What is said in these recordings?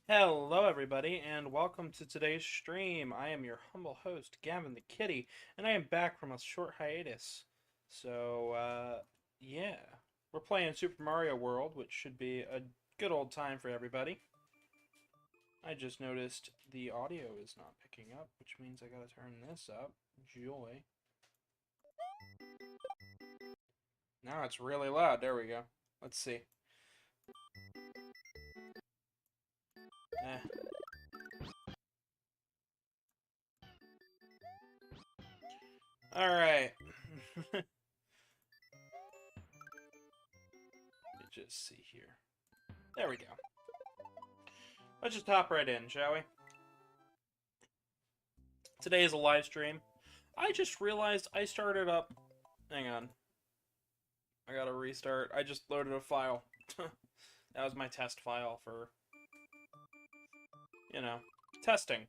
Hello, everybody, and welcome to today's stream. I am your humble host, Gavin the Kitty, and I am back from a short hiatus. Yeah, we're playing Super Mario World, which should be a good old time for everybody. I just noticed the audio is not picking up, which means I gotta turn this up. Joy. Now it's really loud. There we go. Let's see. Eh. Alright. Let me just see here. There we go. Let's just hop right in, shall we? Today is a live stream. I just realized I started up... Hang on. I gotta restart. I just loaded a file. That was my test file for... You know, testing.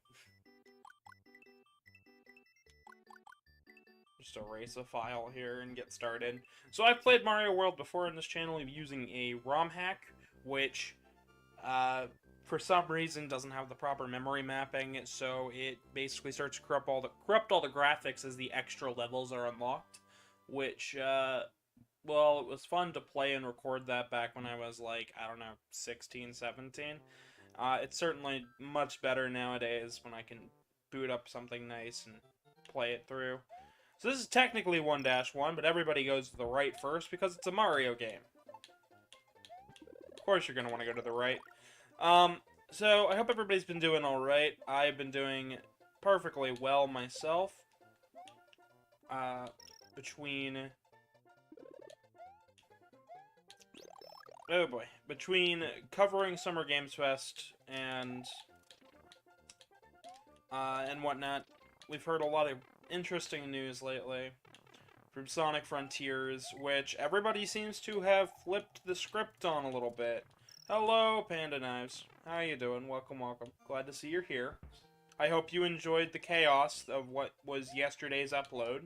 Just erase a file here and get started. So I've played Mario World before in this channel using a ROM hack, which... for some reason doesn't have the proper memory mapping, so it basically starts to corrupt all the graphics as the extra levels are unlocked, which well, it was fun to play and record that back when I was like, I don't know, 16, 17. It's certainly much better nowadays when I can boot up something nice and play it through. So this is technically 1-1, but everybody goes to the right first because it's a Mario game. Of course you're going to want to go to the right. So I hope everybody's been doing alright. I've been doing perfectly well myself. Between... Oh boy. Between covering Summer Games Fest and whatnot, we've heard a lot of interesting news lately from Sonic Frontiers, which everybody seems to have flipped the script on a little bit. Hello, Panda Knives. How you doing? Welcome, welcome. Glad to see you're here. I hope you enjoyed the chaos of what was yesterday's upload.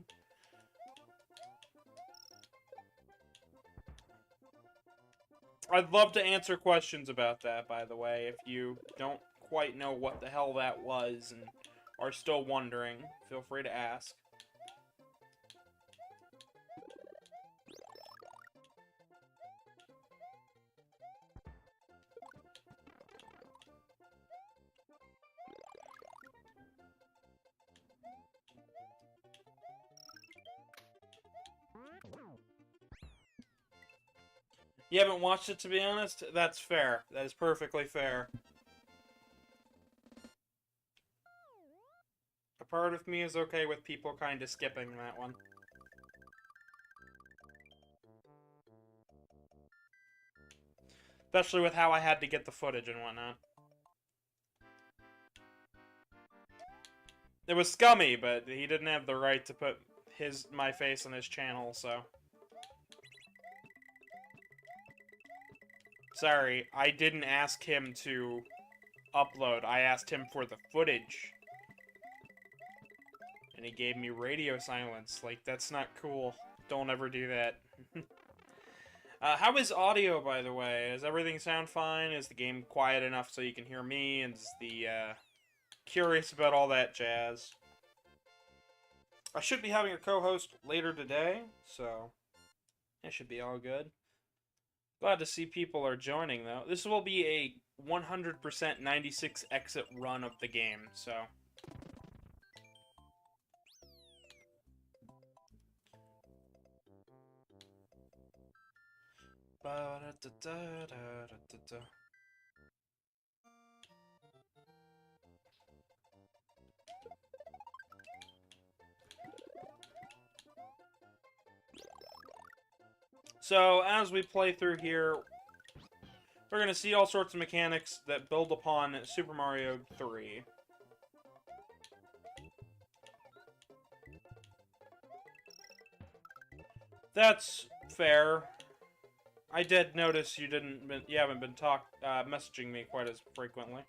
I'd love to answer questions about that, by the way, if you don't quite know what the hell that was and are still wondering. Feel free to ask. You haven't watched it, to be honest? That's fair. That is perfectly fair. A part of me is okay with people kind of skipping that one. Especially with how I had to get the footage and whatnot. It was scummy, but he didn't have the right to put my face on his channel, so... Sorry, I didn't ask him to upload. I asked him for the footage. And he gave me radio silence. Like, that's not cool. Don't ever do that. How is audio, by the way? Does everything sound fine? Is the game quiet enough so you can hear me? And is the, curious about all that jazz. I should be having a co-host later today, so it should be all good. Glad to see people are joining, though. This will be a 100% 96 exit run of the game, so... So, as we play through here, we're going to see all sorts of mechanics that build upon Super Mario 3. That's fair. I did notice you haven't been messaging me quite as frequently.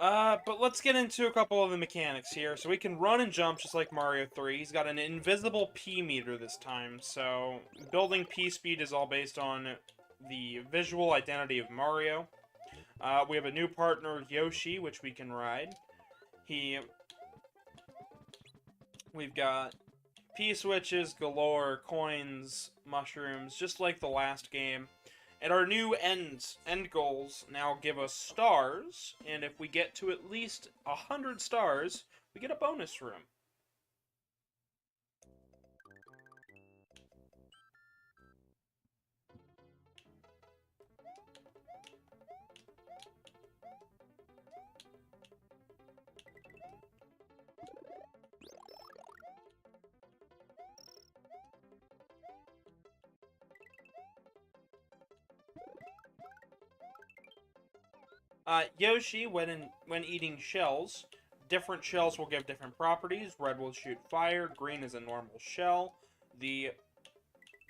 But let's get into a couple of the mechanics here. So we can run and jump just like Mario 3. He's got an invisible P meter this time, so building P speed is all based on the visual identity of Mario. We have a new partner, Yoshi, which we can ride. We've got P-switches galore, coins, mushrooms, just like the last game. And our new end goals now give us stars, and if we get to at least 100 stars, we get a bonus room. Yoshi, when eating shells, different shells will give different properties. Red will shoot fire, green is a normal shell. The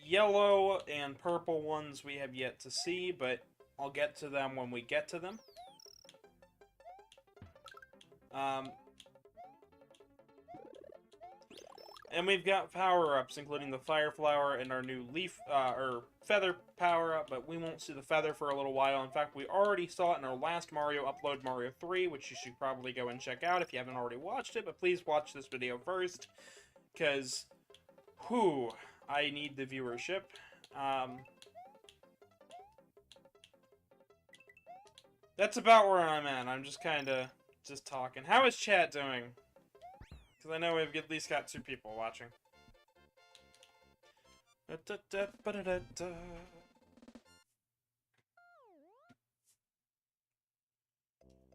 yellow and purple ones we have yet to see, but I'll get to them when we get to them. And we've got power-ups, including the Fire Flower and our new leaf, or feather power-up, but we won't see the feather for a little while. In fact, we already saw it in our last Mario upload, Mario 3, which you should probably go and check out if you haven't already watched it, but please watch this video first, because, whew, I need the viewership. That's about where I'm at. I'm just kinda just talking. How is chat doing? Because I know we've at least got 2 people watching.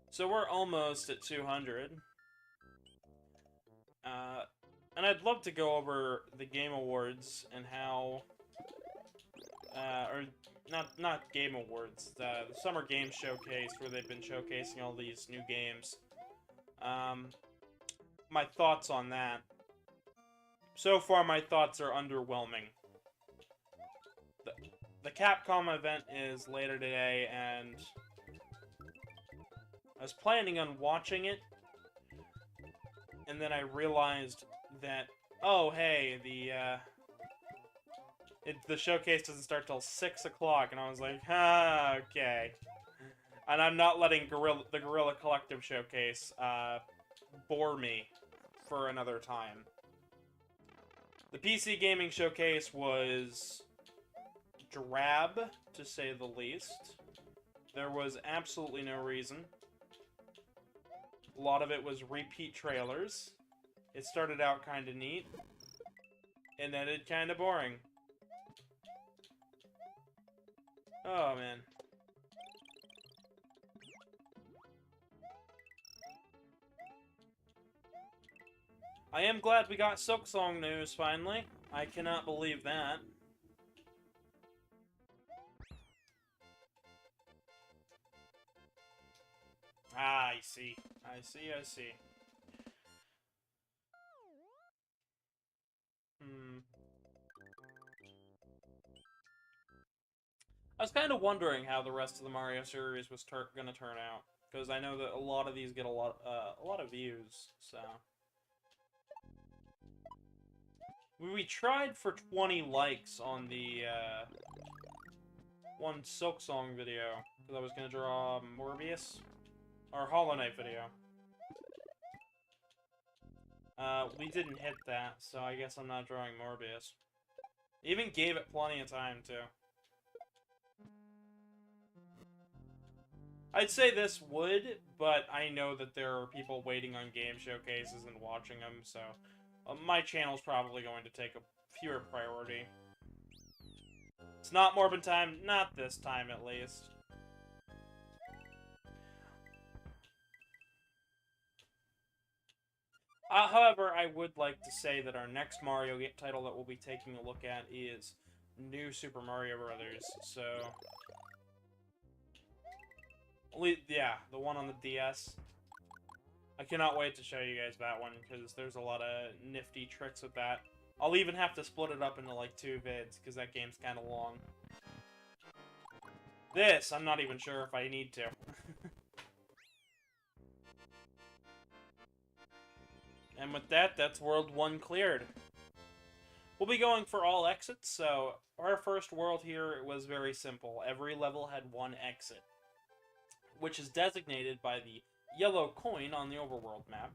So we're almost at 200. And I'd love to go over the Game Awards and how... or not Game Awards, the Summer Games Showcase, where they've been showcasing all these new games. My thoughts on that. So far, my thoughts are underwhelming. The Capcom event is later today, and I was planning on watching it, and then I realized that, oh, hey, the showcase doesn't start till 6 o'clock, and I was like, okay. And I'm not letting the Guerrilla Collective showcase bore me for another time. The PC Gaming Showcase was drab, to say the least. There was absolutely no reason. A lot of it was repeat trailers. It started out kind of neat, and ended kind of boring. Oh, man. I am glad we got Silksong news, finally. I cannot believe that. Ah, I see. I see. I was kind of wondering how the rest of the Mario series was gonna turn out, because I know that a lot of these get a lot of views, so... We tried for 20 likes on the, one Silksong video, because I was gonna draw Morbius, or Hollow Knight video. We didn't hit that, so I guess I'm not drawing Morbius. Even gave it plenty of time, too. I'd say this would, but I know that there are people waiting on game showcases and watching them, so my channel's probably going to take a fewer priority. It's not Morbid time, not this time at least. However, I would like to say that our next Mario title that we'll be taking a look at is New Super Mario Brothers, so... Yeah, the one on the DS. I cannot wait to show you guys that one, because there's a lot of nifty tricks with that. I'll even have to split it up into, like, 2 vids, because that game's kind of long. This, I'm not even sure if I need to. And with that, that's World 1 cleared. We'll be going for all exits, so our first world here was very simple. Every level had one exit, which is designated by the yellow coin on the overworld map.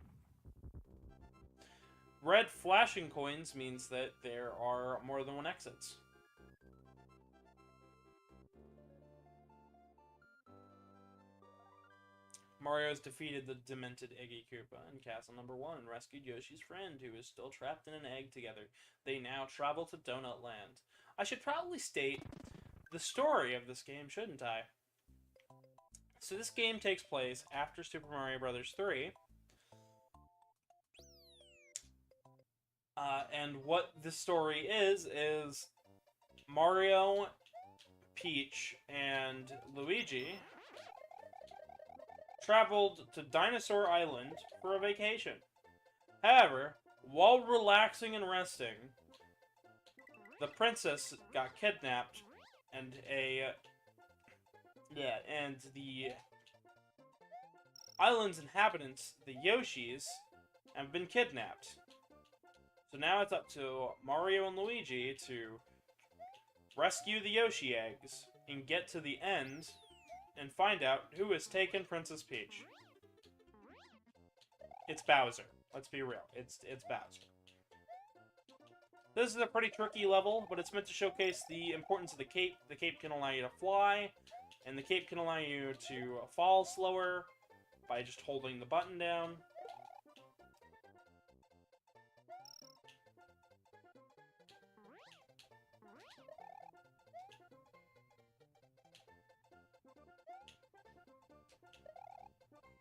Red flashing coins means that there are more than one exits. Mario's defeated the demented Eggy Koopa in Castle Number 1 and rescued Yoshi's friend, who is still trapped in an egg together. They now travel to Donut Land. I should probably state the story of this game, shouldn't I? So this game takes place after Super Mario Bros. 3. And what this story is Mario, Peach, and Luigi traveled to Dinosaur Island for a vacation. However, while relaxing and resting, the princess got kidnapped, and the island's inhabitants, the Yoshis, have been kidnapped. So now it's up to Mario and Luigi to rescue the Yoshi eggs and get to the end and find out who has taken Princess Peach. It's Bowser. Let's be real. It's Bowser. This is a pretty tricky level, but it's meant to showcase the importance of the cape. The cape can allow you to fly, and the cape can allow you to fall slower by just holding the button down.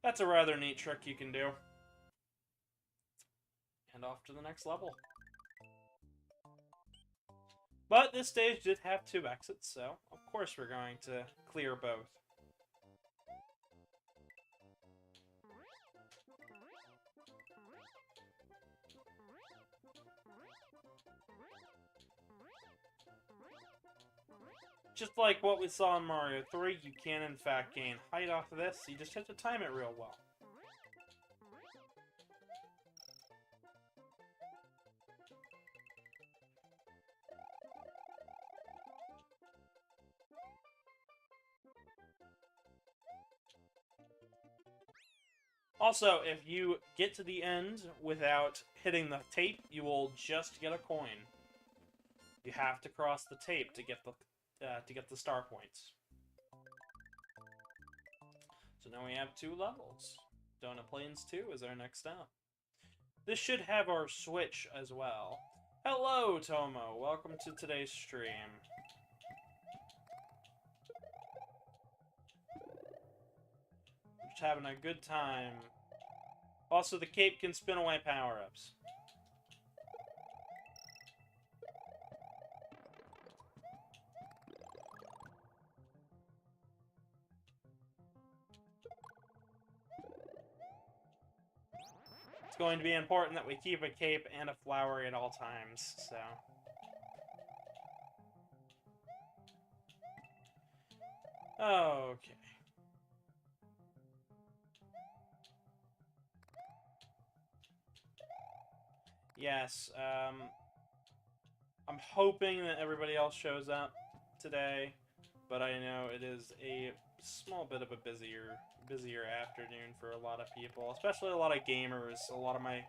That's a rather neat trick you can do. And off to the next level. But this stage did have 2 exits, so of course we're going to clear both. Just like what we saw in Mario 3, you can in fact gain height off of this, you just have to time it real well. Also, if you get to the end without hitting the tape, you will just get a coin. You have to cross the tape to get the star points. So now we have 2 levels. Donut Plains 2 is our next stop. This should have our Switch as well. Hello, Tomo. Welcome to today's stream. Just having a good time. Also, the cape can spin away power-ups. It's going to be important that we keep a cape and a flower at all times, so... Okay. Yes, I'm hoping that everybody else shows up today, but I know it is a small bit of a busier afternoon for a lot of people, especially a lot of gamers. A lot of my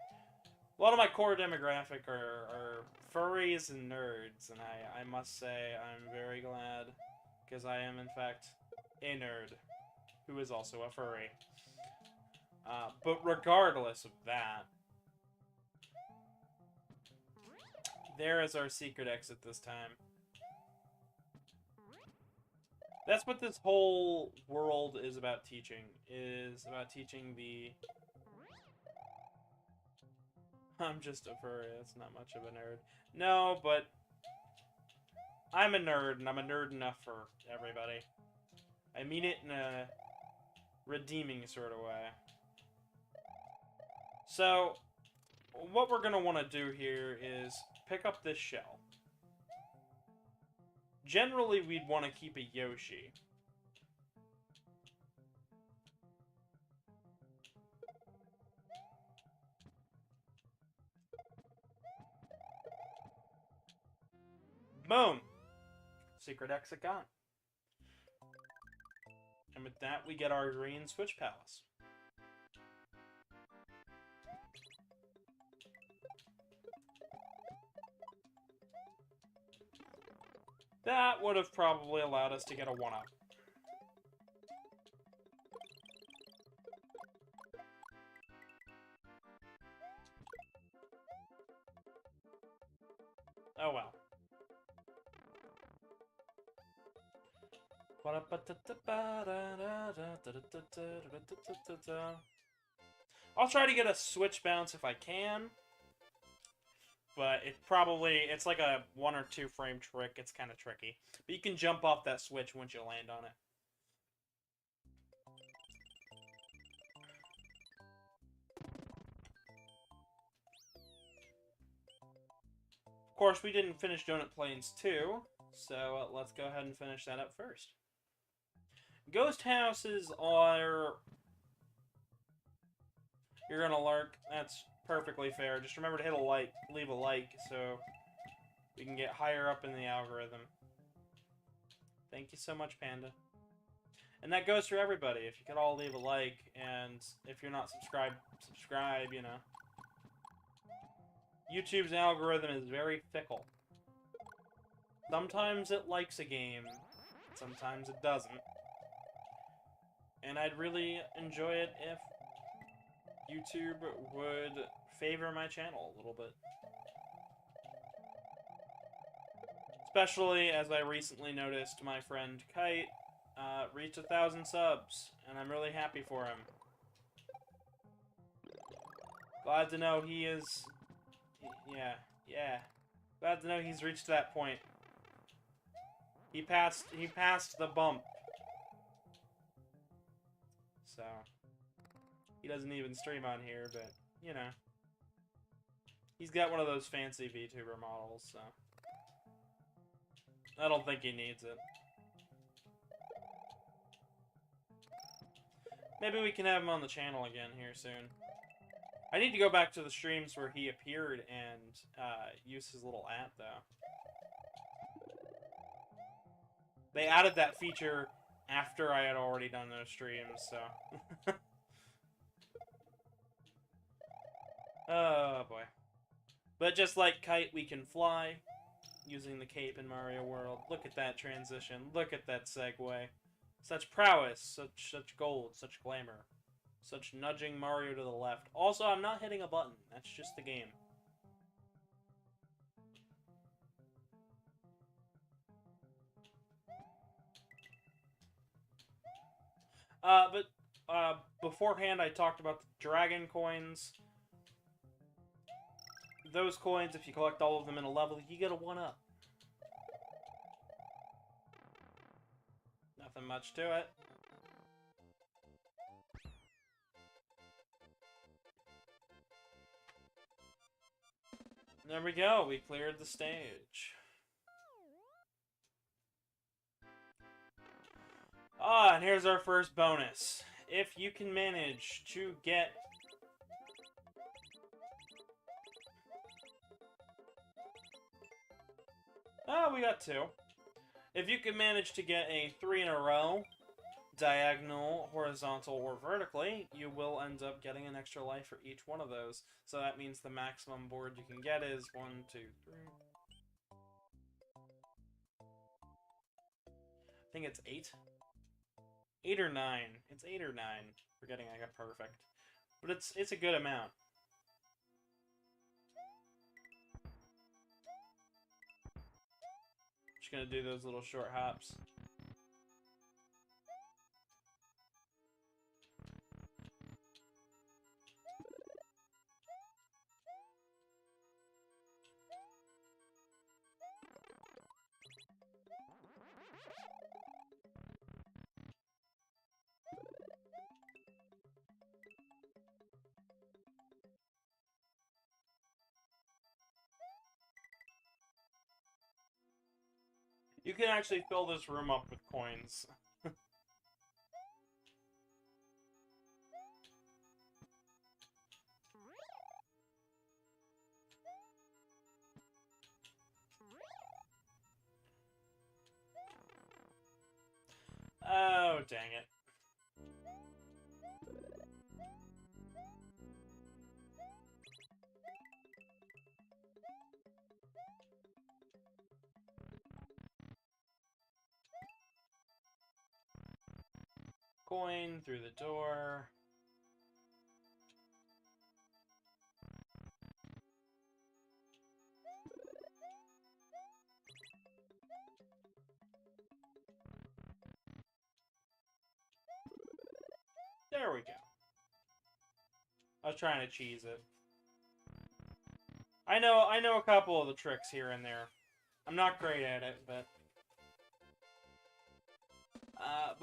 core demographic are furries and nerds, and I must say I'm very glad, because I am in fact a nerd who is also a furry. But regardless of that, there is our secret exit this time. That's what this whole world is about teaching. The... I'm just a furry, that's not much of a nerd. No, but... I'm a nerd, and I'm a nerd enough for everybody. I mean it in a redeeming sort of way. So, what we're gonna want to do here is pick up this shell. Generally, we'd want to keep a Yoshi. Boom! Secret exit gone. And with that, we get our green Switch Palace. That would have probably allowed us to get a 1-up. Oh well. I'll try to get a switch bounce if I can. But it's like a 1 or 2 frame trick. It's kind of tricky. But you can jump off that switch once you land on it. Of course, we didn't finish Donut Plains 2, so let's go ahead and finish that up first. Ghost houses are... You're gonna lurk. That's perfectly fair. Just remember to hit a like, leave a like, so we can get higher up in the algorithm. Thank you so much, Panda. And that goes for everybody. If you could all leave a like, and if you're not subscribed, subscribe, you know. YouTube's algorithm is very fickle. Sometimes it likes a game, sometimes it doesn't. And I'd really enjoy it if YouTube would favor my channel a little bit. Especially as I recently noticed my friend Kite reached 1,000 subs, and I'm really happy for him. Glad to know he is... Yeah. Glad to know he's reached that point. He passed the bump. So, he doesn't even stream on here, but, you know. He's got one of those fancy VTuber models, so. I don't think he needs it. Maybe we can have him on the channel again here soon. I need to go back to the streams where he appeared and use his little app, though. They added that feature after I had already done those streams, so... Oh, boy. But just like Kite, we can fly using the cape in Mario World. Look at that transition. Look at that segue. Such prowess, such gold, such glamour. Such nudging Mario to the left. Also, I'm not hitting a button. That's just the game. Beforehand, I talked about the dragon coins. Those coins, if you collect all of them in a level, you get a 1-up. Nothing much to it. There we go, we cleared the stage. Ah, and here's our first bonus. If you can manage to get... Oh, we got 2. If you can manage to get a 3 in a row, diagonal, horizontal, or vertically, you will end up getting an extra life for each one of those. So that means the maximum board you can get is 1, 2, 3... I think it's 8? 8 or 9. It's 8 or 9. Forgetting I got perfect. But it's a good amount. Just gonna do those little short hops. You can actually fill this room up with coins. dang it. Coin through the door. There we go. I was trying to cheese it. I know a couple of the tricks here and there. I'm not great at it, but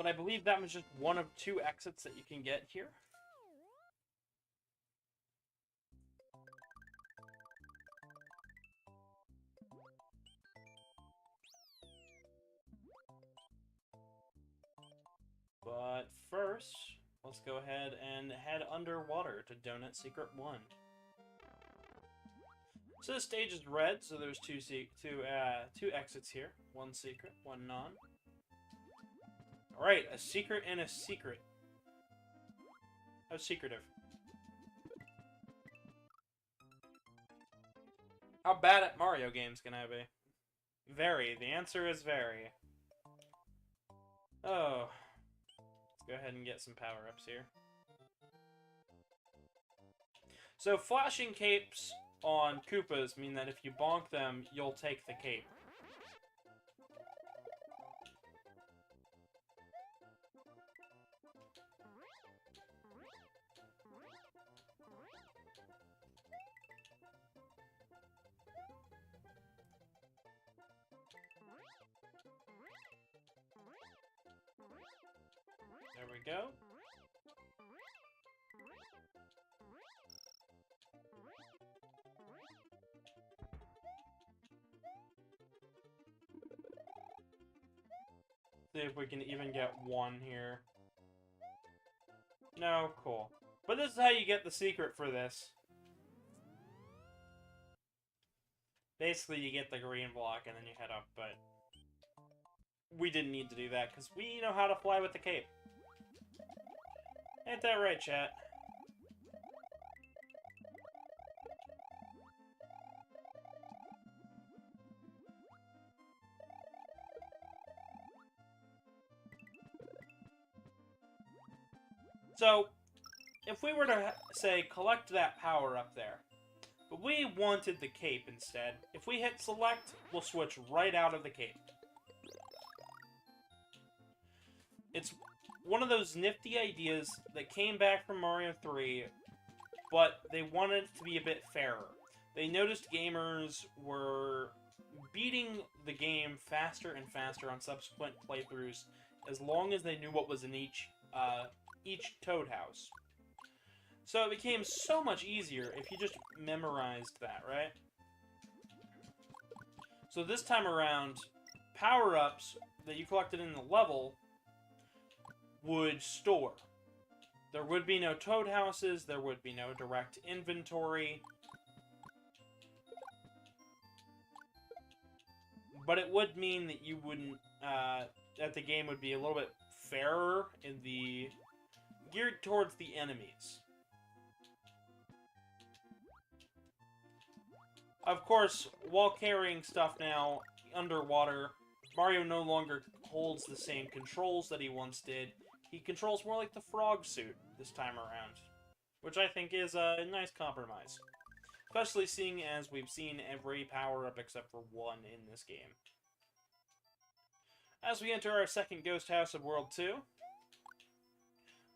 I believe that was just one of 2 exits that you can get here. But first, let's go ahead and head underwater to Donut Secret 1. So this stage is red, so there's two exits here. One secret, one non. Alright, a secret and a secret. How secretive. How bad at Mario games can I be? Very. The answer is very. Oh. Let's go ahead and get some power-ups here. So flashing capes on Koopas mean that if you bonk them, you'll take the cape. There we go. See if we can even get one here. No, cool. But this is how you get the secret for this. Basically, you get the green block and then you head up, but we didn't need to do that because we know how to fly with the cape. Ain't that right, chat? So, if we were to, say, collect that power up there, but we wanted the cape instead, if we hit select, we'll switch right out of the cape. It's one of those nifty ideas that came back from Mario 3, but they wanted it to be a bit fairer. They noticed gamers were beating the game faster and faster on subsequent playthroughs as long as they knew what was in each Toad house. So it became so much easier if you just memorized that, right? So this time around, power-ups that you collected in the level would store. There would be no Toad houses, there would be no direct inventory. But it would mean that you wouldn't, that the game would be a little bit fairer in the geared towards the enemies. Of course, while carrying stuff now underwater, Mario no longer holds the same controls that he once did. He controls more like the frog suit this time around, which I think is a nice compromise. Especially seeing as we've seen every power-up except for one in this game. As we enter our second ghost house of World 2,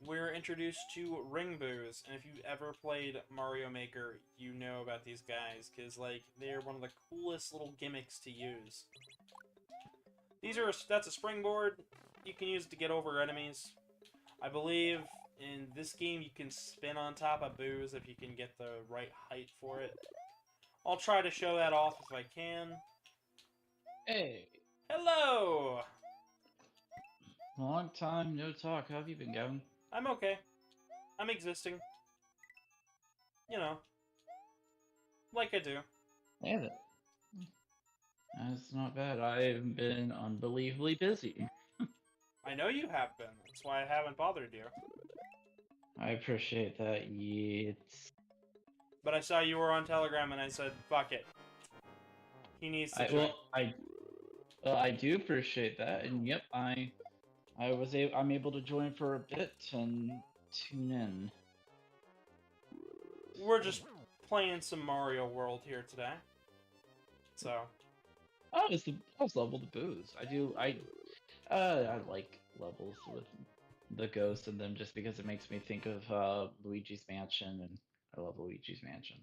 we're introduced to ring boos, and if you've ever played Mario Maker, you know about these guys, because, like, they're one of the coolest little gimmicks to use. That's a springboard. You can use it to get over enemies. I believe in this game you can spin on top of boos if you can get the right height for it. I'll try to show that off if I can. Hey! Hello! Long time no talk. How have you been going? I'm okay. I'm existing. You know. Like I do. Yeah, that's not bad. I've been unbelievably busy. I know you have been. That's why I haven't bothered you. I appreciate that. Yeah, But I saw you were on Telegram and I said, fuck it. He needs to join. I do appreciate that, and yep, I'm able to join for a bit and tune in. We're just playing some Mario World here today. So. I was level to booze. I like levels with the ghost in them just because it makes me think of Luigi's Mansion, and I love Luigi's Mansion.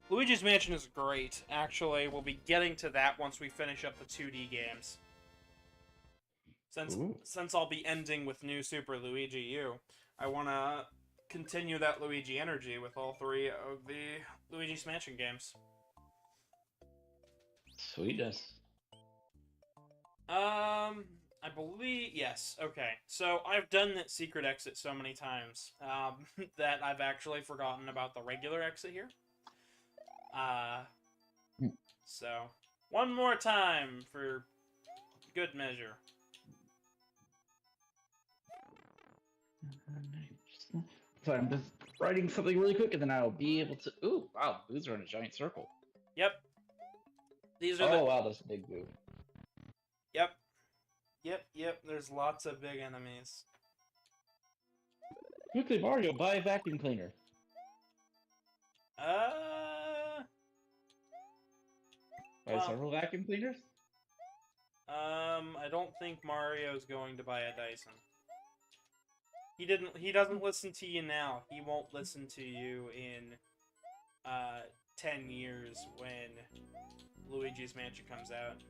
Luigi's Mansion is great. Actually, we'll be getting to that once we finish up the 2D games. Since I'll be ending with New Super Luigi U, I want to continue that Luigi energy with all 3 of the Luigi's Mansion games. Sweetness. I believe, yes, okay. So, I've done that secret exit so many times, that I've actually forgotten about the regular exit here. So, one more time for good measure. So I'm just writing something really quick, and then I'll be able to. Ooh, wow! Boos are in a giant circle. Yep. These are oh wow, that's a big boo. Yep. Yep. There's lots of big enemies. Quickly, Mario, buy a vacuum cleaner. Buy several vacuum cleaners? I don't think Mario's going to buy a Dyson. He doesn't listen to you now. He won't listen to you in 10 years when Luigi's Mansion comes out.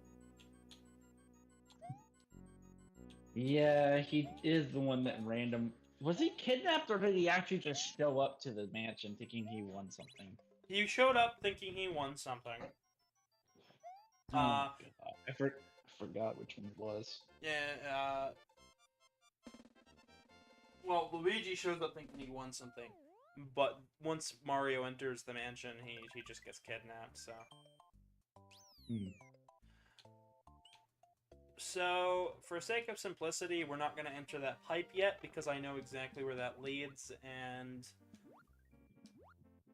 Yeah, he is the one that random. Was he kidnapped, or did he actually just show up to the mansion thinking he won something? He showed up thinking he won something. I forgot which one it was. Yeah, well, Luigi shows up thinking he won something, but once Mario enters the mansion, he just gets kidnapped, so... So, for sake of simplicity, we're not going to enter that pipe yet, because I know exactly where that leads, and...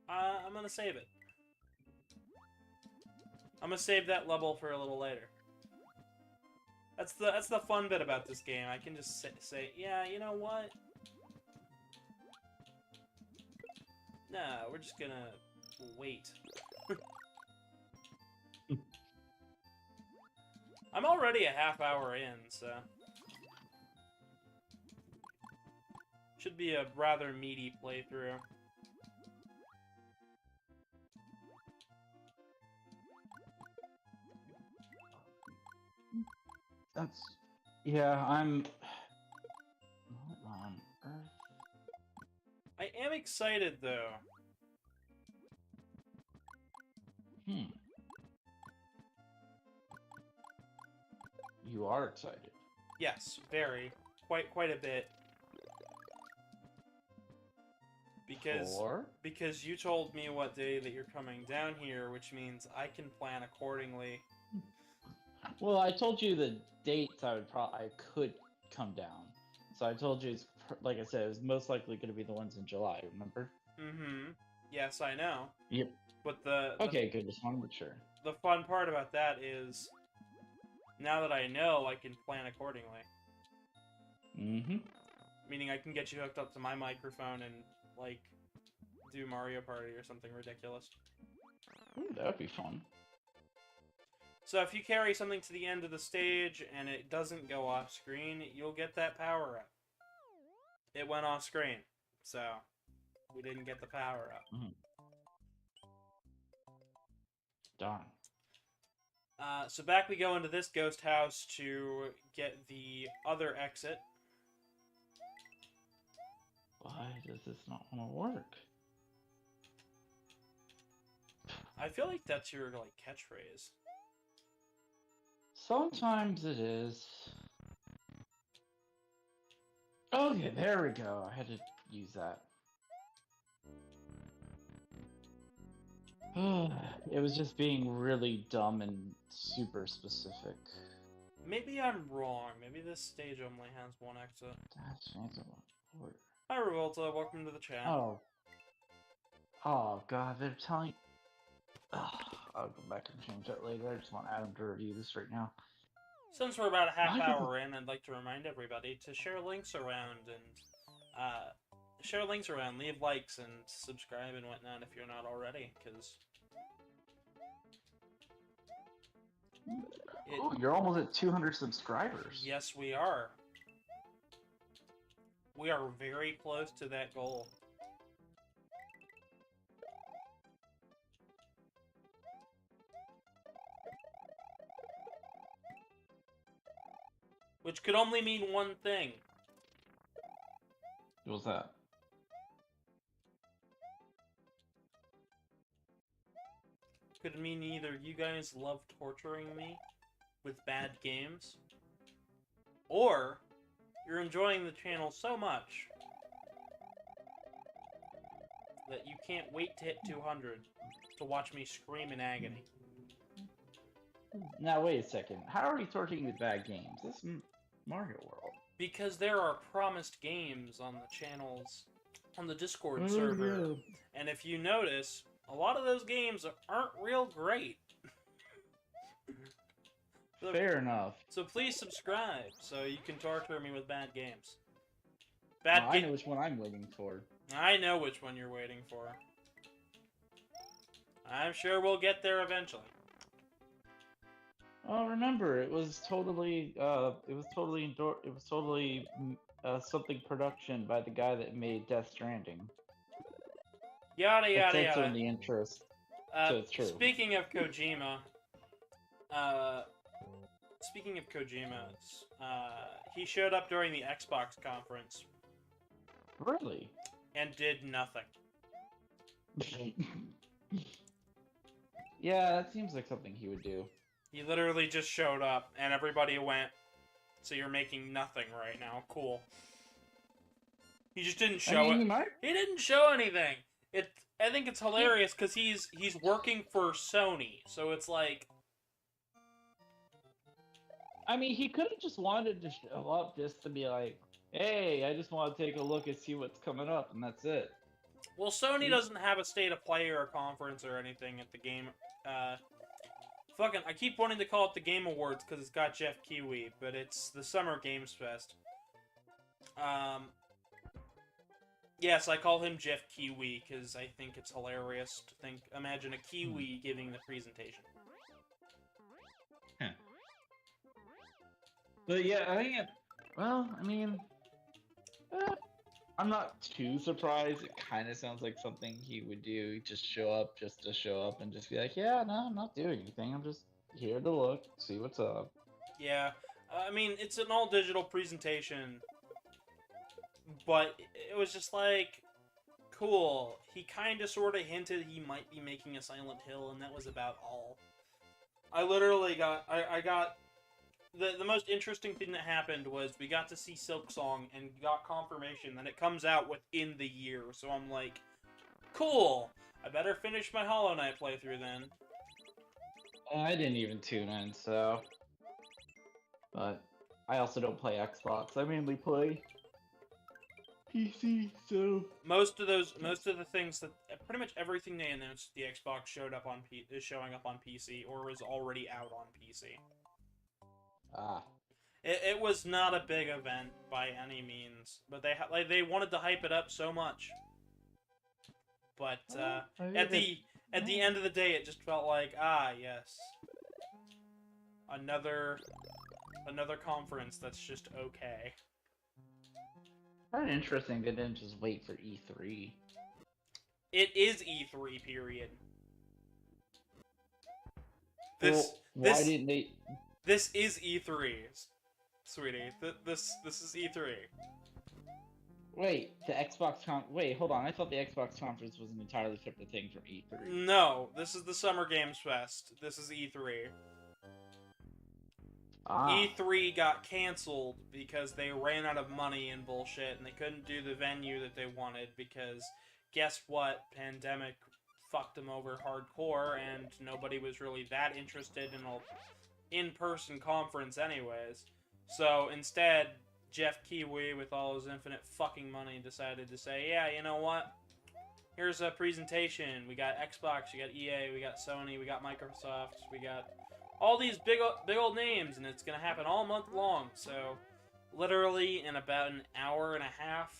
I'm going to save it. I'm going to save that level for a little later. That's the fun bit about this game. I can just say, yeah, you know what? Nah, we're just gonna wait. I'm already a half hour in, so... Should be a rather meaty playthrough. Yeah, I'm... What on earth? I am excited, though. You are excited. Yes, very. Quite a bit. Because you told me what day that you're coming down here, which means I can plan accordingly. Well, I told you the dates I could come down. So I told you, like I said, it was most likely going to be the ones in July, remember? Mm-hmm. Yes, I know. Yep. But okay, good. Just want to make sure. The fun part about that is, now that I know, I can plan accordingly. Mm-hmm. Meaning I can get you hooked up to my microphone and, like, do Mario Party or something ridiculous. Ooh, that would be fun. So if you carry something to the end of the stage and it doesn't go off screen, you'll get that power up. It went off screen, so we didn't get the power up. Darn. So back we go into this ghost house to get the other exit. Why does this not want to work? I feel like that's your, like, catchphrase. Sometimes it is. Okay, there we go. I had to use that. It was just being really dumb and super specific. Maybe I'm wrong. Maybe this stage only has one exit. That's Hi, Revolta. Welcome to the chat. Oh. Oh, God, they're telling... Ugh, I'll go back and change that later. I just want Adam to review this right now. Since we're about a half Why hour in, I'd like to remind everybody to share links around and leave likes and subscribe and whatnot if you're not already, because Oh, you're almost at 200 subscribers. yes, we are. We are very close to that goal. Which could only mean one thing. What's that? Could mean either you guys love torturing me with bad games, or you're enjoying the channel so much that you can't wait to hit 200 to watch me scream in agony. Now, wait a second. How are we torturing with bad games? This is Mario World. Because there are promised games on the channels, on the Discord server, Yeah. and if you notice, a lot of those games aren't real great. Fair enough. So please subscribe so you can torture me with bad games. I know which one I'm waiting for. I know which one you're waiting for. I'm sure we'll get there eventually. Oh, remember, it was totally something production by the guy that made Death Stranding. Yada It yada said so in yada. the interest, so it's true. Speaking of Kojima, he showed up during the Xbox conference. Really? And did nothing. Yeah, that seems like something he would do. He literally just showed up, and everybody went, "So you're making nothing right now? Cool." He just didn't show it. He didn't show anything. I think it's hilarious because he's working for Sony, so it's like. I mean, he could have just wanted to show up just to be like, "Hey, I just want to take a look and see what's coming up," and that's it. Well, Sony doesn't have a state of play or a conference or anything at the game. I keep wanting to call it the Game Awards because it's got Jeff Kiwi, but it's the Summer Games Fest. Yes, I call him Jeff Kiwi because I think it's hilarious to imagine a Kiwi giving the presentation. Huh. But yeah, I'm not too surprised. It kind of sounds like something he would do. Just show up and just be like, yeah, no, I'm not doing anything. I'm just here to look, see what's up. Yeah, I mean, it's an all-digital presentation, but it was just like, cool. He kind of sort of hinted he might be making a Silent Hill, and that was about all. I literally got, The most interesting thing that happened was we got to see Silksong and got confirmation that it comes out within the year. So I'm like, cool. I better finish my Hollow Knight playthrough then. I didn't even tune in, so. But I also don't play Xbox. I mainly play PC. So most of the things that pretty much everything they announced the Xbox is showing up on PC or is already out on PC. It was not a big event by any means, but they wanted to hype it up so much. But at the end of the day, it just felt like, yes, another conference that's just okay. Kind of interesting they didn't just wait for E3. It is E3, period. Why didn't they? This is E3, sweetie. This is E3. Wait, the Xbox Wait, hold on. I thought the Xbox conference was an entirely separate thing from E3. No, this is the Summer Games Fest. This is E3. E3 got canceled because they ran out of money and bullshit, and they couldn't do the venue that they wanted because, guess what? Pandemic fucked them over hardcore, and nobody was really that interested in a in-person conference anyways. So instead, Jeff Kiwi, with all his infinite fucking money, decided to say, yeah, you know what? Here's a presentation. We got Xbox, we got EA, we got Sony, we got Microsoft, we got all these big old names, and it's gonna happen all month long. So, literally in about an hour and a half,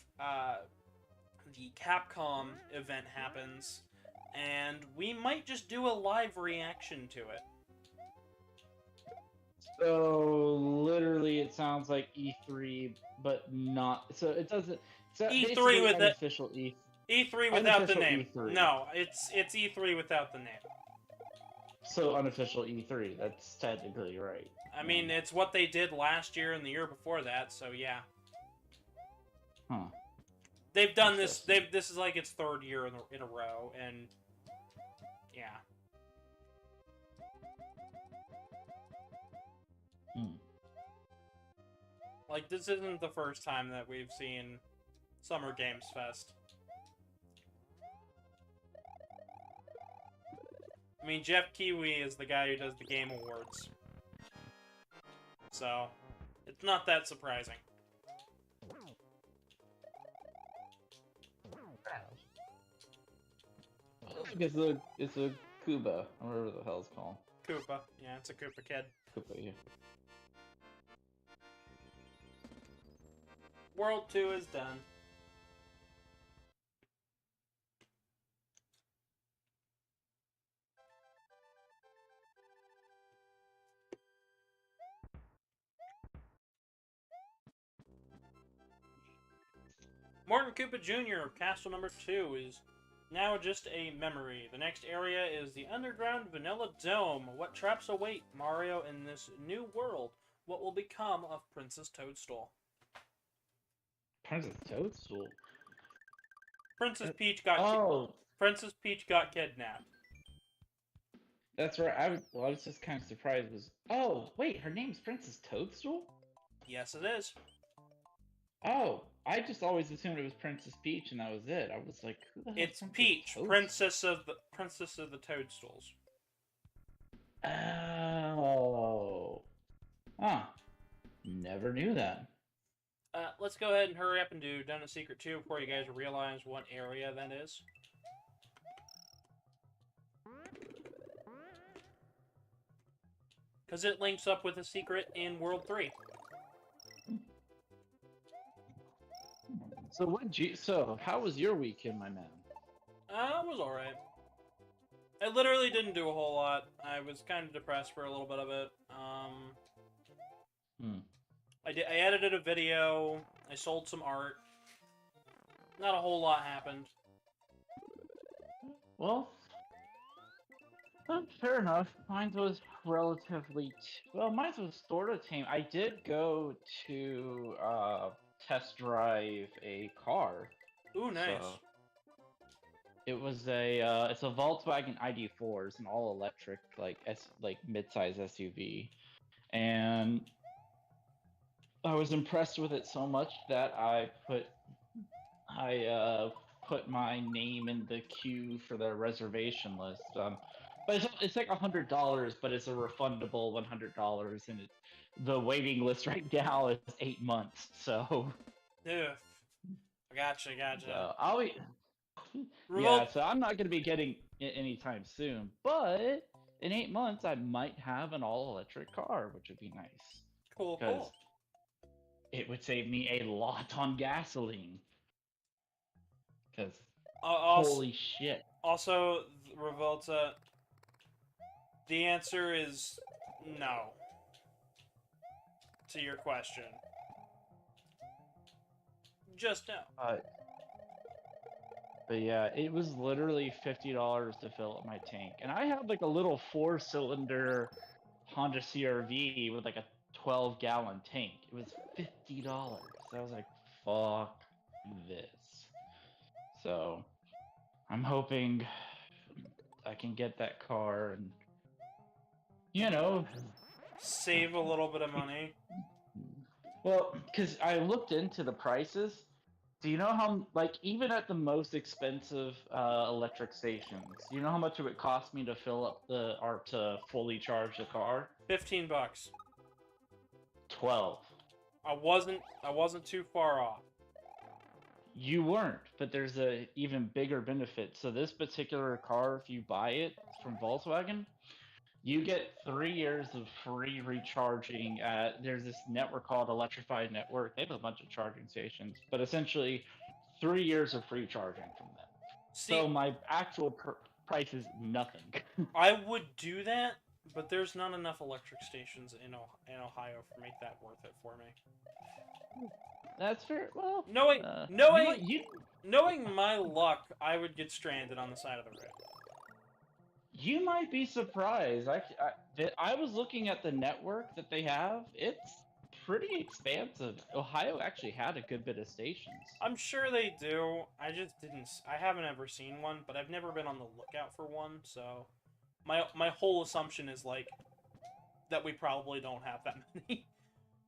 the Capcom event happens, and we might just do a live reaction to it. So literally, it sounds like E3, but not. So it doesn't. So E3 with it. Unofficial E3 without the unofficial name. E3. No, it's E3 without the name. So unofficial E3. That's technically right. I mean, it's what they did last year and the year before that. So yeah. Huh. They've done this. This is like its third year in a row, and yeah. Like, this isn't the first time that we've seen Summer Games Fest. I mean, Jeff Kiwi is the guy who does the Game Awards. So, it's not that surprising. It's a Koopa, or whatever the hell it's called. Koopa. Yeah, it's a Koopa kid. Koopa, yeah. World 2 is done. Morton Koopa Jr. of Castle Number 2 is now just a memory. The next area is the underground Vanilla Dome. What traps await Mario in this new world? What will become of Princess Toadstool? Princess Toadstool? Princess Peach got Princess Peach got kidnapped. That's right. I was just kind of surprised. Wait, her name's Princess Toadstool? Yes, it is. Oh, I just always assumed it was Princess Peach, and that was it. I was like, who the hell? It's Peach, Princess of the Toadstools. Oh, never knew that. Let's go ahead and hurry up and do Done a Secret 2 before you guys realize what area that is. Because it links up with a secret in World 3. So how was your weekend, my man? It was alright. I literally didn't do a whole lot. I was kind of depressed for a little bit of it. I edited a video. I sold some art. Not a whole lot happened. Well, fair enough. Mine was relatively... mine was sort of tame. I did go to test drive a car. Ooh, nice. So it was it's a Volkswagen ID4. It's an all-electric, like mid-size SUV. And I was impressed with it so much that I put my name in the queue for the reservation list. But it's like $100, but it's a refundable $100, and the waiting list right now is 8 months. So, yeah, gotcha. So I'm not going to be getting it anytime soon. But in 8 months, I might have an all-electric car, which would be nice. Cool. It would save me a lot on gasoline. Because holy shit. Also, Revolta, the answer is no to your question. Just no. But yeah, it was literally $50 to fill up my tank. And I had like a little 4-cylinder Honda CR-V with like a 12-gallon tank. It was $50. So I was like, fuck this. So I'm hoping I can get that car and, save a little bit of money. Well, because I looked into the prices, Do you know how, like, even at the most expensive electric stations, do you know how much it would cost me to fill up or to fully charge the car? $15. 12. I wasn't too far off. You weren't, but there's a even bigger benefit. So this particular car, if you buy it from Volkswagen, you get 3 years of free recharging at, there's this network called Electrified Network. They have a bunch of charging stations, but essentially 3 years of free charging from them. See, So my actual price is nothing. I would do that, but there's not enough electric stations in Ohio for make that worth it for me. That's fair. Well, knowing my luck, I would get stranded on the side of the road. You might be surprised. I was looking at the network that they have. It's pretty expansive. Ohio actually had a good bit of stations. I'm sure they do. I just didn't. I haven't ever seen one, but I've never been on the lookout for one. So, my whole assumption is like that we probably don't have that many.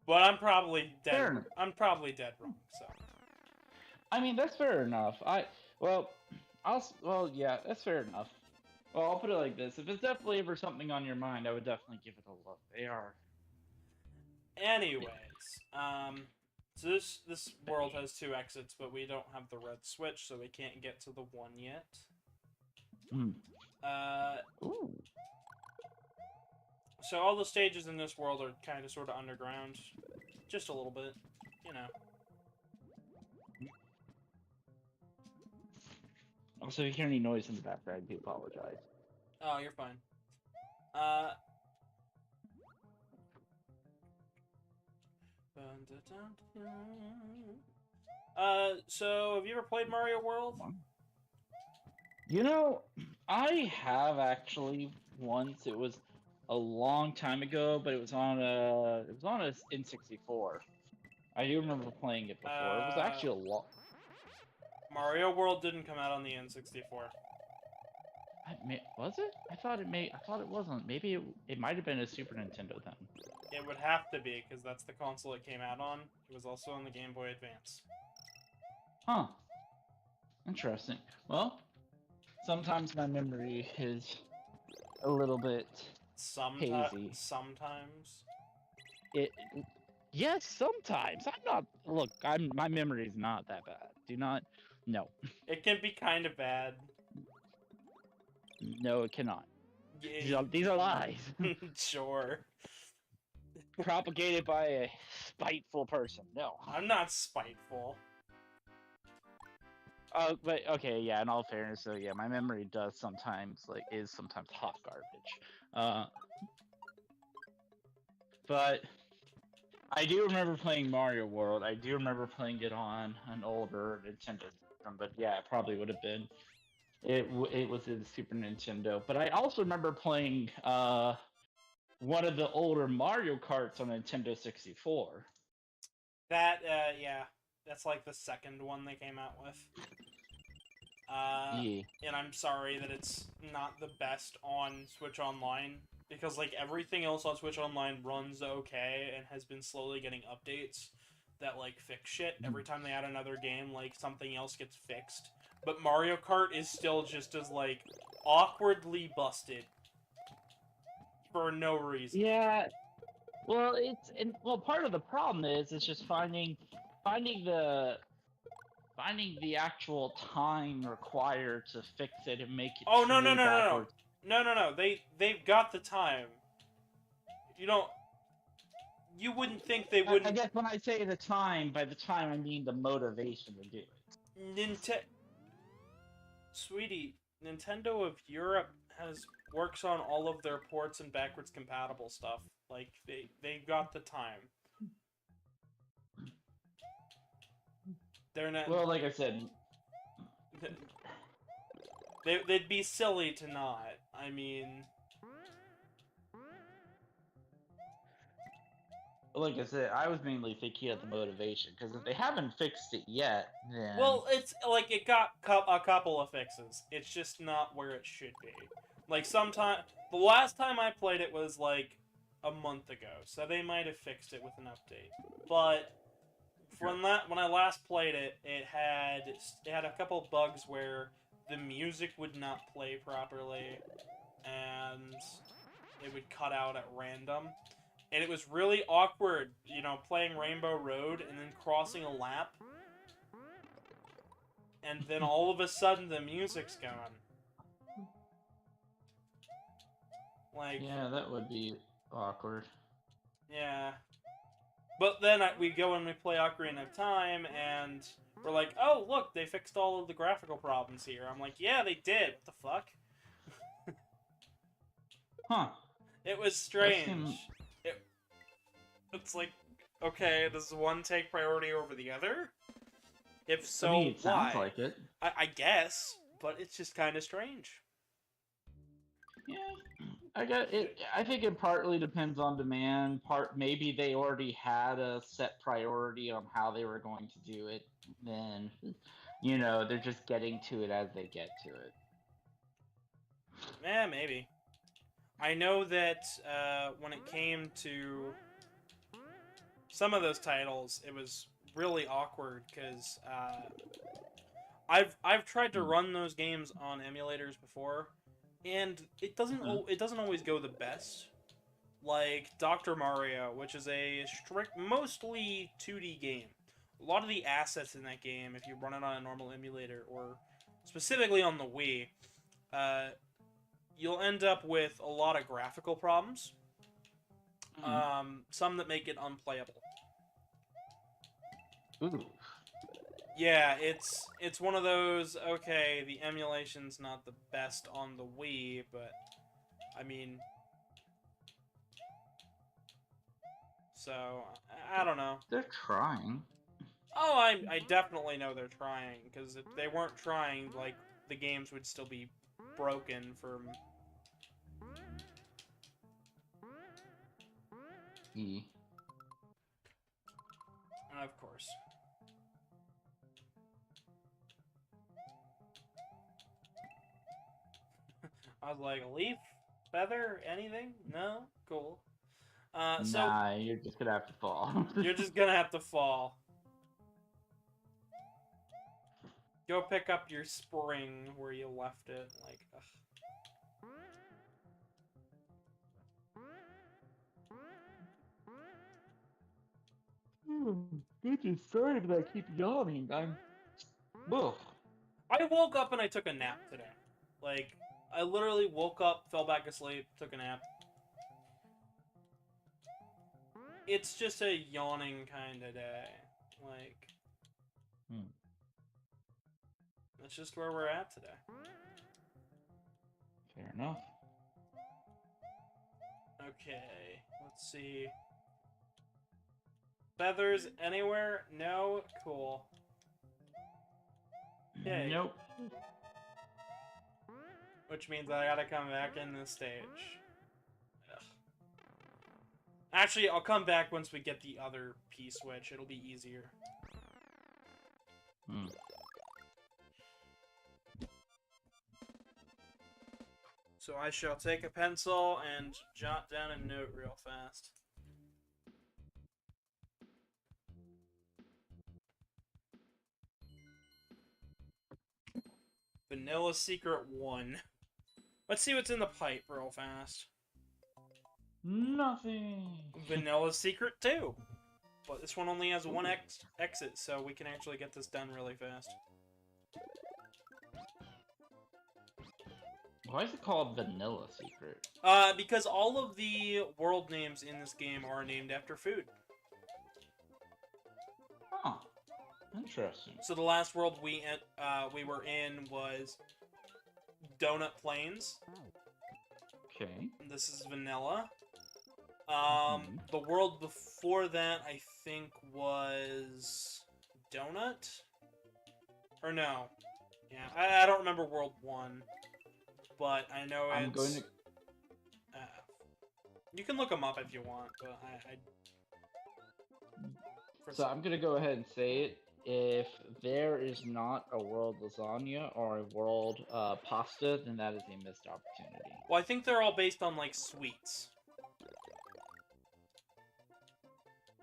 But I'm probably dead. I'm probably dead wrong. So. I mean, that's fair enough. Yeah, that's fair enough. Well, I'll put it like this: if it's definitely ever something on your mind, I would definitely give it a look. They are. Anyways, so this world has 2 exits, but we don't have the red switch, so we can't get to the one yet. Ooh. So all the stages in this world are kind of sort of underground, just a little bit, you know. Also, if you hear any noise in the background, I do apologize. Oh, you're fine. So have you ever played Mario World? You know, I have actually once. It was a long time ago, but it was on a N64. I do remember playing it before. It was actually a lot. Mario World didn't come out on the N64. Was it? I thought it wasn't. Maybe it might have been a Super Nintendo then. It would have to be, because that's the console it came out on. It was also on the Game Boy Advance. Huh. Interesting. Well, sometimes my memory is a little bit hazy. Sometimes. Yes, sometimes. My memory is not that bad. No. It can be kind of bad. No, it cannot. Yeah. These are lies. Sure. Propagated by a spiteful person. No. I'm not spiteful. But okay, yeah, in all fairness, so yeah, my memory is sometimes hot garbage. But I do remember playing Mario World. I do remember playing it on an older Nintendo system, but yeah, it probably would have been. It was in Super Nintendo. But I also remember playing one of the older Mario Karts on Nintendo 64. Yeah, that's like the second one they came out with. Yeah. And I'm sorry that it's not the best on Switch Online, because like everything else on Switch Online runs okay and has been slowly getting updates that like fix shit. Every time they add another game, like something else gets fixed. But Mario Kart is still just as like awkwardly busted for no reason. Yeah. Well, part of the problem is it's just finding the actual time required to fix it and make it. Oh no! They've got the time. You wouldn't think they wouldn't. I guess when I say the time, by the time I mean the motivation to do it. Sweetie, Nintendo of Europe works on all of their ports and backwards compatible stuff. Like they got the time. They're not. Well, like I said, they'd be silly to not. I mean, like I said, I was mainly thinking of the motivation, because if they haven't fixed it yet, then... Well, it's like it got a couple of fixes. It's just not where it should be. Like the last time I played it was like a month ago, so they might have fixed it with an update. But when I last played it, it had a couple of bugs where the music would not play properly, and it would cut out at random. And it was really awkward, you know, playing Rainbow Road and then crossing a lap, and then all of a sudden the music's gone. Like, Yeah, that would be awkward. yeah. But then we go and we play Ocarina of Time, and we're like, oh, look, they fixed all of the graphical problems here. I'm like, yeah, they did. What the fuck? Huh. It was strange. It's like, okay, does one take priority over the other? If so, I mean, it why? sounds like it. I guess, but it's just kind of strange. Yeah, I got it. I think it partly depends on demand. Maybe they already had a set priority on how they were going to do it. Then, they're just getting to it as they get to it. Eh, maybe. I know that when it came to some of those titles, it was really awkward because I've tried to run those games on emulators before, and it doesn't always go the best. Like Dr. Mario, which is a mostly 2D game. A lot of the assets in that game, if you run it on a normal emulator or specifically on the Wii, you'll end up with a lot of graphical problems. Some that make it unplayable. Ooh. Yeah, it's one of those, okay, the emulation's not the best on the Wii, but, I mean... So, I don't know. They're trying. Oh, I definitely know they're trying, because if they weren't trying, like, the games would still be broken from... Of course. I was like, leaf? Feather? Anything? No? Cool. Nah, you're just gonna have to fall. You're just gonna have to fall. Go pick up your spring where you left it. Like, ugh. Goodness, sorry that I keep yawning. Ugh. I woke up and I took a nap today. Like, I literally woke up, fell back asleep, took a nap. It's just a yawning kind of day. Like, that's just where we're at today. Fair enough. Okay, let's see. Feathers anywhere? No? Cool. Yay. Nope. Which means I gotta come back in this stage. Ugh. Actually, I'll come back once we get the other P-switch. It'll be easier. So I shall take a pencil and jot down a note real fast. Vanilla Secret 1. Let's see what's in the pipe real fast. Nothing. Vanilla Secret 2. But this one only has one exit, so we can actually get this done really fast. Why is it called Vanilla Secret? Because all of the world names in this game are named after food. Huh. Interesting. So the last world we were in was Donut Plains. Okay. This is vanilla. The world before that, I think, was Donut? Or no. Yeah, I don't remember World 1. But I know it's... I'm going to... you can look them up if you want, but So I'm going to go ahead and say it. If there is not a world lasagna or a world pasta, then that is a missed opportunity. Well, I think they're all based on, like, sweets.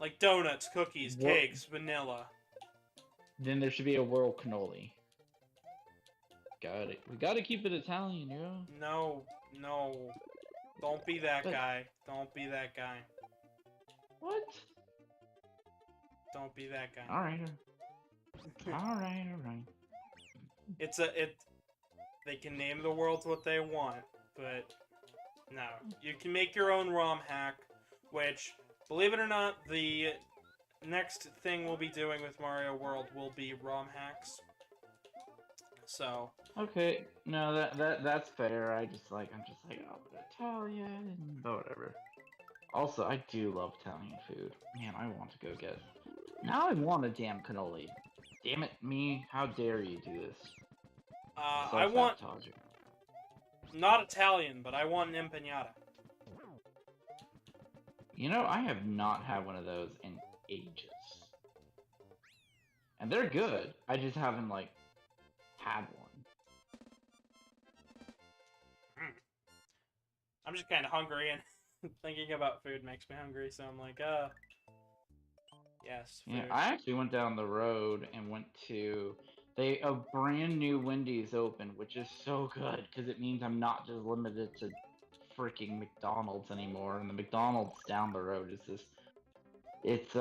Like donuts, cookies, What? cakes, vanilla. Then there should be a world cannoli. Got it. We gotta keep it Italian, yo. No, no. Don't be that But- guy. Don't be that guy. What? Don't be that guy. Alright. Alright. They can name the worlds what they want, but no. You can make your own ROM hack, which, believe it or not, the next thing we'll be doing with Mario World will be ROM hacks. So, Okay, no, that's fair. I'm just like, oh, but Italian, but whatever. Also, I do love Italian food. Man, I want to go get. Now I want a damn cannoli. Damn it, me! How dare you do this? I want Self-sabotaging. not Italian, but I want an empanada. You know, I have not had one of those in ages, and they're good. I just haven't like had one. I'm just kind of hungry, and thinking about food makes me hungry, so I'm like, yes, food. Yeah, I actually went down the road and went to a brand new Wendy's open, which is so good because it means I'm not just limited to freaking McDonald's anymore. And the McDonald's down the road is just it's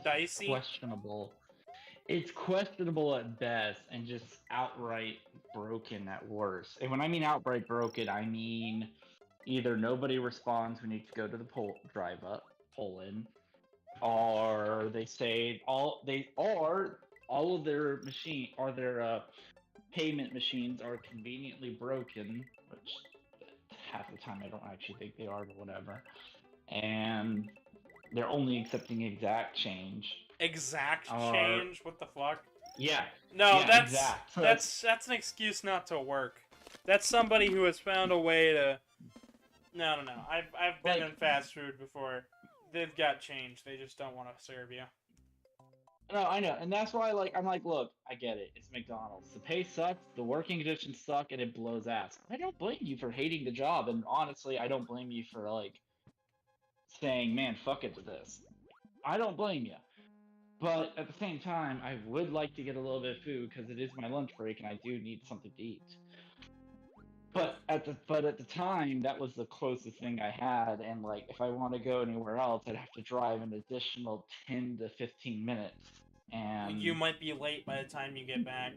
Dicey? questionable. It's questionable at best and just outright broken at worst. And when I mean outright broken, I mean either nobody responds when you go to the pull in, or they say all of their payment machines are conveniently broken, which half the time I don't actually think they are, but whatever. And they're only accepting exact change. Exact change? What the fuck? Yeah. No, yeah, that's exact. that's an excuse not to work. That's somebody who has found a way to. No. I've been Like- in fast food before. They've got change. They just don't want to serve you. No, I know, and that's why, I'm like, look, I get it. It's McDonald's. The pay sucks, the working conditions suck, and it blows ass. I don't blame you for hating the job, and honestly, I don't blame you for saying, "Man, fuck it to this." I don't blame you, but at the same time, I would like to get a little bit of food because it is my lunch break, and I do need something to eat. But at the time, that was the closest thing I had, and if I want to go anywhere else, I'd have to drive an additional 10 to 15 minutes. And You might be late by the time you get back.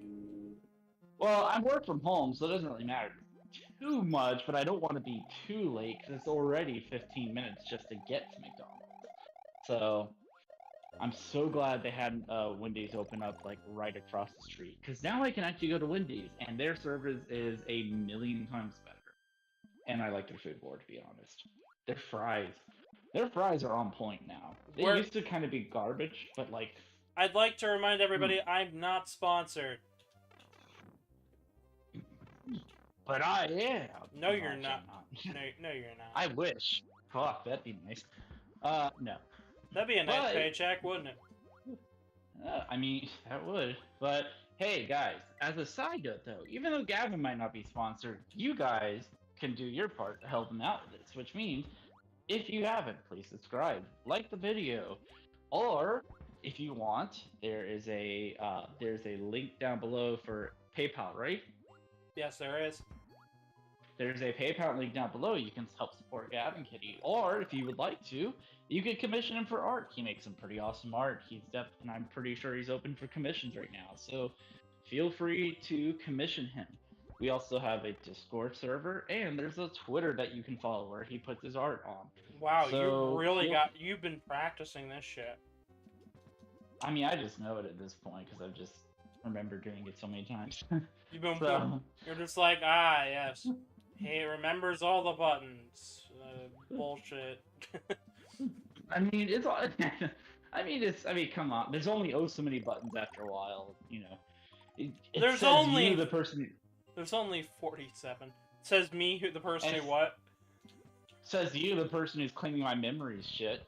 well, I work from home, so it doesn't really matter too much. But I don't want to be too late because it's already 15 minutes just to get to McDonald's. So I'm so glad they had Wendy's open up right across the street, because now I can actually go to Wendy's and their service is a million times better. And I like their food more, to be honest. Their fries are on point now. They used to kind of be garbage, but I'd like to remind everybody I'm not sponsored. But I am. No, you're not. No, you're not. I wish. Fuck, that'd be nice. No. That'd be a nice But- paycheck, wouldn't it? I mean, that would. But hey, guys, as a side note though, even though Gavin might not be sponsored, you guys can do your part to help him out with this, which means if you haven't, please subscribe, like the video, or if you want, there's a link down below for PayPal, right? Yes, there is. There's a PayPal link down below. You can help support Gavin Kitty, or if you would like to, you could commission him for art. He makes some pretty awesome art. And I'm pretty sure he's open for commissions right now. So feel free to commission him. We also have a Discord server, and there's a Twitter that you can follow where he puts his art on. Wow, So, you've been practicing this shit. I mean, I just know it at this point because I've just remembered doing it so many times. You've been. So- You're just like, yes. He remembers all the buttons. Bullshit. I mean, come on. There's only so many buttons after a while, you know. It There's says only- you, the person. There's only 47. It says me, the person And- who what? Says you, the person who's claiming my memories. Shit.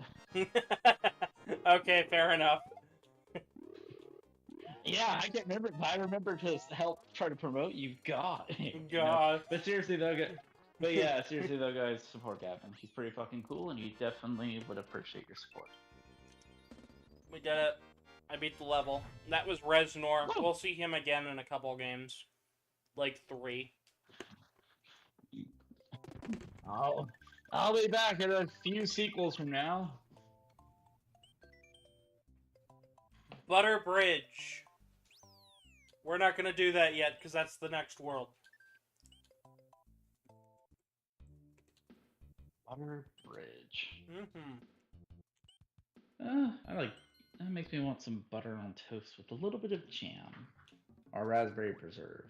Okay, fair enough. Yeah, I can't remember. I remember to help try to promote you. God. God. But seriously though, But yeah, seriously though, guys, support Gavin. He's pretty fucking cool, and he definitely would appreciate your support. We did it. I beat the level. That was Reznor. Whoa. We'll see him again in a couple games. Like 3. I'll be back in a few sequels from now. Butter Bridge. We're not gonna do that yet, because that's the next world. Butter Bridge. Mm-hmm. I like. That makes me want some butter on toast with a little bit of jam, or raspberry preserve.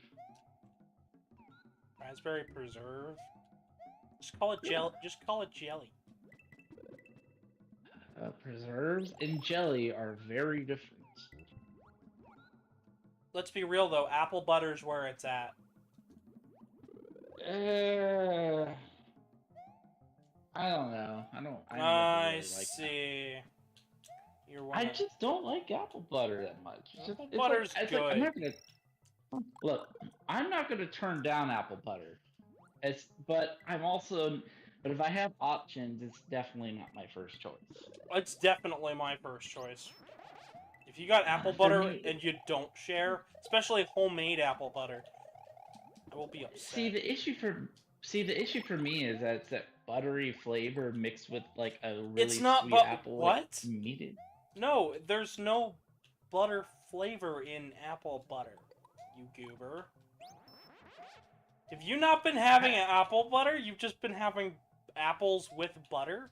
Raspberry preserve? Just call it jelly. Just call it jelly. Preserves and jelly are very different. Let's be real though, apple butter's where it's at. I don't know. I never I really like see. I just don't like apple butter that much. Apple butter's good. I'm not gonna look. I'm not gonna turn down apple butter. But if I have options, it's definitely not my first choice. It's definitely my first choice. If you got apple butter and you don't share, especially homemade apple butter, I will be upset. See, the issue for me is that it's that buttery flavor mixed with like a really sweet apple. What? Like, no, there's no butter flavor in apple butter, you goober. Have you not been having an apple butter? You've just been having apples with butter?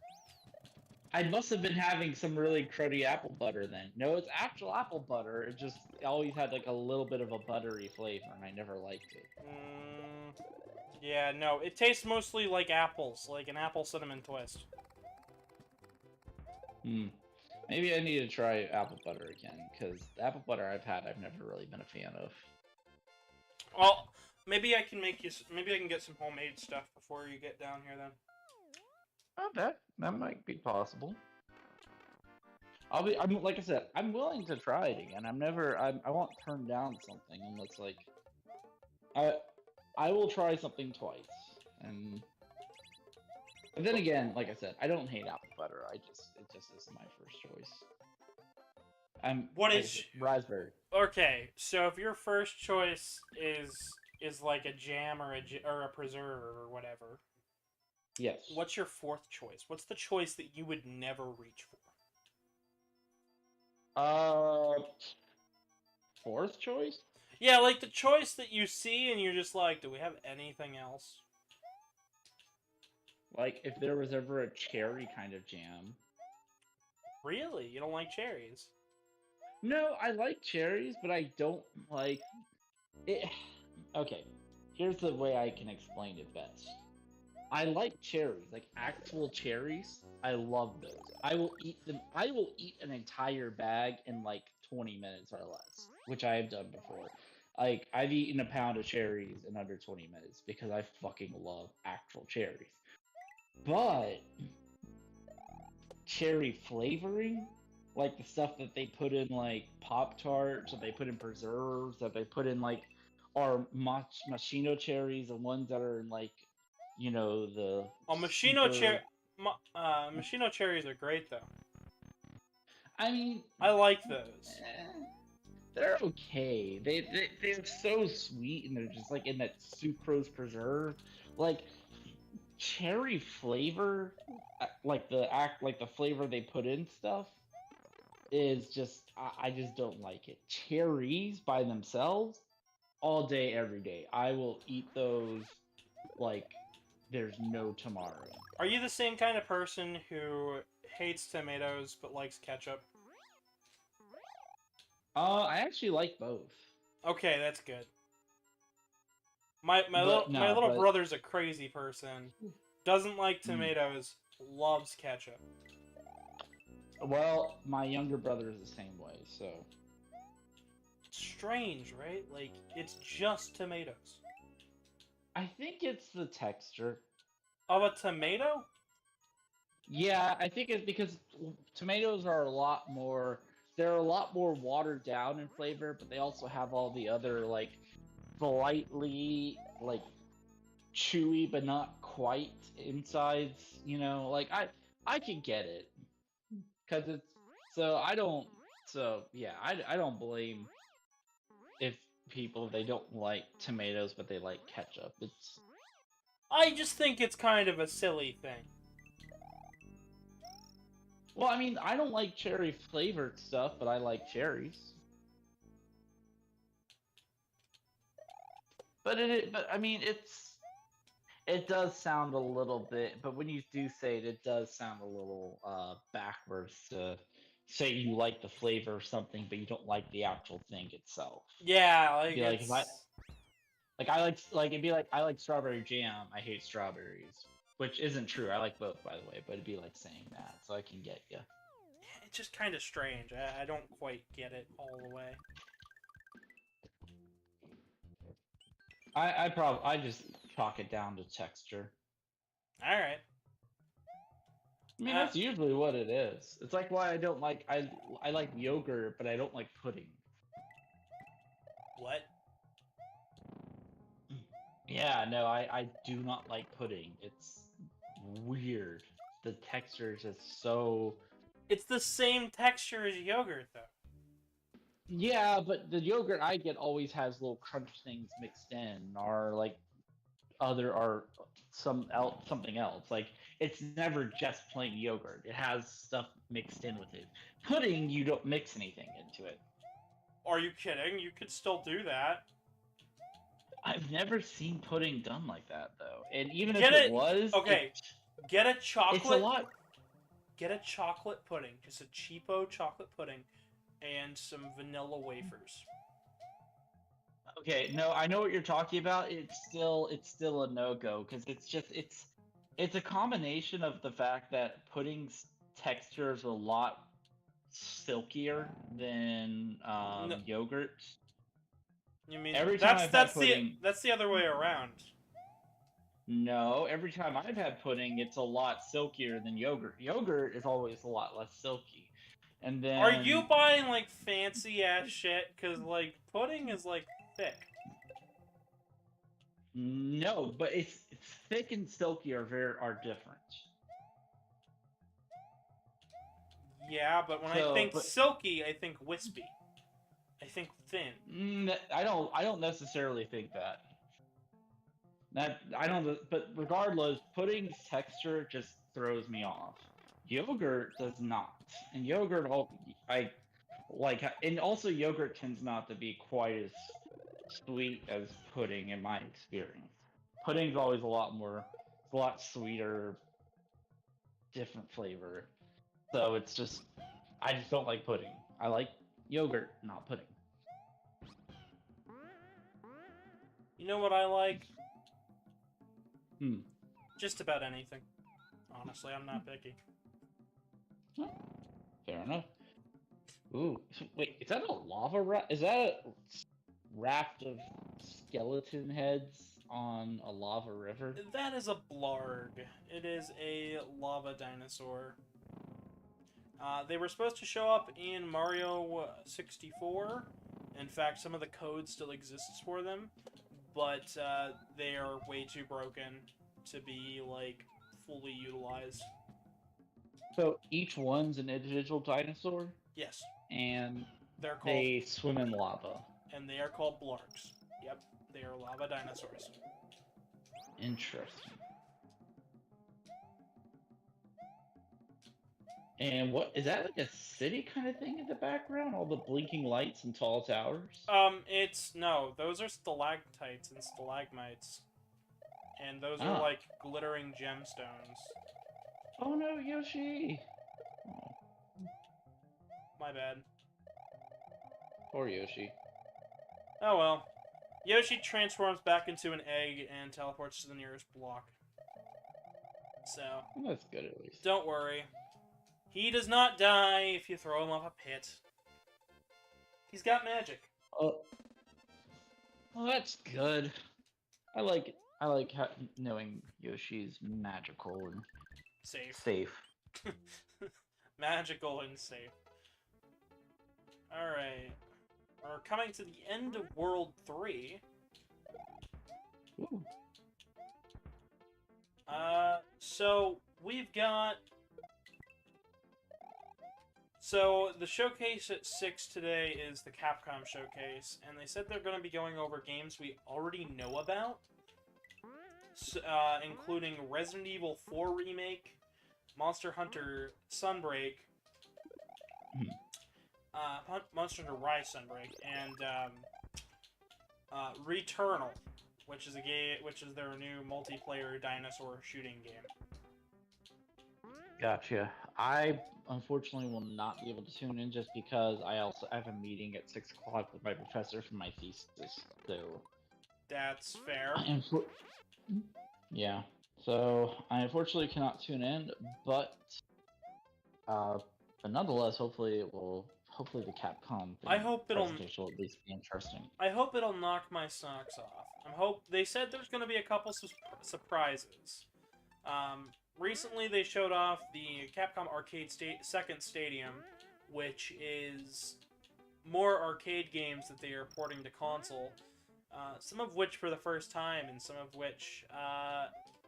I must have been having some really cruddy apple butter then. No, it's actual apple butter. It just always had like a little bit of a buttery flavor, and I never liked it. Yeah, no, it tastes mostly like apples, like an apple cinnamon twist. Maybe I need to try apple butter again, because the apple butter I've had, I've never really been a fan of. Well, maybe I can get some homemade stuff before you get down here then. Oh, that might be possible. I'm like I said, I'm willing to try it again. I won't turn down something unless like, I will try something twice. But then again, like I said, I don't hate apple butter. It just isn't my first choice. What is raspberry? Okay, so if your first choice is like a jam or a preserve or whatever. Yes. What's your fourth choice? What's the choice that you would never reach for? Fourth choice? Yeah, like the choice that you see and you're just like, do we have anything else? Like if there was ever a cherry kind of jam. Really? You don't like cherries? No, I like cherries, but I don't like it. Okay, here's the way I can explain it best. I like cherries, like actual cherries. I love those. I will eat them. I will eat an entire bag in like 20 minutes or less, which I have done before. Like I've eaten a pound of cherries in under 20 minutes because I fucking love actual cherries. But cherry flavoring, like the stuff that they put in like Pop-Tarts, that they put in preserves, that they put in like, or machino cherries, the ones that are in like, you know, the machino cherries are great though. I mean, I like those. They're okay. They're so sweet, and they're just like in that sucrose preserve. Like cherry flavor, like the flavor they put in stuff is just I just don't like it. Cherries by themselves, all day, every day. I will eat those like there's no tomorrow. Are you the same kind of person who hates tomatoes but likes ketchup? I actually like both. Okay, that's good. My little brother's a crazy person. Doesn't like tomatoes, loves ketchup. Well, my younger brother is the same way, so... Strange, right? Like, it's just tomatoes. I think it's the texture. Of a tomato? Yeah, I think it's because tomatoes are a lot more... They're a lot more watered down in flavor, but they also have all the other, like, slightly, like, chewy but not quite insides, you know, like I can get it because it's so I don't so yeah I don't blame if people they don't like tomatoes but they like ketchup. It's I just think it's kind of a silly thing. well, I mean, I don't like cherry flavored stuff, but I like cherries. But I mean, it does sound a little bit, but when you do say it, it does sound a little backwards to say you like the flavor of something, but you don't like the actual thing itself. Yeah, It'd like be like if I it's... like I like it'd be like I like strawberry jam, I hate strawberries, which isn't true. I like both, by the way, but it'd be like saying that, so I can get you. It's just kind of strange. I don't quite get it all the way. I just chalk it down to texture. Alright. I mean, that's usually what it is. It's like why I don't like I like yogurt, but I don't like pudding. What? Yeah, no, I do not like pudding. It's weird. The texture is just so. It's the same texture as yogurt, though. Yeah, but the yogurt I get always has little crunch things mixed in, or like other or something else. Like it's never just plain yogurt. It has stuff mixed in with it. Pudding, you don't mix anything into it. Are you kidding? You could still do that. I've never seen pudding done like that though, and even Get if it? it was, Okay, get a chocolate. it's a lot. Get a chocolate pudding, just a cheapo chocolate pudding, and some vanilla wafers. Okay, no, I know what you're talking about. It's still a no-go because it's a combination of the fact that pudding's texture is a lot silkier than No, yogurt. you mean Every time I've had that's pudding, the other way around. no, every time I've had pudding, it's a lot silkier than yogurt. Yogurt is always a lot less silky. And Are you then buying like fancy ass shit? Cause like pudding is like thick. no, but it's thick and silky are different. Yeah, but when I So, think but silky, I think wispy. I think thin. I don't necessarily think that. That I don't. But regardless, pudding's texture just throws me off. Yogurt does not, and yogurt I like, and also yogurt tends not to be quite as sweet as pudding in my experience. Pudding's always a lot sweeter, different flavor. So it's just, I just don't like pudding. I like yogurt, not pudding. You know what I like? Hmm. Just about anything. Honestly, I'm not picky. Fair enough. Ooh, wait, is that a lava raft? Is that a raft of skeleton heads on a lava river? That is a blarg. It is a lava dinosaur. They were supposed to show up in Mario 64. In fact, some of the code still exists for them, but they are way too broken to be, like, fully utilized. So each one's an individual dinosaur, Yes. and They're called... they swim in lava. And they are called blargs. Yep, they are lava dinosaurs. Interesting. And what is that, like a city kind of thing in the background? All the blinking lights and tall towers? No, those are stalactites and stalagmites. And those are like glittering gemstones. Oh no, Yoshi! Oh, My bad. poor Yoshi. Oh well. Yoshi transforms back into an egg and teleports to the nearest block. So, Well, that's good at least. don't worry. He does not die if you throw him off a pit. He's got magic. Oh, well, that's good. I like knowing Yoshi's magical and safe. Magical and safe. Alright. We're coming to the end of World 3. Ooh. So we've got. So the showcase at 6 today is the Capcom showcase, and they said they're going to be going over games we already know about, including Resident Evil 4 Remake, Monster Hunter Sunbreak, Monster Hunter Rise Sunbreak, and Returnal, which is their new multiplayer dinosaur shooting game. Gotcha. I unfortunately will not be able to tune in just because I also have a meeting at 6 o'clock with my professor for my thesis. So That's fair. Yeah. So I unfortunately cannot tune in, but nonetheless, hopefully the Capcom presentation will at least be interesting. I hope it'll knock my socks off. They said there's going to be a couple surprises. Recently, they showed off the Capcom Arcade Second Stadium, which is more arcade games that they are porting to console. Some of which for the first time, and some of which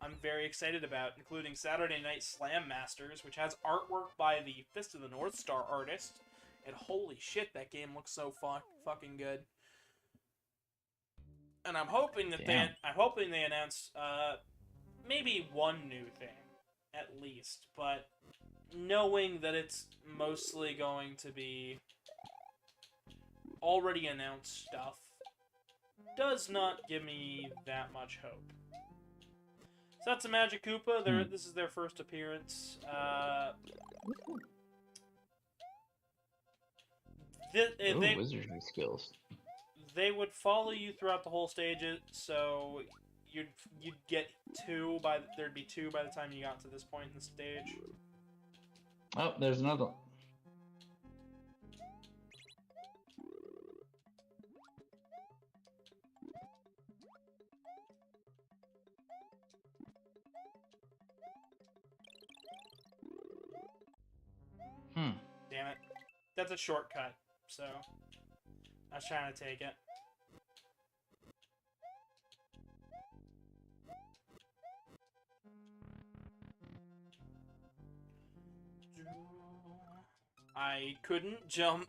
I'm very excited about, including Saturday Night Slam Masters, which has artwork by the Fist of the North Star artist. And holy shit, that game looks so fucking good. And I'm hoping that they announce maybe one new thing, at least. But knowing that it's mostly going to be already announced stuff does not give me that much hope. So that's a Magic Koopa. This is their first appearance. Wizardry skills. They would follow you throughout the whole stages, so you'd get there'd be two by the time you got to this point in the stage. Oh, there's another one. Damn it. That's a shortcut, so I was trying to take it. I couldn't jump.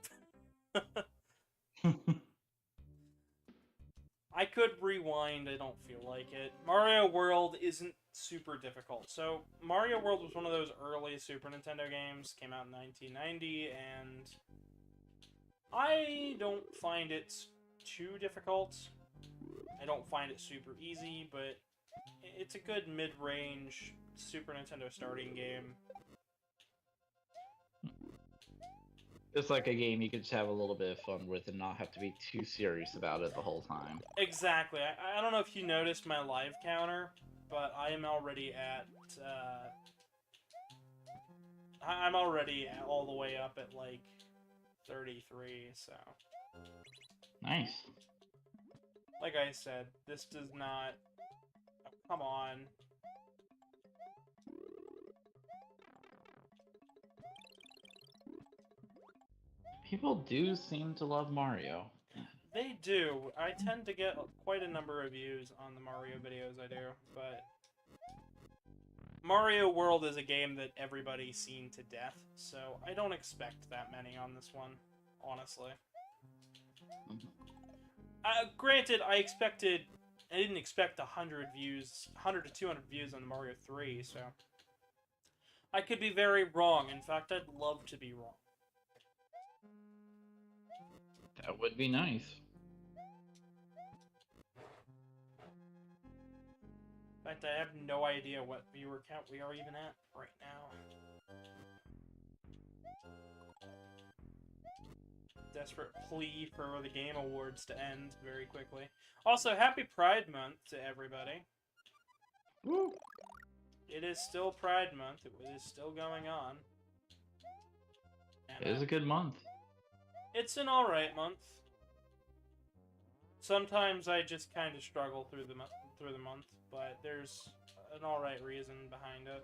I could rewind, I don't feel like it. Mario World isn't super difficult. So, Mario World was one of those early Super Nintendo games, came out in 1990, and I don't find it too difficult. I don't find it super easy, but it's a good mid-range Super Nintendo starting game. It's like a game you could just have a little bit of fun with and not have to be too serious about it the whole time. Exactly. I don't know if you noticed my live counter, but I am already at, I'm already all the way up at, like, 33, so... Nice. Like I said, this does not... Oh, come on. People do seem to love Mario. They do. I tend to get quite a number of views on the Mario videos I do, but... Mario World is a game that everybody's seen to death, so I don't expect that many on this one, honestly. Granted, I didn't expect 100 to 200 views on Mario 3, so... I could be very wrong. In fact, I'd love to be wrong. That would be nice. In fact, I have no idea what viewer count we are even at right now. Desperate plea for the Game Awards to end very quickly. Also, happy Pride Month to everybody. Woo! It is still Pride Month. It is still going on. And, it is a good month. It's an alright month. Sometimes I just kind of struggle through the month, but there's an alright reason behind it.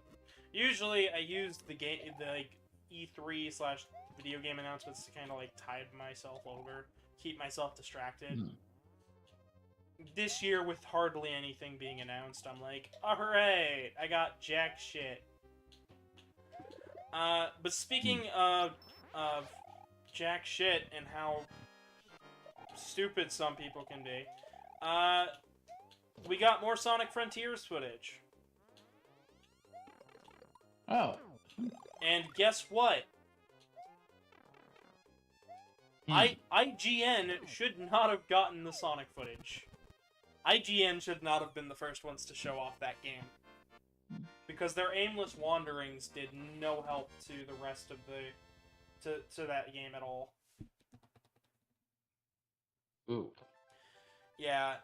Usually, I use the E3/video game announcements to kind of like tide myself over, keep myself distracted. this year with hardly anything being announced, I'm like, oh, hooray! I got jack shit. But speaking of jack shit and how stupid some people can be, we got more Sonic Frontiers footage. Oh. And guess what? IGN should not have gotten the Sonic footage. IGN should not have been the first ones to show off that game. Because their aimless wanderings did no help to the rest of the... to that game at all. Ooh. Yeah,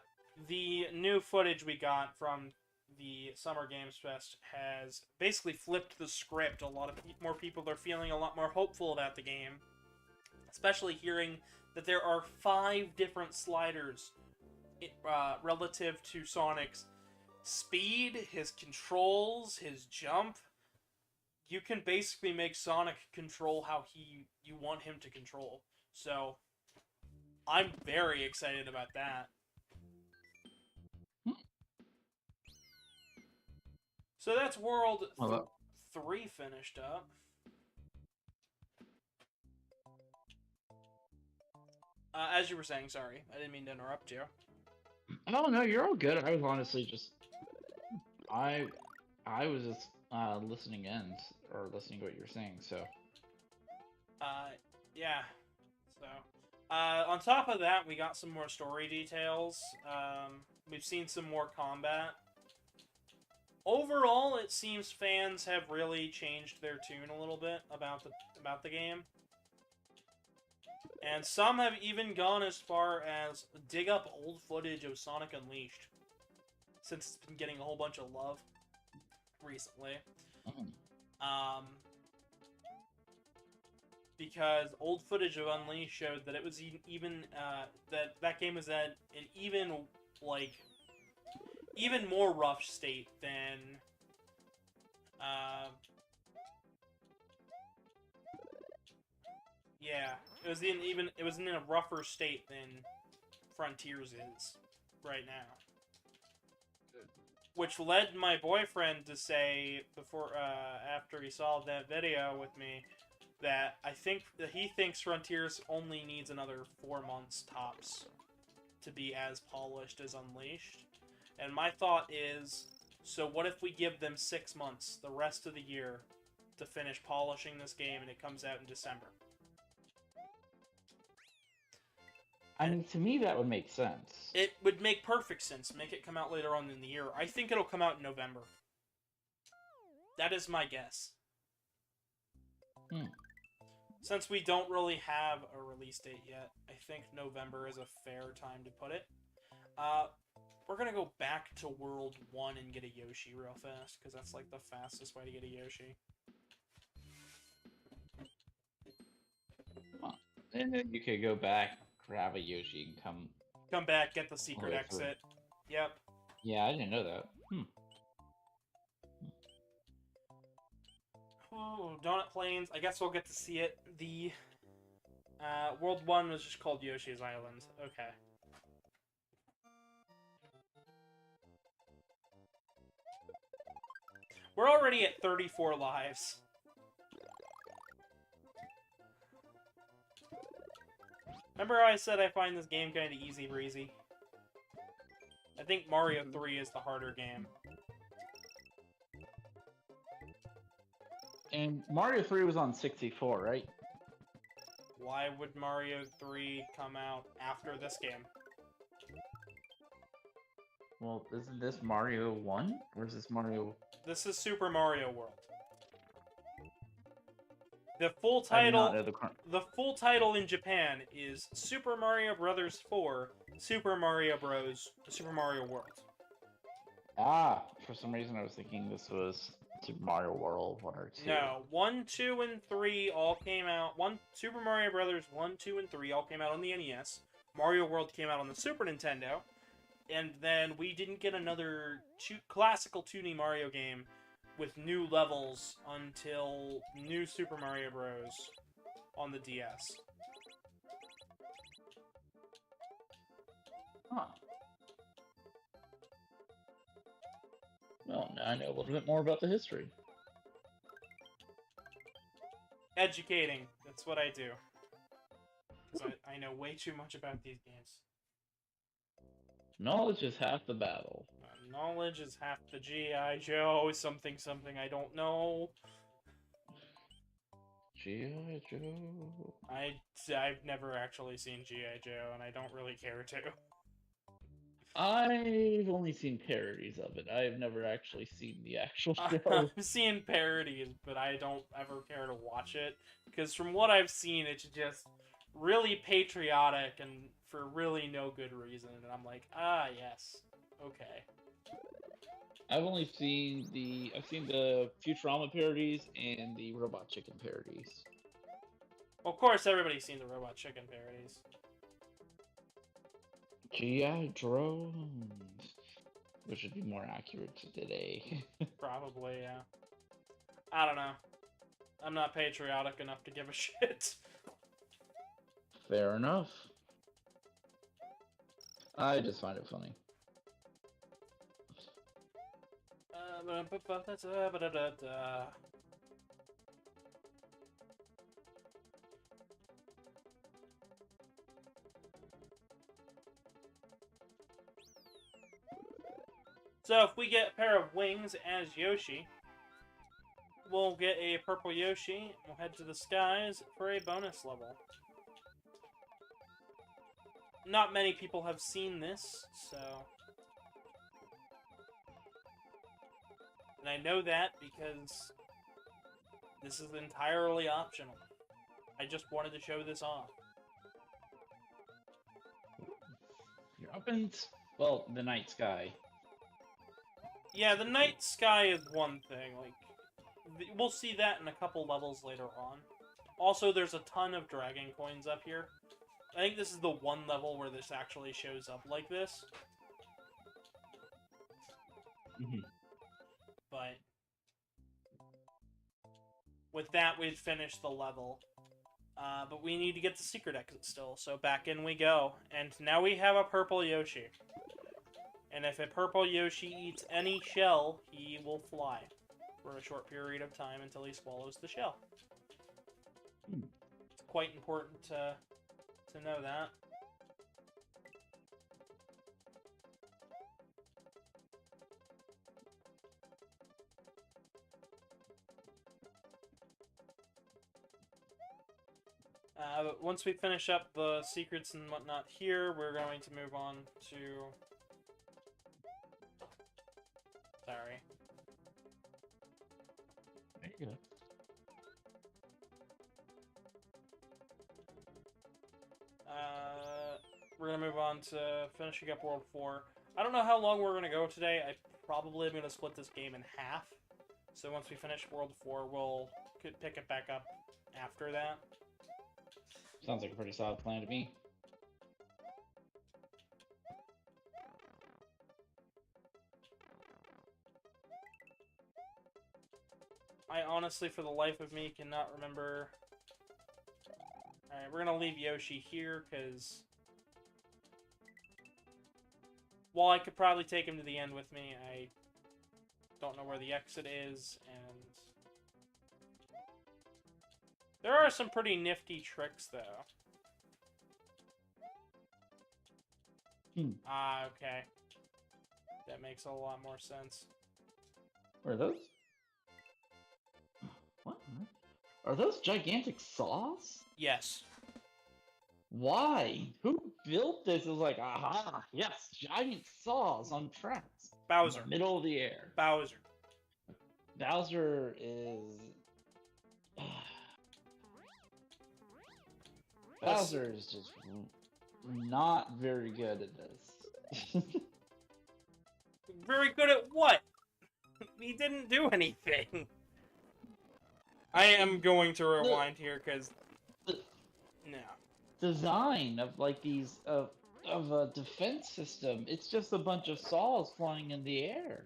the new footage we got from the Summer Games Fest has basically flipped the script. A lot of more people are feeling a lot more hopeful about the game. Especially hearing that there are 5 different sliders relative to Sonic's speed, his controls, his jump. You can basically make Sonic control how you want him to control. So, I'm very excited about that. So that's World 3 finished up. As you were saying, sorry. I didn't mean to interrupt you. Oh, no, you're all good. I was honestly just... I was just listening in, or listening to what you were saying, so... Yeah. So, on top of that, we got some more story details. We've seen some more combat. Overall, it seems fans have really changed their tune a little bit about the game. And some have even gone as far as dig up old footage of Sonic Unleashed, since it's been getting a whole bunch of love recently. Because old footage of Unleashed showed that it was even that game was at an even more rough state than yeah, it was in a rougher state than Frontiers is right now. Which led my boyfriend to say after he saw that video with me that he thinks Frontiers only needs another 4 months tops to be as polished as Unleashed. And my thought is, so what if we give them 6 months, the rest of the year, to finish polishing this game and it comes out in December? I mean, to me, that would make sense. It would make perfect sense. Make it come out later on in the year. I think it'll come out in November. That is my guess. Since we don't really have a release date yet, I think November is a fair time to put it. We're gonna go back to World 1 and get a Yoshi real fast, because that's like the fastest way to get a Yoshi. And then you could go back, grab a Yoshi, and come back, get the secret exit. Yep. Yeah, I didn't know that. Oh, Donut Plains. I guess we'll get to see it. The World 1 was just called Yoshi's Island. Okay. We're already at 34 lives. Remember how I said I find this game kind of easy breezy? I think Mario 3 is the harder game. And Mario 3 was on 64, right? Why would Mario 3 come out after this game? Well, isn't this Mario 1? Or is this Mario... This is Super Mario World. The full title, the full title in Japan is Super Mario Bros. 4, Super Mario Bros. Super Mario World. Ah, for some reason I was thinking this was Super Mario World 1 or 2. No, 1, 2, and 3 all came out. Super Mario Bros. 1, 2, and 3 all came out on the NES. Mario World came out on the Super Nintendo. And then we didn't get another classical 2D Mario game with new levels until New Super Mario Bros. On the DS. Huh. Well, now I know a little bit more about the history. Educating. That's what I do. Because I know way too much about these games. Knowledge is half the battle. Knowledge is half the G.I. Joe, something something I don't know. G.I. Joe. I've never actually seen G.I. Joe, and I don't really care to. I've only seen parodies of it. I've never actually seen the actual show. I've seen parodies, but I don't ever care to watch it. Because from what I've seen, it's just really patriotic and for really no good reason. And I'm like, ah, yes. Okay. I've seen the Futurama parodies and the Robot Chicken parodies. Well, of course, everybody's seen the Robot Chicken parodies. G.I. Drones, which would be more accurate to today. Probably, yeah. I don't know. I'm not patriotic enough to give a shit. Fair enough. I just find it funny. So if we get a pair of wings as Yoshi, we'll get a purple Yoshi. We'll head to the skies for a bonus level. Not many people have seen this, so... And I know that because this is entirely optional. I just wanted to show this off. You're up in, well, the night sky. Yeah, the night sky is one thing. Like, we'll see that in a couple levels later on. Also, there's a ton of dragon coins up here. I think this is the one level where this actually shows up like this. But with that, we've finished the level. But we need to get the secret exit still, so back in we go. And now we have a purple Yoshi. And if a purple Yoshi eats any shell, he will fly for a short period of time until he swallows the shell. It's quite important to know that. But once we finish up the secrets and whatnot here, we're going to move on to... Sorry. There you go. We're going to move on to finishing up World 4. I don't know how long we're going to go today. I probably am going to split this game in half. So once we finish World 4, we'll pick it back up after that. Sounds like a pretty solid plan to me. I honestly, for the life of me, cannot remember... Alright, we're gonna leave Yoshi here, because... While I could probably take him to the end with me, I don't know where the exit is, and... There are some pretty nifty tricks, though. Ah, okay. That makes a lot more sense. What are those? What? Are those gigantic saws? Yes. Why? Who built this? It was like, aha, yes, giant saws on tracks. Bowser. In the middle of the air. Bowser. Bowser is... Bowser is just not very good at this. Very good at what? He didn't do anything. I am going to rewind here, because... No. Design of, like, these... of a defense system. It's just a bunch of saws flying in the air.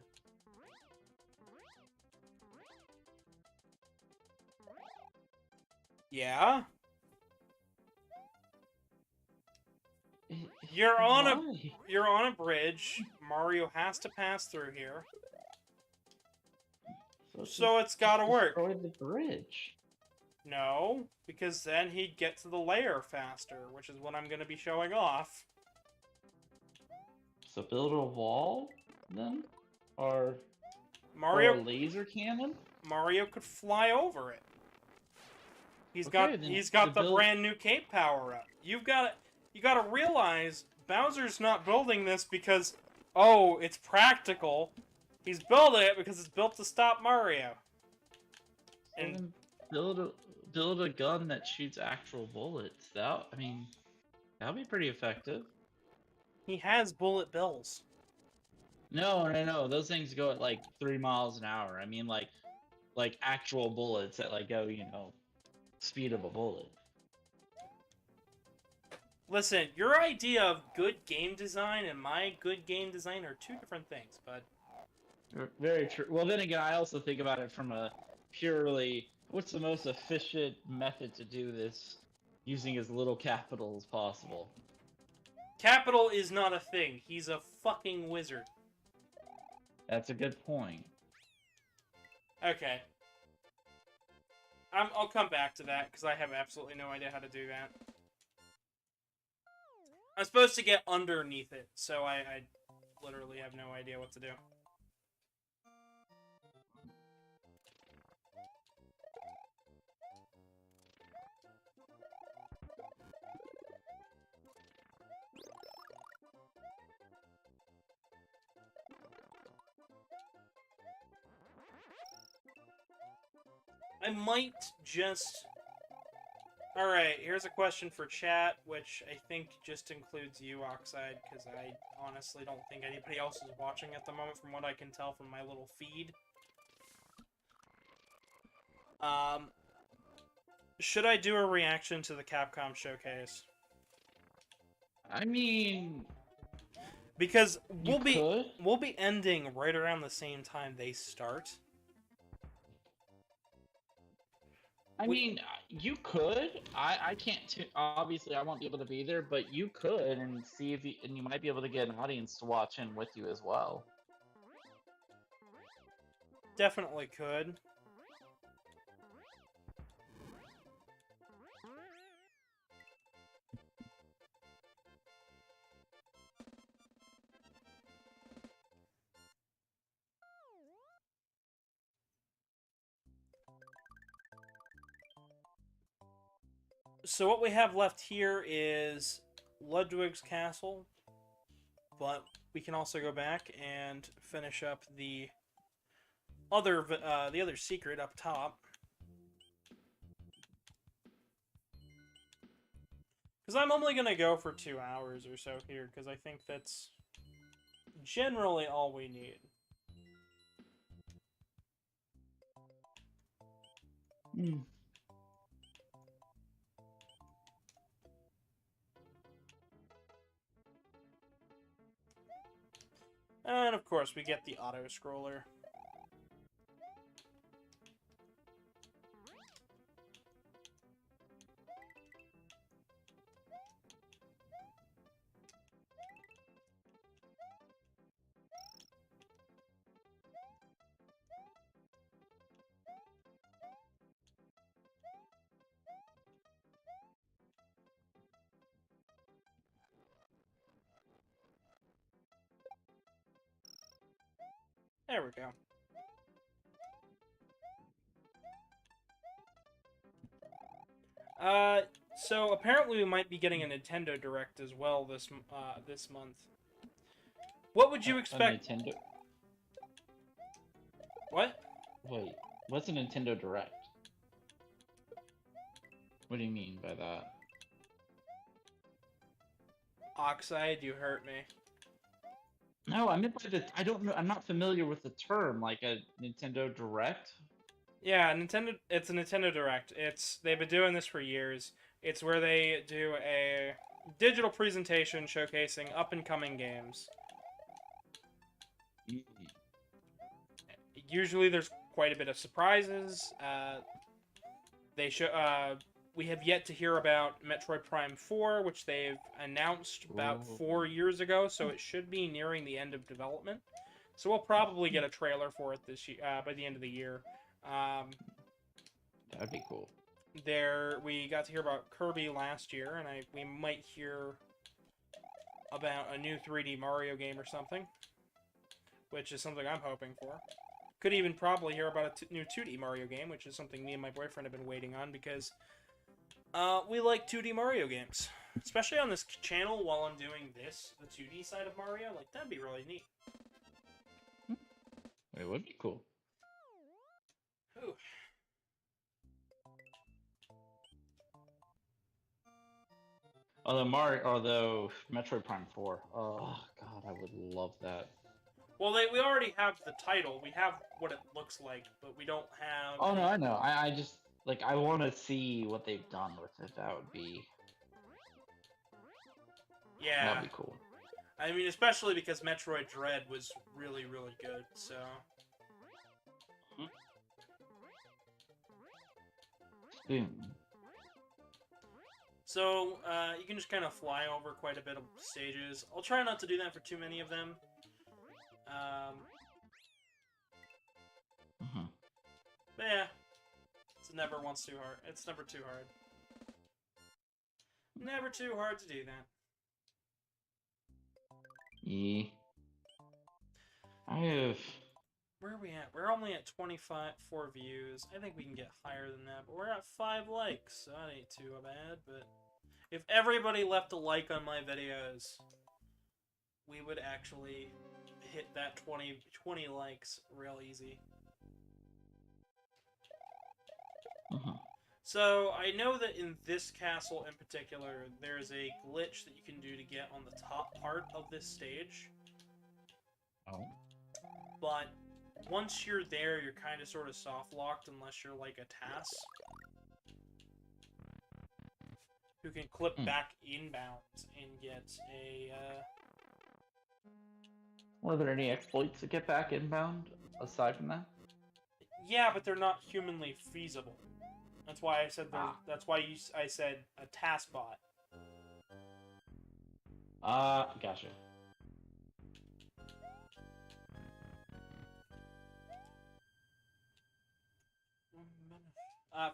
Yeah? You're on a bridge. Mario has to pass through here. So it's gotta work. Destroy the bridge. No, because then he'd get to the layer faster, which is what I'm gonna be showing off. So build a wall, then? Or Mario, a laser cannon? Mario could fly over it. He's Okay, got the brand new cape power up. You gotta realize Bowser's not building this because, oh, it's practical. He's building it because it's built to stop Mario. And build a gun that shoots actual bullets. That'll be pretty effective. He has bullet bills. No. Those things go at like 3 miles an hour. I mean, like actual bullets that like go, speed of a bullet. Listen, your idea of good game design and my good game design are two different things, bud. Very true. Well, then again, I also think about it from a purely what's the most efficient method to do this using as little capital as possible. Capital is not a thing. He's a fucking wizard. That's a good point. Okay. I'll come back to that, because I have absolutely no idea how to do that. I'm supposed to get underneath it, so I literally have no idea what to do. I might just... Alright, here's a question for chat, which I think just includes you, Oxide, because I honestly don't think anybody else is watching at the moment from what I can tell from my little feed. Should I do a reaction to the Capcom showcase? I mean... Because we'll be ending right around the same time they start. I mean, you could. I can't. Obviously, I won't be able to be there, but you could and see if you might be able to get an audience to watch in with you as well. Definitely could. So what we have left here is Ludwig's castle, but we can also go back and finish up the other secret up top. Because I'm only going to go for 2 hours or so here, because I think that's generally all we need. Hmm. And of course, we get the auto-scroller. There we go. So apparently we might be getting a Nintendo Direct as well this month. What would you expect? A Nintendo? What? Wait, what's a Nintendo Direct? What do you mean by that? Oxide, you hurt me. No, I meant by the. I don't know. I'm not familiar with the term, like a Nintendo Direct. Yeah, it's a Nintendo Direct. They've been doing this for years. It's where they do a digital presentation showcasing up-and-coming games. Usually there's quite a bit of surprises. We have yet to hear about Metroid Prime 4, which they've announced about 4 years ago, so it should be nearing the end of development. So we'll probably get a trailer for it this year, by the end of the year. Um, That'd be cool. we got to hear about Kirby last year, and we might hear about a new 3D Mario game or something, which is something I'm hoping for. Could even probably hear about a new 2D Mario game, which is something me and my boyfriend have been waiting on because we like 2D Mario games. Especially on this channel while I'm doing this, the 2D side of Mario, like, that'd be really neat. It would be cool. Ooh. Although Metroid Prime 4. Oh god, I would love that. Well, we already have the title. We have what it looks like, but we don't have... Oh no, I know. I just like I want to see what they've done with it. That would be... Yeah. That'd be cool. I mean, especially because Metroid Dread was really, really good, so... So, you can just kind of fly over quite a bit of stages. I'll try not to do that for too many of them. But yeah, it's never once too hard. It's never too hard. Never too hard to do that. Yeah. I have... Where are we at? We're only at 24 views. I think we can get higher than that, but we're at 5 likes, so that ain't too bad, but... If everybody left a like on my videos, we would actually hit that 20 likes real easy. So, I know that in this castle in particular, there's a glitch that you can do to get on the top part of this stage. Oh. But once you're there, you're kind of sort of soft-locked unless you're like a TAS who can clip back inbound and get a... Were there any exploits to get back inbound, aside from that? Yeah, but they're not humanly feasible. That's why I said that's why I said a TAS bot. Gotcha.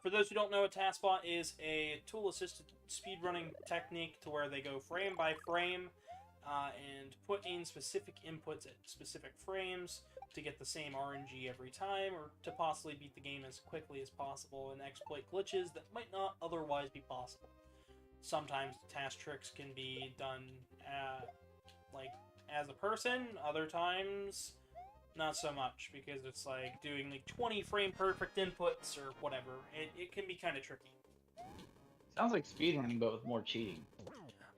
For those who don't know, a TASBot is a tool-assisted speedrunning technique to where they go frame by frame and put in specific inputs at specific frames to get the same RNG every time, or to possibly beat the game as quickly as possible and exploit glitches that might not otherwise be possible. Sometimes task tricks can be done like as a person, other times not so much, because it's like doing like 20 frame perfect inputs or whatever. It can be kind of tricky. Sounds like speedrunning, but with more cheating.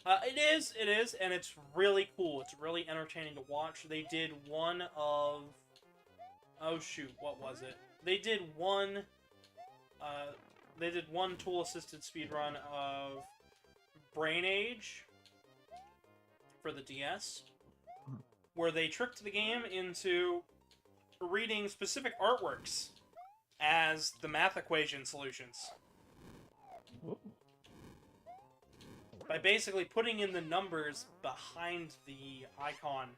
It is, and it's really cool. It's really entertaining to watch. They did one of... Oh shoot, what was it? They did one tool-assisted speedrun of Brain Age for the DS, where they tricked the game into reading specific artworks as the math equation solutions. Ooh. By basically putting in the numbers behind the icon.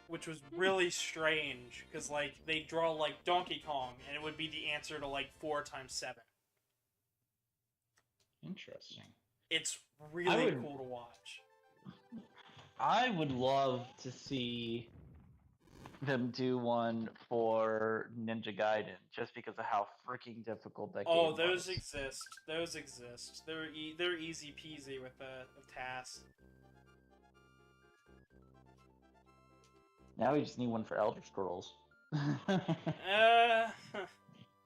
Which was really strange, because, like, they draw, like, Donkey Kong, and it would be the answer to, like, 4 times 7. Interesting. It's really cool to watch. I would love to see them do one for Ninja Gaiden, just because of how freaking difficult that game was. Oh, those exist. Those exist. They're easy peasy with tasks. Now we just need one for Elder Scrolls.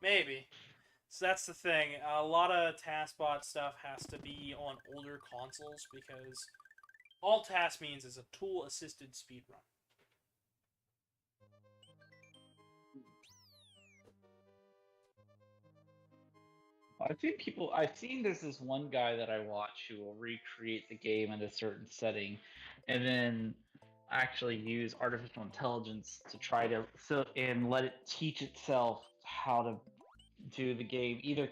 Maybe. So that's the thing. A lot of TASBot stuff has to be on older consoles, because all TAS means is a tool-assisted speedrun. I've seen there's this one guy that I watch who will recreate the game in a certain setting, and then actually use artificial intelligence to try to and let it teach itself how to do the game, either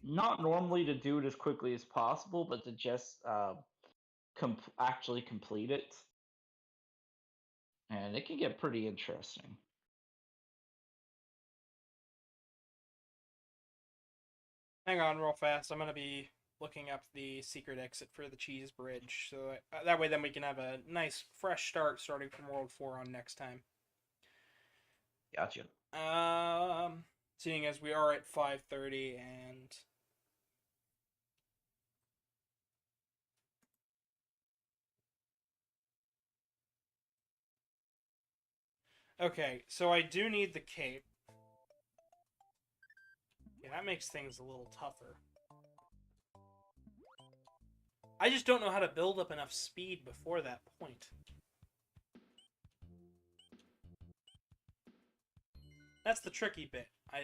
not normally to do it as quickly as possible, but to just actually complete it. And it can get pretty interesting. Hang on real fast. I'm going to be looking up the secret exit for the cheese bridge. So that way then we can have a nice fresh start starting from World 4 on next time. Gotcha. Seeing as we are at 5:30 and... Okay, so I do need the cape. Yeah, that makes things a little tougher. I just don't know how to build up enough speed before that point. That's the tricky bit. Are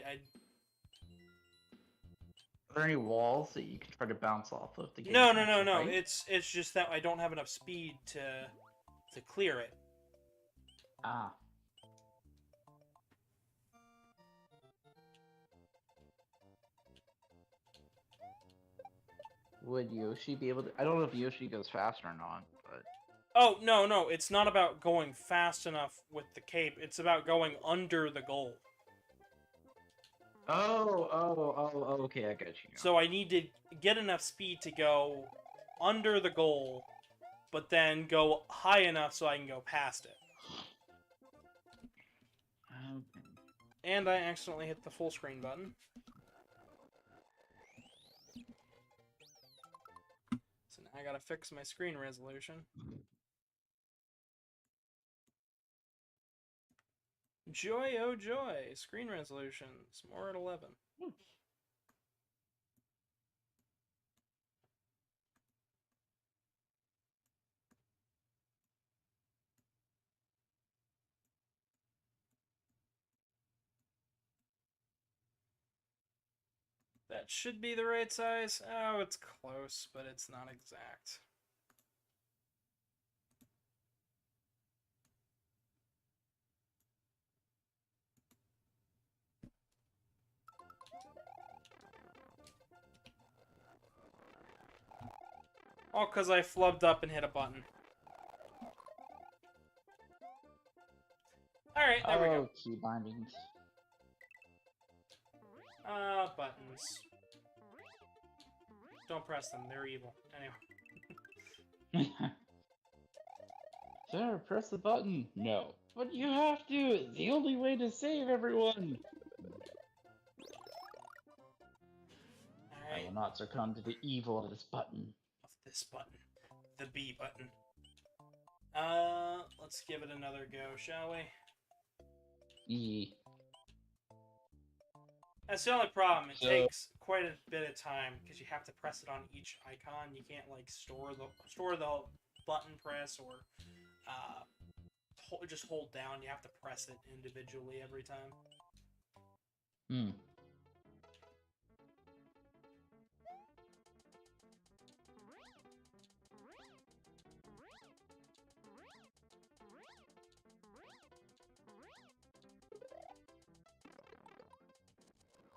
there any walls that you can try to bounce off of to gain No. height? It's just that I don't have enough speed to clear it. Ah. Would Yoshi be able to? I don't know if Yoshi goes faster or not, but... Oh, no, it's not about going fast enough with the cape. It's about going under the goal. Oh, okay, I got you. So I need to get enough speed to go under the goal, but then go high enough so I can go past it. Okay. And I accidentally hit the full screen button. So now I gotta fix my screen resolution. Joy, oh joy! Screen resolutions, more at 11. That should be the right size. Oh, it's close, but it's not exact. All because I flubbed up and hit a button. Alright, there we go. Key bindings. Buttons. Don't press them, they're evil. Anyway. Sir, press the button. No. But you have to. It's the only way to save everyone. I will not succumb to the evil of this button. Of this button. The B button. Let's give it another go, shall we? E. That's the only problem. It takes quite a bit of time because you have to press it on each icon. You can't like store the button press or just hold down. You have to press it individually every time. Hmm.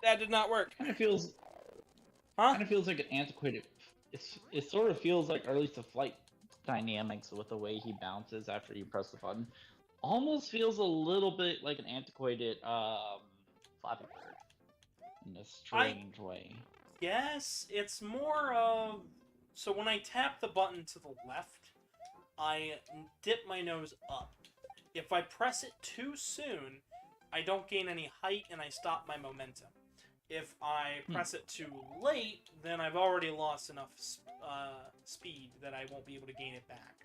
That did not work. Kind of feels. Huh? Kind of feels like an antiquated. It sort of feels like, or at least the flight dynamics with the way he bounces after you press the button, almost feels a little bit like an antiquated Flappy Bird in a strange way. Yes, it's more of... So when I tap the button to the left, I dip my nose up. If I press it too soon, I don't gain any height and I stop my momentum. If I press it too late, then I've already lost enough speed that I won't be able to gain it back.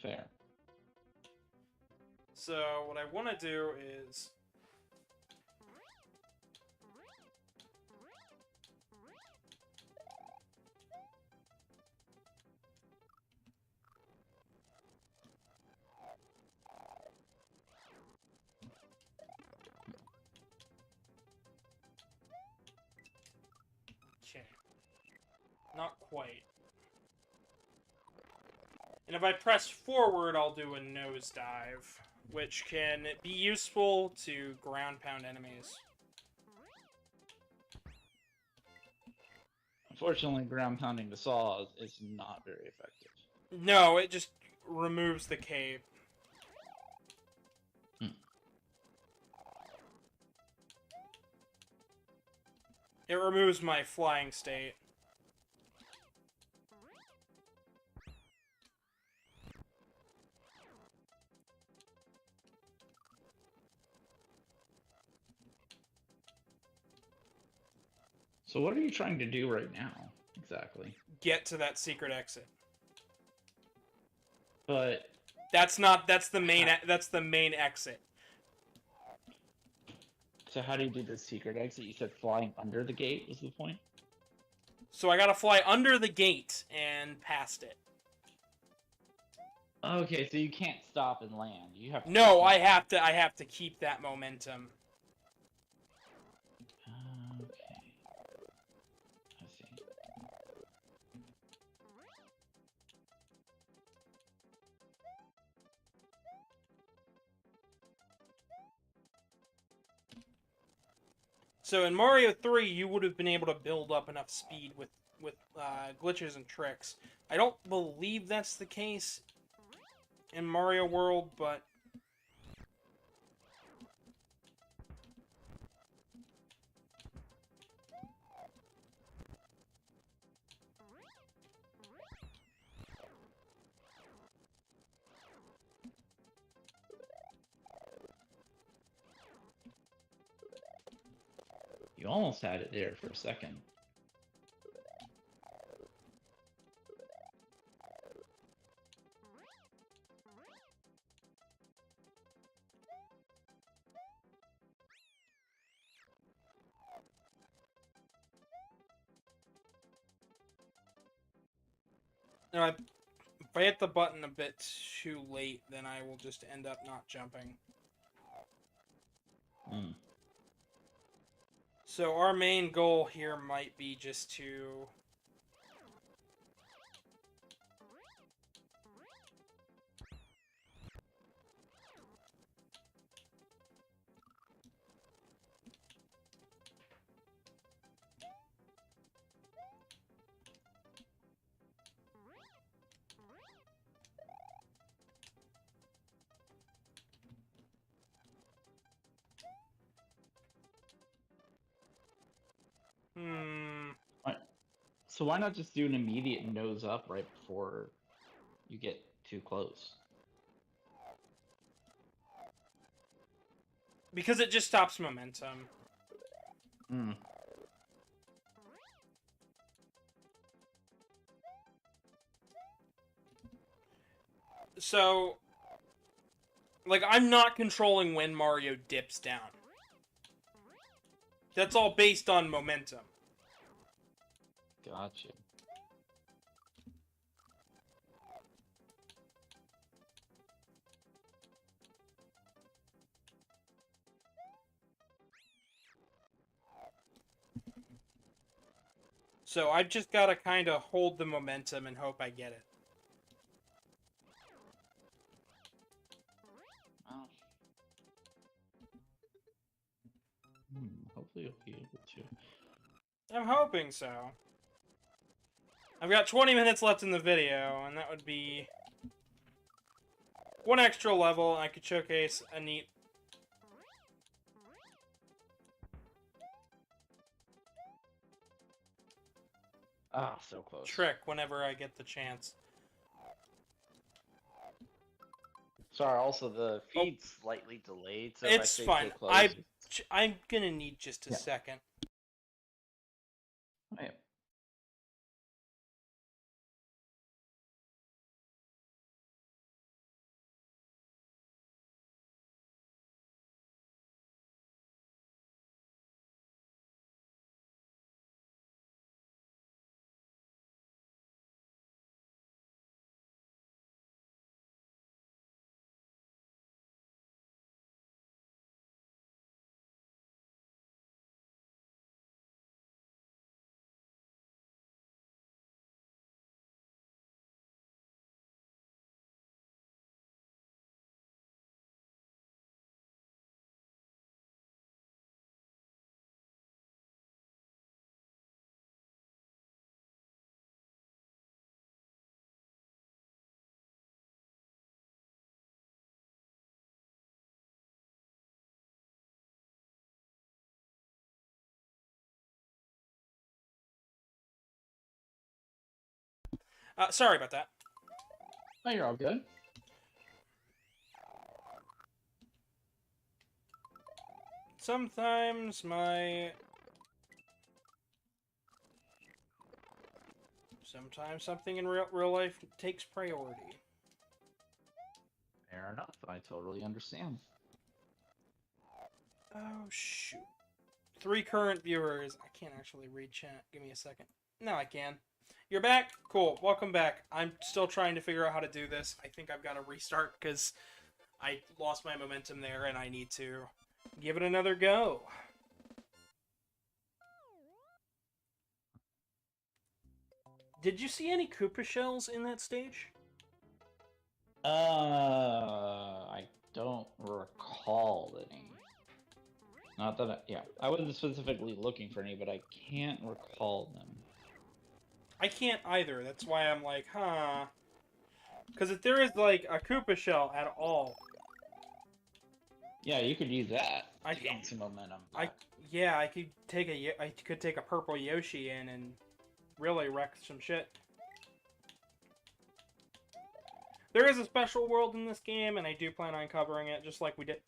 Fair. So what I want to do is... Okay. Not quite. And if I press forward, I'll do a nosedive, which can be useful to ground pound enemies. Unfortunately, ground pounding the saw is not very effective. No, it just removes the cape. It removes my flying state. So what are you trying to do right now, exactly? Get to that secret exit. But that's the main exit. So how do you do the secret exit? You said flying under the gate was the point? So I gotta fly under the gate and past it. Okay, so you can't stop and land. You have to No, I have to keep that momentum. Okay. I see. So in Mario 3, you would have been able to build up enough speed with glitches and tricks. I don't believe that's the case in Mario World, but You almost had it there for a second. no, if I hit the button a bit too late, then I will just end up not jumping. Mm. So our main goal here might be just to... So why not just do an immediate nose up right before you get too close? Because it just stops momentum. Hmm. So, like, I'm not controlling when Mario dips down. That's all based on momentum. Gotcha. So I've just got to kind of hold the momentum and hope I get it. Well, hopefully you'll be able to. I'm hoping so. I've got 20 minutes left in the video, and that would be one extra level. I could showcase a neat... Ah, so close. trick whenever I get the chance. Sorry, also the feed's slightly delayed, so It's if I say fine. stay close, I'm gonna need just a Yeah. second. yeah. Sorry about that. Oh, you're all good. Sometimes something in real life takes priority. Fair enough. I totally understand. Oh, shoot. 3 current viewers. I can't actually read chat. Give me a second. No, I can. You're back? Cool. Welcome back. I'm still trying to figure out how to do this. I think I've got to restart because I lost my momentum there and I need to give it another go. Did you see any Koopa shells in that stage? I don't recall any. Not that I wasn't specifically looking for any, but I can't recall them. I can't either. That's why I'm like, huh. Because if there is, like, a Koopa shell at all... Yeah, you could use that to gain some momentum. Yeah, I could take a purple Yoshi in and really wreck some shit. There is a special world in this game, and I do plan on covering it, just like we did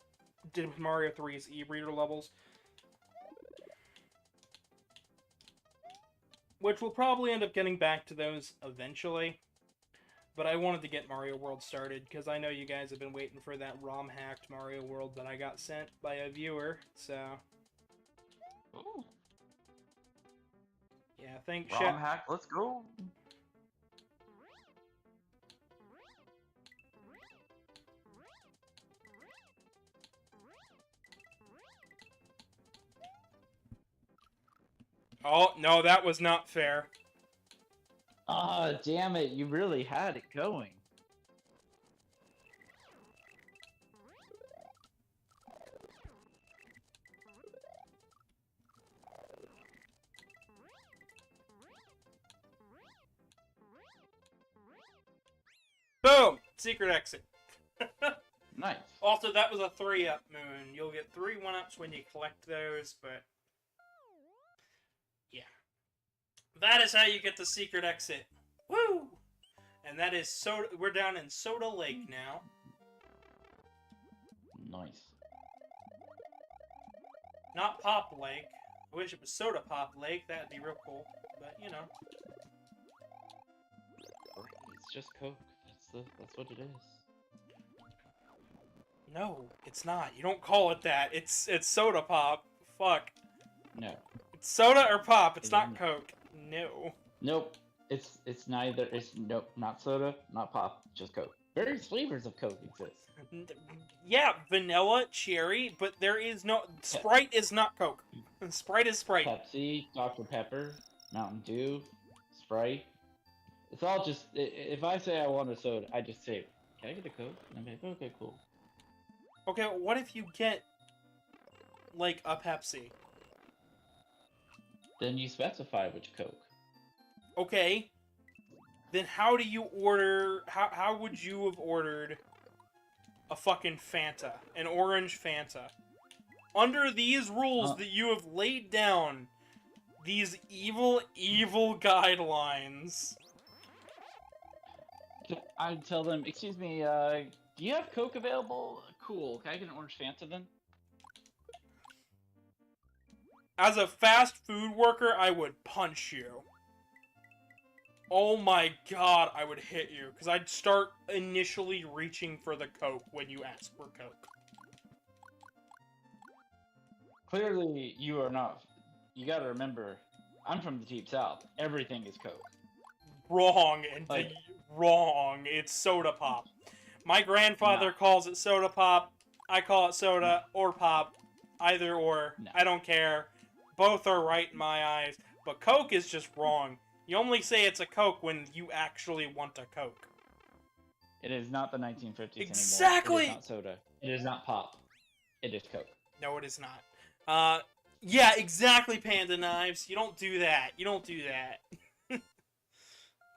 with Mario 3's e-reader levels. Which we'll probably end up getting back to those eventually. But I wanted to get Mario World started, because I know you guys have been waiting for that ROM-hacked Mario World that I got sent by a viewer, so... Ooh. Yeah, thanks, ROM hack, let's go! Oh, no, that was not fair. Ah, damn it, you really had it going. Boom! Secret exit. Nice. Also, that was a 3-up moon. You'll get 3 1-ups when you collect those, but... yeah. That is how you get the secret exit. Woo! And that is Soda... We're down in Soda Lake now. Nice. Not Pop Lake. I wish it was Soda Pop Lake. That'd be real cool. But, you know. It's just Coke. That's what it is. No, it's not. You don't call it that. It's Soda Pop. Fuck. No. It's soda or pop. It's not Coke. No. Nope. It's neither. It's nope. Not soda. Not pop. Just Coke. Various flavors of Coke exist. Yeah, vanilla, cherry, but there is no... Sprite is not Coke. Sprite is Sprite. Pepsi, Dr. Pepper, Mountain Dew, Sprite. It's all just... If I say I want a soda, I just say, can I get a Coke? And I'm like, okay, cool. Okay, what if you get, like, a Pepsi? Then you specify which Coke. Okay. Then how do you order... How would you have ordered a fucking Fanta? An orange Fanta? Under these rules that you have laid down, these evil, evil guidelines... I'd tell them, excuse me, do you have Coke available? Cool. Can I get an orange Fanta then? As a fast food worker, I would punch you. Oh my god, I would hit you. Because I'd start initially reaching for the Coke when you ask for Coke. Clearly, you are not... You gotta remember, I'm from the Deep South. Everything is Coke. Wrong, and wrong. It's soda pop. My grandfather calls it soda pop. I call it soda or pop. Either or. No. I don't care. Both are right in my eyes. But Coke is just wrong. You only say it's a Coke when you actually want a Coke. It is not the 1950s exactly! Anymore. It is not soda. It is not pop. It is Coke. No, it is not. Yeah, exactly, Panda Knives. You don't do that. You don't do that.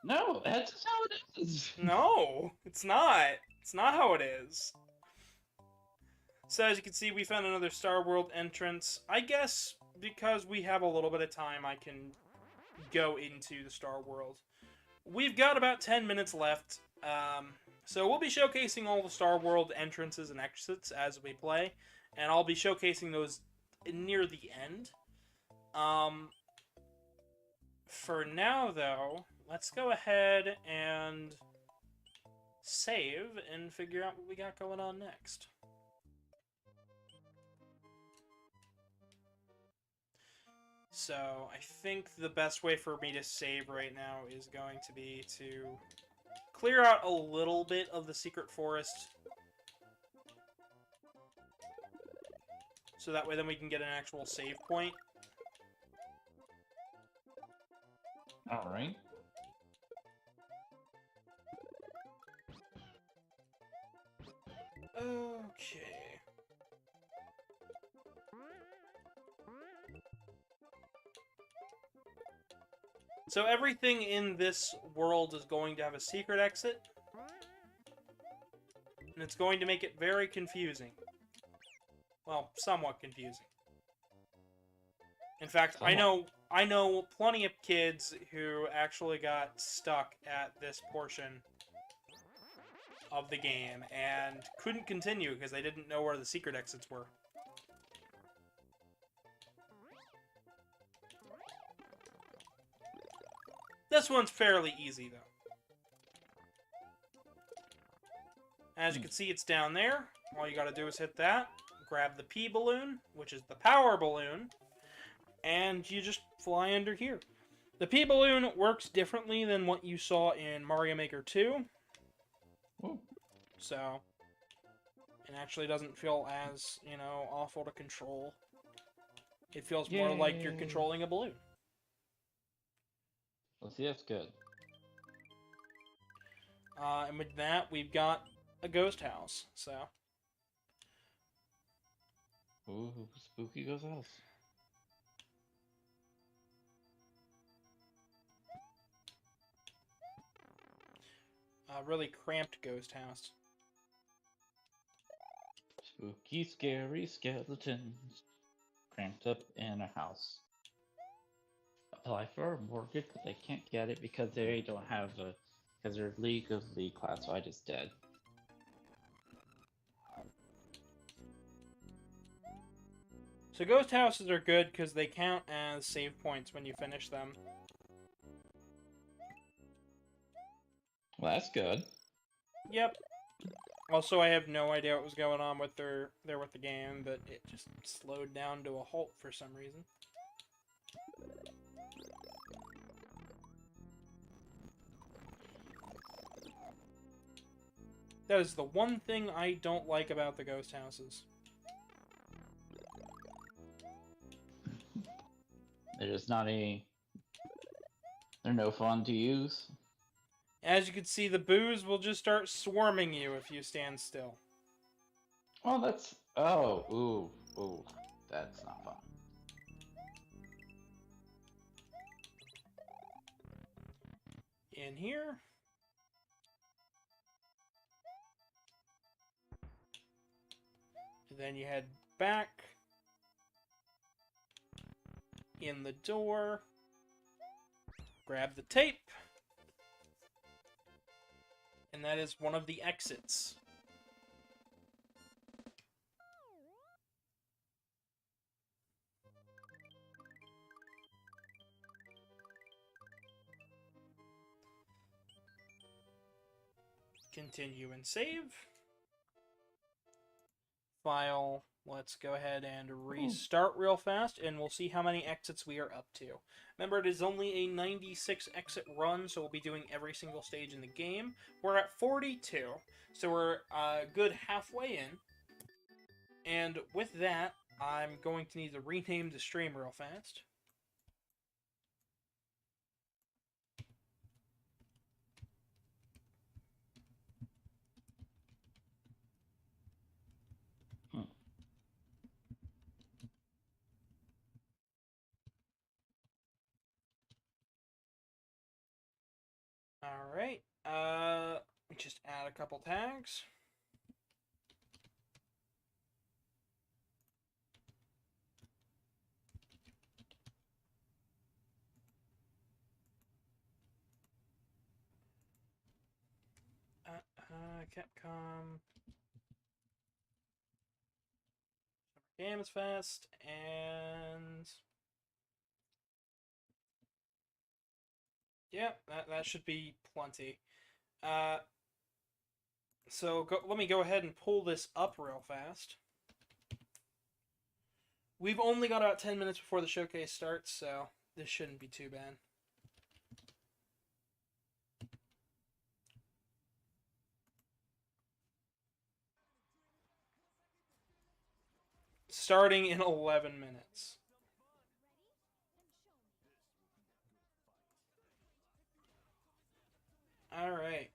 No, that's just how it is. No, it's not. It's not how it is. So as you can see, we found another Star World entrance. I guess because we have a little bit of time, I can go into the Star World. we've got about 10 minutes left. So we'll be showcasing all the Star World entrances and exits as we play, and I'll be showcasing those near the end. For now, though, let's go ahead and save and figure out what we got going on next. So, I think the best way for me to save right now is going to be to clear out a little bit of the secret forest. So that way then we can get an actual save point. Alright. Okay. So everything in this world is going to have a secret exit. And it's going to make it very confusing. Well, somewhat confusing. In fact, I know plenty of kids who actually got stuck at this portion of the game and couldn't continue because they didn't know where the secret exits were. This one's fairly easy, though. As you can see, it's down there. All you gotta do is hit that, grab the P balloon, which is the power balloon, and you just fly under here. The P balloon works differently than what you saw in Mario Maker 2. Ooh. So, it actually doesn't feel as, awful to control. It feels more like you're controlling a balloon. Let's see, that's good. And with that, we've got a ghost house, so. Ooh, spooky ghost house. A really cramped ghost house. Spooky, scary skeletons cramped up in a house. Apply for a mortgage, but they can't get it because they don't have because they're legally classified as dead. So ghost houses are good because they count as save points when you finish them. Well, that's good. Yep. Also, I have no idea what was going on with with the game, but it just slowed down to a halt for some reason. That is the one thing I don't like about the ghost houses. They're just not any. They're no fun to use. As you can see, the boos will just start swarming you if you stand still. Oh, that's. Oh, ooh. That's not fun. In here. Then you head back. In the door. Grab the tape. And that is one of the exits. Continue and save. File. Let's go ahead and restart real fast, and we'll see how many exits we are up to. Remember, it is only a 96 exit run, so we'll be doing every single stage in the game. We're at 42, so we're a good halfway in. And with that, I'm going to need to rename the stream real fast. Alright, just add a couple tags. Capcom Games Fest, and yeah, that should be plenty. So let me go ahead and pull this up real fast. We've only got about 10 minutes before the showcase starts, so this shouldn't be too bad. Starting in 11 minutes. Alright.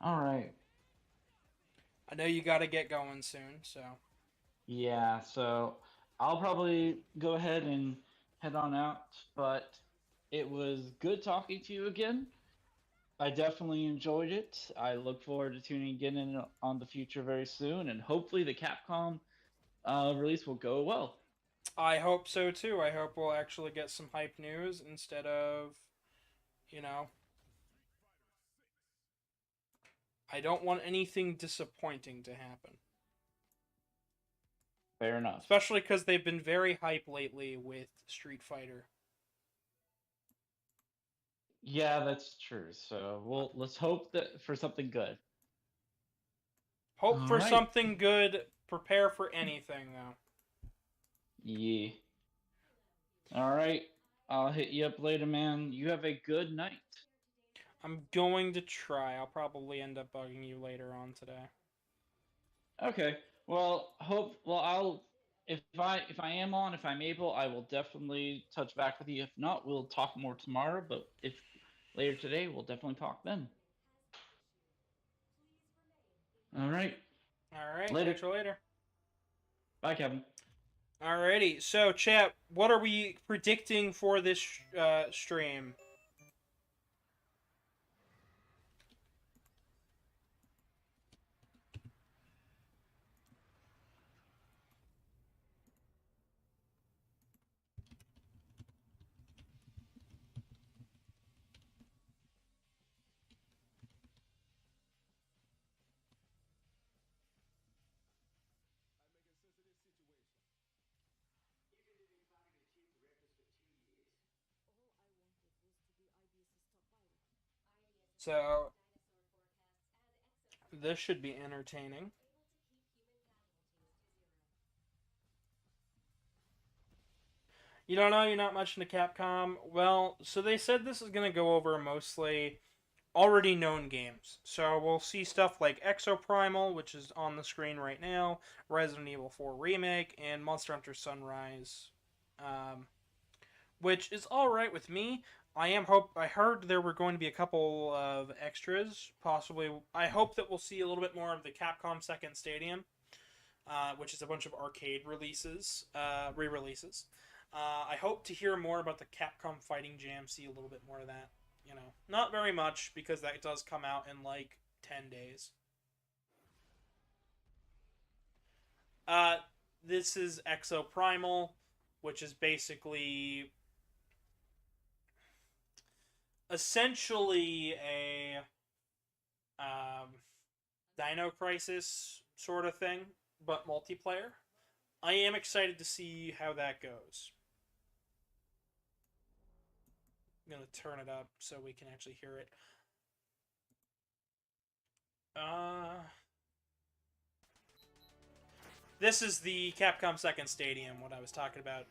All right. I know you gotta get going soon, so. Yeah, so I'll probably go ahead and head on out, but it was good talking to you again. I definitely enjoyed it. I look forward to tuning again in on the future very soon, and hopefully the Capcom release will go well. I hope so too. I hope we'll actually get some hype news instead of, you know, I don't want anything disappointing to happen. Fair enough. Especially because they've been very hype lately with Street Fighter. Yeah, that's true. So let's hope that for something good. Hope All for right. something good. Prepare for anything, though. Yeah. All right. I'll hit you up later, man. You have a good night. I'm going to try. I'll probably end up bugging you later on today. Okay. I'll if I am on, if I'm able, I will definitely touch back with you. If not, we'll talk more tomorrow, but if later today, we'll definitely talk then. All right. Alright, Later. catch you later. Bye, Kevin. Alrighty, so chat, what are we predicting for this stream? So, this should be entertaining. You don't know, you're not much into Capcom? Well, so they said this is going to go over mostly already known games. So we'll see stuff like Exo Primal, which is on the screen right now, Resident Evil 4 Remake, and Monster Hunter Sunrise, which is all right with me. I heard there were going to be a couple of extras, possibly. I hope that we'll see a little bit more of the Capcom Second Stadium, which is a bunch of arcade releases, re-releases. I hope to hear more about the Capcom Fighting Jam, see a little bit more of that. You know, not very much because that does come out in like 10 days. Uh, this is Exo Primal, which is basically essentially a Dino Crisis sort of thing, but multiplayer. I am excited to see how that goes. I'm gonna turn it up so we can actually hear it. This is the Capcom Second Stadium, what I was talking about.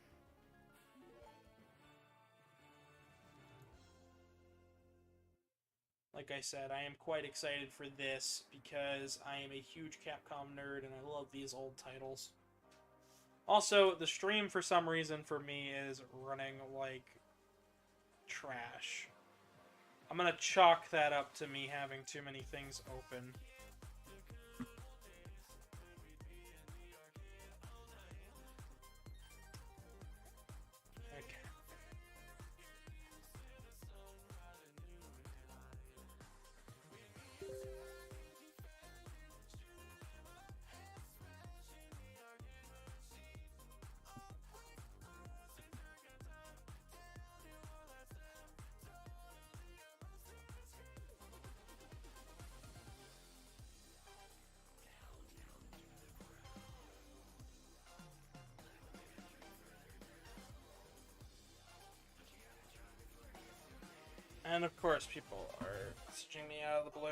Like I said, I am quite excited for this because I am a huge Capcom nerd and I love these old titles. Also, the stream for some reason for me is running like trash. I'm gonna chalk that up to me having too many things open. Okay. And of course, people are messaging me out of the blue.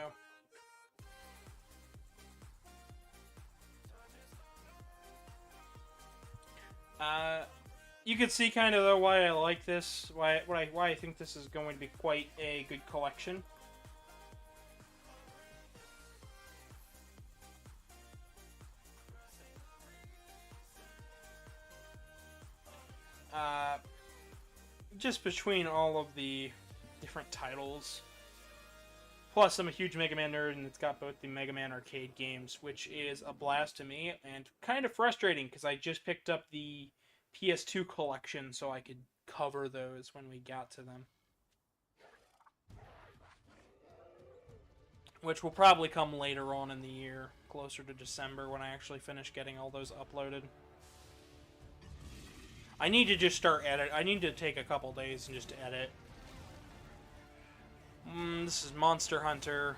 You can see kind of though why I like this, why I think this is going to be quite a good collection. Just between all of the different titles. Plus, I'm a huge Mega Man nerd, and it's got both the Mega Man arcade games, which is a blast to me, and kind of frustrating, because I just picked up the PS2 collection so I could cover those when we got to them. Which will probably come later on in the year, closer to December, when I actually finish getting all those uploaded. I need to just start edit. I need to take a couple days and just edit. This is Monster Hunter.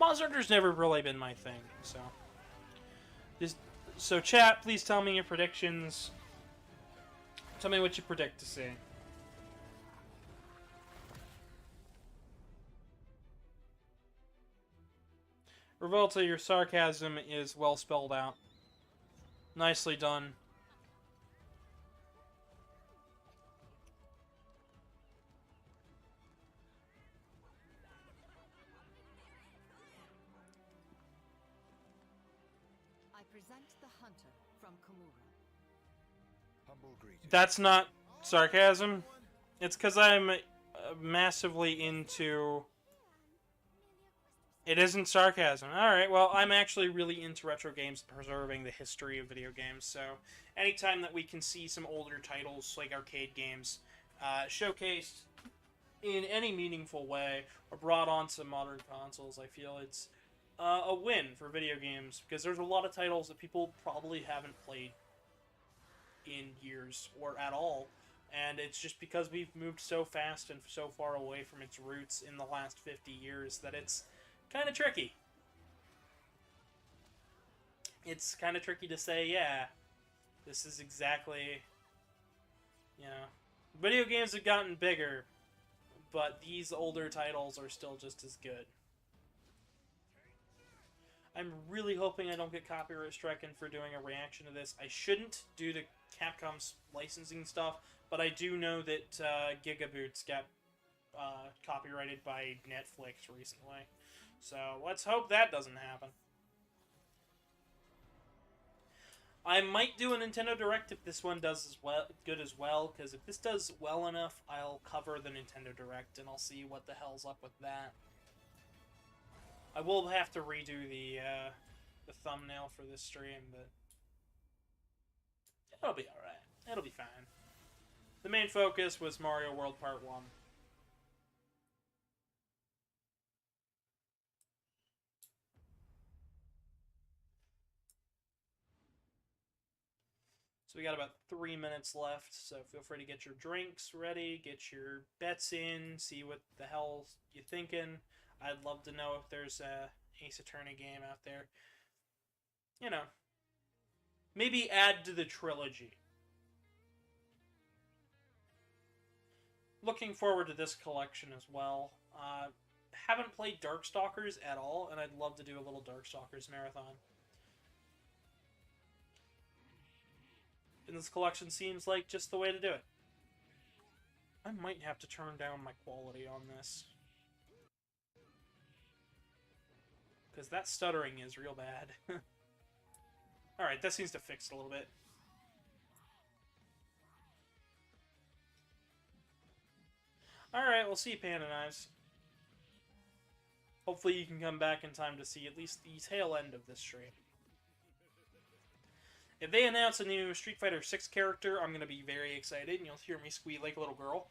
Monster Hunter's never really been my thing, so. So chat, please tell me your predictions. Tell me what you predict to see. Revolta, your sarcasm is well spelled out. Nicely done. That's not sarcasm. It's because I'm massively into... It isn't sarcasm. Alright, well, I'm actually really into retro games, preserving the history of video games, so anytime that we can see some older titles, like arcade games, showcased in any meaningful way, or brought onto modern consoles, I feel it's a win for video games, because there's a lot of titles that people probably haven't played in years, or at all, and it's just because we've moved so fast and so far away from its roots in the last 50 years that it's kind of tricky. It's kind of tricky to say, yeah, this is exactly, you know, video games have gotten bigger, but these older titles are still just as good. I'm really hoping I don't get copyright stricken for doing a reaction to this. I shouldn't, due to Capcom's licensing stuff, but I do know that Gigaboots got copyrighted by Netflix recently. So let's hope that doesn't happen. I might do a Nintendo Direct if this one does good as well, because if this does well enough, I'll cover the Nintendo Direct, and I'll see what the hell's up with that. I will have to redo the thumbnail for this stream, but it'll be alright. It'll be fine. The main focus was Mario World Part 1. So we got about 3 minutes left, so feel free to get your drinks ready, get your bets in, see what the hell you're thinking. I'd love to know if there's a Ace Attorney game out there. You know, maybe add to the trilogy. Looking forward to this collection as well. Haven't played Darkstalkers at all, and I'd love to do a little Darkstalkers marathon. And this collection seems like just the way to do it. I might have to turn down my quality on this, because that stuttering is real bad. Alright, that seems to fix it a little bit. Alright, we'll see you, Panda Knives. Hopefully you can come back in time to see at least the tail end of this stream. If they announce a new Street Fighter 6 character, I'm going to be very excited, and you'll hear me squeal like a little girl.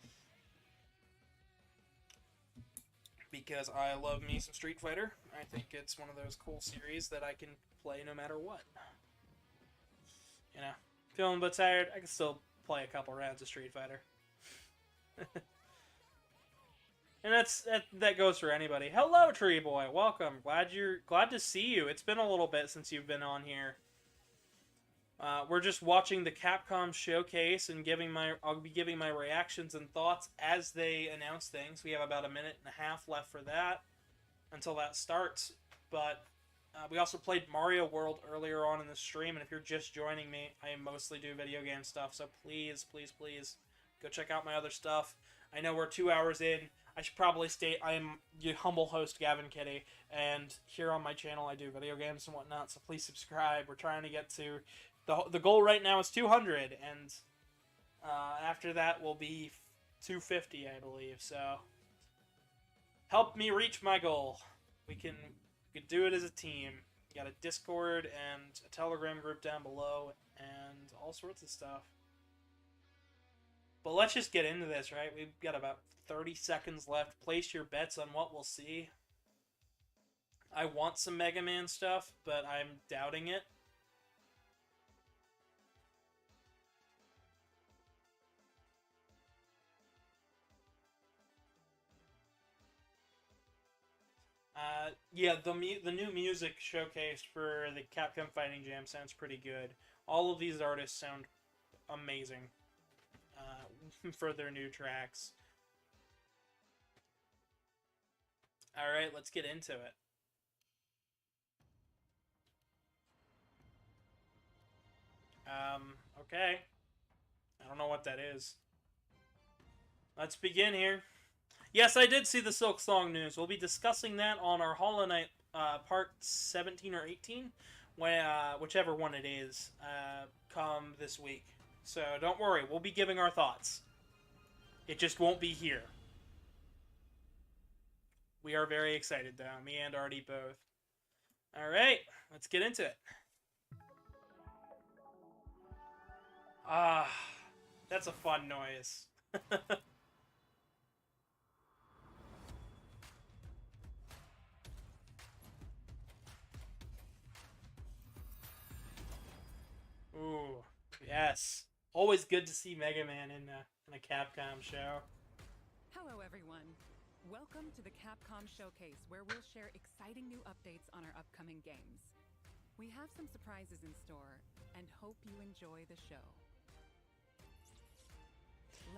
Because I love me some Street Fighter. I think it's one of those cool series that I can play no matter what. You know, feeling a bit tired, I can still play a couple rounds of Street Fighter. And that goes for anybody. Hello, Tree Boy. Welcome. Glad to see you. It's been a little bit since you've been on here. We're just watching the Capcom showcase and I'll be giving my reactions and thoughts as they announce things. We have about a minute and a half left for that until that starts. But we also played Mario World earlier on in the stream, and if you're just joining me, I mostly do video game stuff, so please, please, please go check out my other stuff. I know we're 2 hours in. I should probably state I am your humble host, Gavin Kitty, and here on my channel I do video games and whatnot, so please subscribe. We're trying to get to... The goal right now is 200, and after that will be 250, I believe, so... Help me reach my goal. We can do it as a team. We got a Discord and a Telegram group down below, and all sorts of stuff. But let's just get into this, right? We've got about 30 seconds left. Place your bets on what we'll see. I want some Mega Man stuff, but I'm doubting it. Yeah, the new music showcase for the Capcom Fighting Jam sounds pretty good. All of these artists sound amazing for their new tracks. Alright, let's get into it. Okay. I don't know what that is. Let's begin here. Yes, I did see the Silk Song news. We'll be discussing that on our Hollow Knight part 17 or 18, whichever one it is, come this week. So don't worry, we'll be giving our thoughts. It just won't be here. We are very excited, though. Me and Artie both. Alright, let's get into it. That's a fun noise. Ooh, yes. Always good to see Mega Man in a Capcom show. Hello everyone. Welcome to the Capcom Showcase, where we'll share exciting new updates on our upcoming games. We have some surprises in store, and hope you enjoy the show.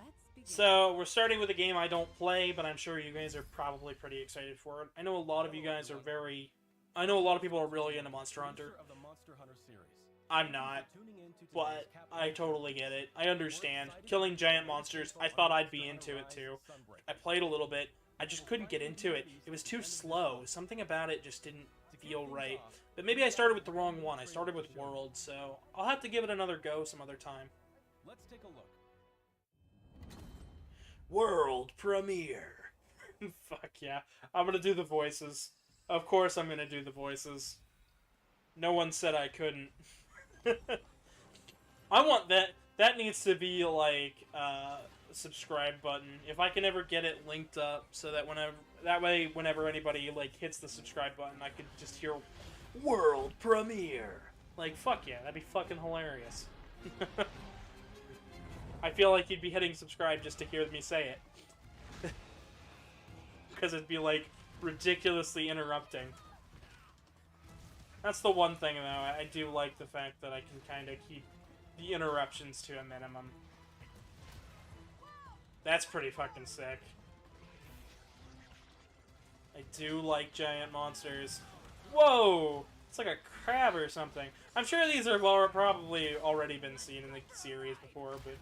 Let's begin. So, we're starting with a game I don't play, but I'm sure you guys are probably pretty excited for it. I know a lot of you guys are I know a lot of people are really into Monster Hunter. I'm not, but I totally get it. I understand. Killing giant monsters, I thought I'd be into it too. I played a little bit. I just couldn't get into it. It was too slow. Something about it just didn't feel right. But maybe I started with the wrong one. I started with World, so I'll have to give it another go some other time. Let's take a look. World premiere. Fuck yeah. I'm gonna do the voices. Of course I'm gonna do the voices. No one said I couldn't. I want that. That needs to be like a subscribe button. If I can ever get it linked up, so that whenever anybody like hits the subscribe button, I could just hear world premiere. Like fuck yeah, that'd be fucking hilarious. I feel like you'd be hitting subscribe just to hear me say it, because it'd be like ridiculously interrupting. That's the one thing, though. I do like the fact that I can kind of keep the interruptions to a minimum. That's pretty fucking sick. I do like giant monsters. Whoa! It's like a crab or something. I'm sure these are probably already been seen in the series before, but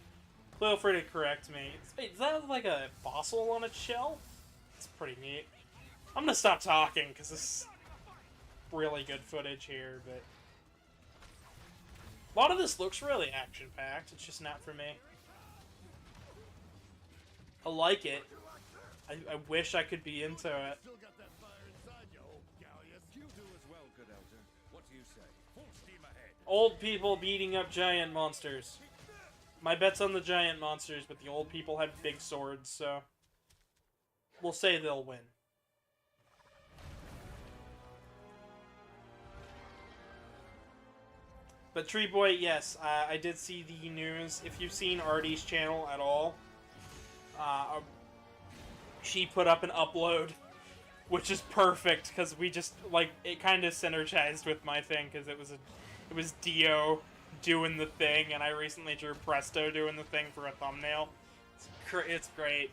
feel free to correct me. Is that like a fossil on its shell? It's pretty neat. I'm gonna stop talking, because this... really good footage here, but a lot of this looks really action-packed. It's just not for me. I like it. I wish I could be into it. Still got that fire inside you, old galleus. You do as well, good elder. What do you say? Full steam ahead. Old people beating up giant monsters. My bet's on the giant monsters, but the old people have big swords, so we'll say they'll win. But Tree Boy, yes, I did see the news. If you've seen Artie's channel at all, she put up an upload, which is perfect because we just like it kind of synergized with my thing because it was Dio doing the thing, and I recently drew Presto doing the thing for a thumbnail. It's great.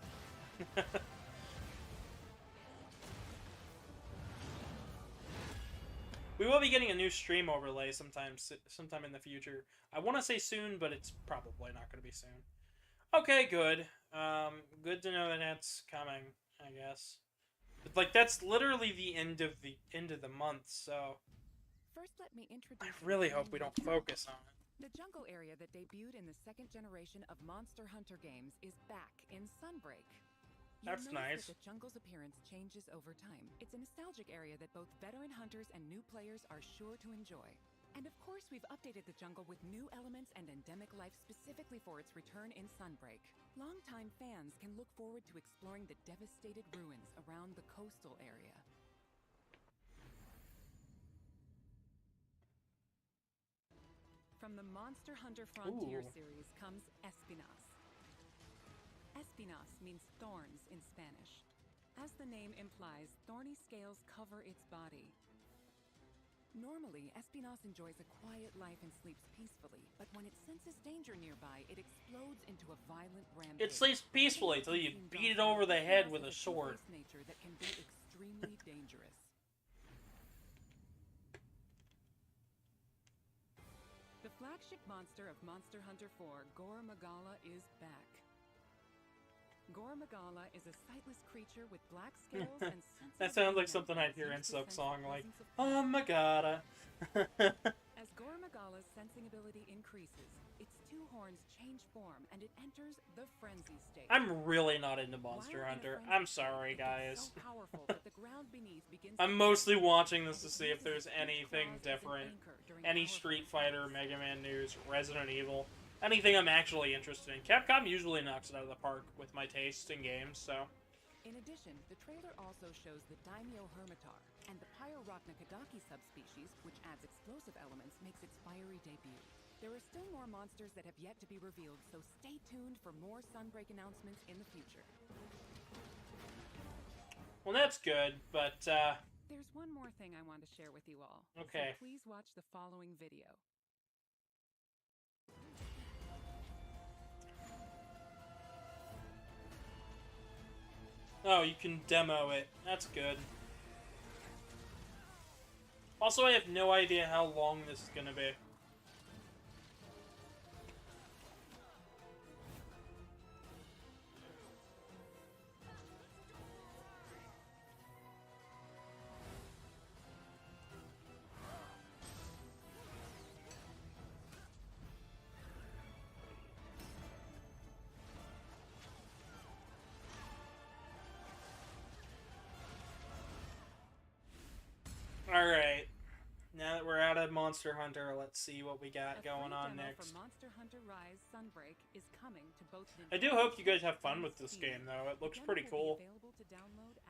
We will be getting a new stream overlay sometime in the future. I want to say soon, but it's probably not going to be soon. Okay, good. Good to know that that's coming, I guess. But, like, that's literally the end of the month, so First, let me introduce I really hope we don't focus on it. The jungle area that debuted in the second generation of Monster Hunter games is back in Sunbreak. That's nice. That the jungle's appearance changes over time. It's a nostalgic area that both veteran hunters and new players are sure to enjoy. And of course, we've updated the jungle with new elements and endemic life specifically for its return in Sunbreak. Longtime fans can look forward to exploring the devastated ruins around the coastal area. From the Monster Hunter Frontier series comes Espinas. Espinas means thorns in Spanish. As the name implies, thorny scales cover its body. Normally, Espinas enjoys a quiet life and sleeps peacefully, but when it senses danger nearby, it explodes into a violent rampage. It sleeps peacefully till you beat it over the head with a sword. Nature that can be extremely dangerous. The flagship monster of Monster Hunter 4, Gore Magala, is back. Gore Magala is a sightless creature with black scales and sensitive That sounds like something I'd hear in Silk Song, like, oh my god. As Gore Magala's sensing ability increases, its two horns change form and it enters the frenzy state. I'm really not into Monster Hunter. I'm sorry, guys. So powerful that the ground beneath begins I'm mostly watching this to see if there's anything different. Any Street Fighter, Mega Man news, Resident Evil. Anything I'm actually interested in. Capcom usually knocks it out of the park with my taste in games, so... In addition, the trailer also shows the Daimyo Hermitar, and the Pyrorochnakadaki subspecies, which adds explosive elements, makes its fiery debut. There are still more monsters that have yet to be revealed, so stay tuned for more Sunbreak announcements in the future. Well, that's good, but, There's one more thing I want to share with you all. Okay. So please watch the following video. Oh, you can demo it. That's good. Also, I have no idea how long this is gonna be. Alright. Now that we're out of Monster Hunter, let's see what we got going on next. Monster Hunter Rise Sunbreak is coming to both I do hope you guys have fun with this game, though. It looks pretty cool.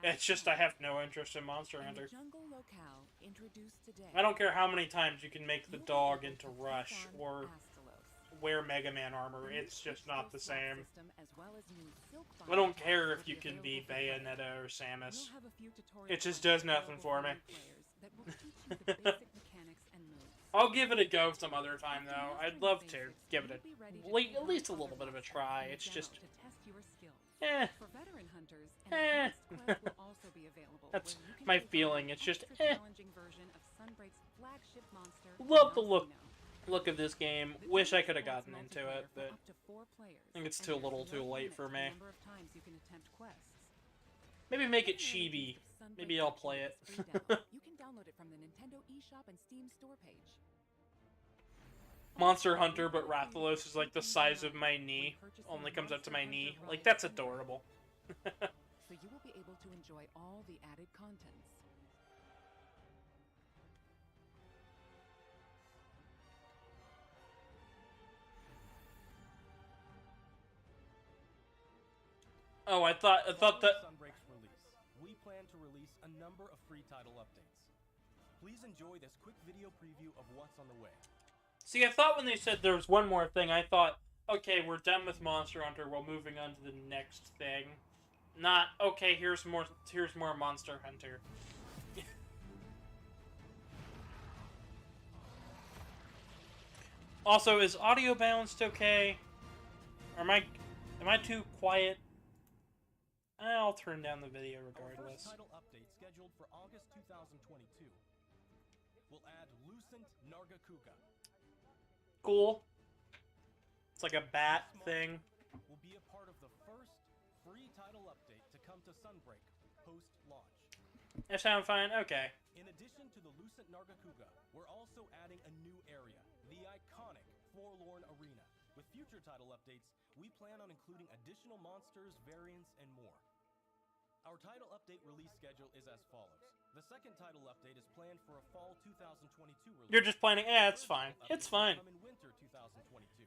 It's just I have no interest in Monster Hunter. I don't care how many times you can make the dog into Rush or wear Mega Man armor. It's just not the same. I don't care if you can be Bayonetta or Samus. It just does nothing for me. I'll give it a go some other time, though. I'd love to give it at least a little bit of a try. It's just... That's my feeling. It's just, Love the look of this game. Wish I could have gotten into it, but I think it's too little too late for me. Maybe make it chibi. Maybe I'll play it. You can download it from the Nintendo eShop and Steam store page. Monster Hunter, but Rathalos is like the size of my knee. Only comes up to my knee. Like, that's adorable. So you will be able to enjoy all the added contents. Oh, I thought that... Sunbreak's release, we plan to release a number of free title updates. Please enjoy this quick video preview of what's on the way. See, I thought when they said there was one more thing, I thought, okay, we're done with Monster Hunter, we're moving on to the next thing. Not, okay, here's more Monster Hunter. Also, is audio balanced okay? Or am I too quiet? I'll turn down the video Our regardless. first title update scheduled for August 2022 will add Lucent Nargacuga. Cool. It's like a bat This thing. monster will be a part of the first free title update to come to Sunbreak post-launch. That sound fine? Okay. In addition to the Lucent Nargacuga, we're also adding a new area, the iconic Forlorn Arena. With future title updates, we plan on including additional monsters, variants, and more. Our title update release schedule is as follows. The second title update is planned for a fall 2022 release. You're just planning. Yeah, it's The third fine. title It's update will fine. come in winter 2022.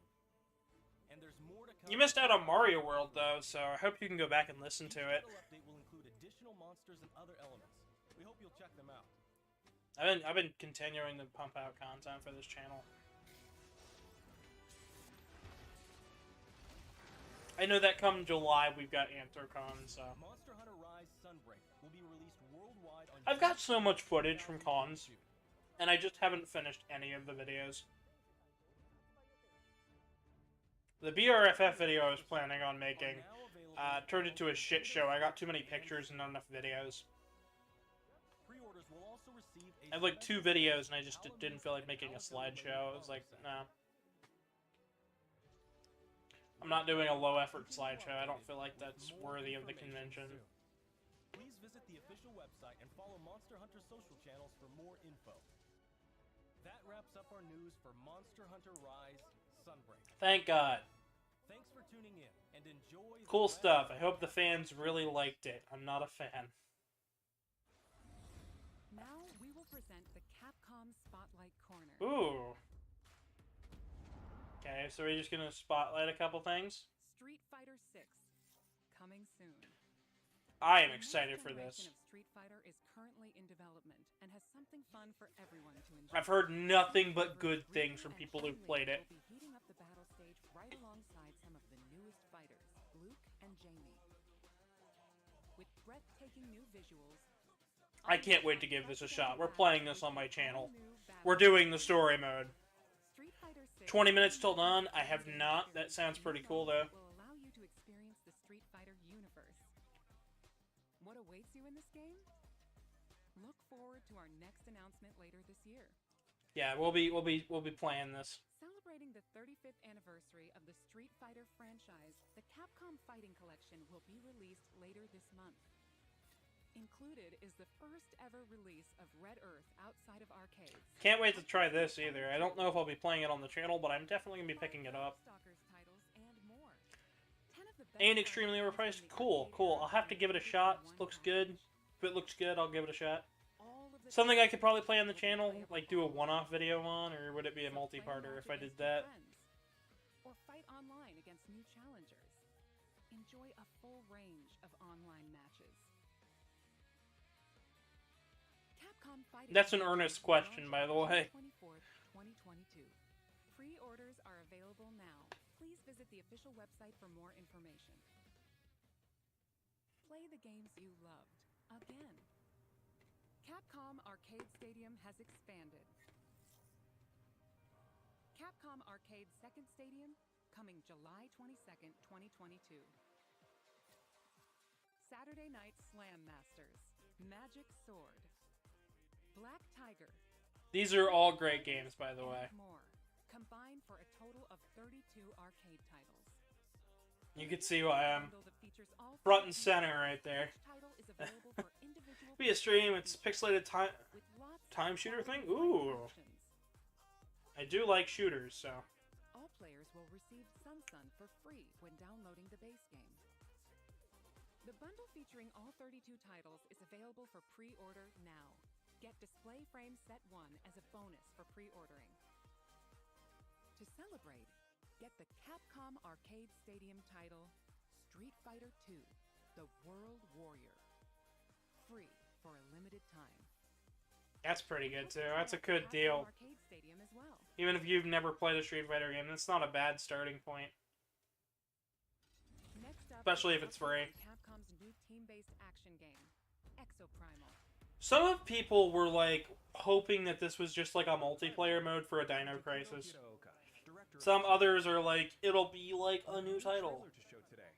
And there's more to come. You missed out on Mario World though, so I hope you can go back and listen Each to it. title update will include additional monsters and other elements. We hope you'll check them out. I've been continuing to pump out content for this channel. I know that come July we've got Anthrocon, so Monster Hunter Rise Sunbreak will be released worldwide on I've got so June much footage from cons, 2022. and I just haven't finished any of the videos. The BRFF video I was planning on making turned into a shit show. I got too many pictures and not enough videos. Pre-orders will also receive I have like 2 videos, and I just didn't feel like making a slideshow. I was like, no. I'm not doing a low-effort slideshow. I don't feel like that's worthy of the convention. Please visit the official website and follow Monster Hunter social channels for more info. That wraps up our news for Monster Hunter Rise Sunbreak. Thank God. Thanks for tuning in and enjoy the Cool rest stuff. of I hope the fans really liked it. I'm not a fan. Now we will present the Capcom Spotlight Corner. Ooh. Okay, so we're just gonna spotlight a couple things. Street Fighter 6, coming soon. I am The next excited for generation this. of Street Fighter is currently in development and has something fun for everyone to enjoy. I've heard nothing but good Ryu things from and people who've Chun-Li played it. will be heating up the battle stage right alongside some of the newest fighters, Luke and Jamie. With breathtaking new visuals, I can't wait to give this a shot. We're playing this on my channel. We're doing the story mode. Street Fighter 6 20 minutes till dawn. I have not. That sounds pretty cool, though. will allow you to experience the Street Fighter universe. What awaits you in this game? Look forward to our next announcement later this year. Yeah, we'll be playing this. Celebrating the 35th anniversary of the Street Fighter franchise, the Capcom Fighting Collection will be released later this month. Included is the first ever release of Red Earth outside of arcades. Can't wait to try this either. I don't know if I'll be playing it on the channel, but I'm definitely gonna be picking it up. Stalkers titles and more. 10 of the best Ain't extremely titles overpriced. in the Cool, arcade cool. era I'll have to give it a are shot. in Looks one good. package. If it looks good, I'll give it a shot. All of the Something I titles could probably play on the will be channel, playable like do a online. one-off video on, or would it be a So play multi-parter live if I did against your that? friends. Or fight online against new challengers. Enjoy a full range of online matches. Capcom Fighting That's an Collection earnest will launch question, by the on way. June 24th, 2022. Pre-orders are available now. Please visit the official website for more information. Play the games you loved again. Capcom Arcade Stadium has expanded. Capcom Arcade Second Stadium, coming July 22nd, 2022. Saturday Night Slam Masters, Magic Sword, Black Tiger, These are all great games, by the way. and more, combined for a total of 32 arcade titles. You can see who I am. Bundle that features all Front and 32 center right there. Each title is available for individual Be a stream. It's pixelated time. with lots of time shooter thing? quality Ooh. options. I do like shooters, so. All players will receive Sun for free when downloading the base game. The bundle featuring all 32 titles is available for pre-order now. Get Display Frame Set 1 as a bonus for pre-ordering. To celebrate, get the Capcom Arcade Stadium title Street Fighter 2: The World Warrior. Free for a limited time. That's pretty good, too. That's a At good Capcom deal. Arcade Stadium as well. Even if you've never played a Street Fighter game, that's not a bad starting point. Next up, Especially is if it's an update free. on Capcom's new team-based action game, Exo Primal. Some of people were, like, hoping that this was just, like, a multiplayer mode for a Dino Crisis. Some others are like, it'll be like a new title. To show today.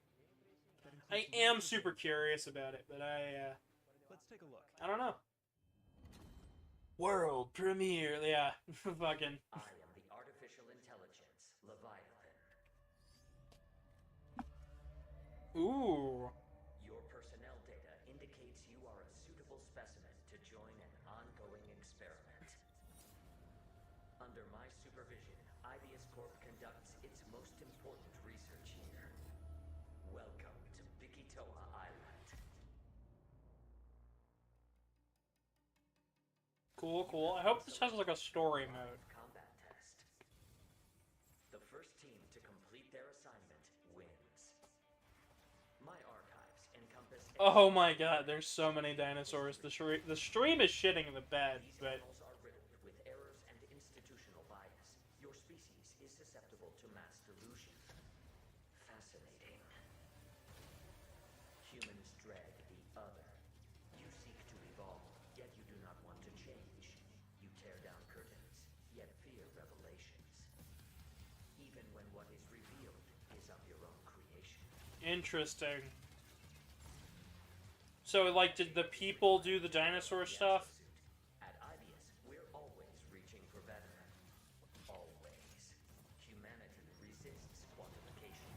That I includes am multiple super curious about it, but Let's take a look. I don't know. World premiere, yeah, fucking. I am the artificial intelligence, Leviathan. Ooh. Your personnel data indicates you are a suitable specimen to join an ongoing experiment. Under my supervision, Ibius Corp conducts its most important research here. Welcome to Bikitoa Island. Cool, cool. I hope this has like a story mode. Combat test. The first team to complete their assignment wins. My archives encompass. Oh my god, there's so many dinosaurs. The stream is shitting in the bed, These but panels are riddled with errors and institutional bias. Your species is susceptible to mass delusion. Fascinating. Humans dread the other. You seek to evolve, yet you do not want to change. You tear down curtains, yet fear revelations. Even when what is revealed is of your own creation. interesting. So, like, did the people do the dinosaur stuff? At Ibius, we're always reaching for better. Always. Humanity resists quantification,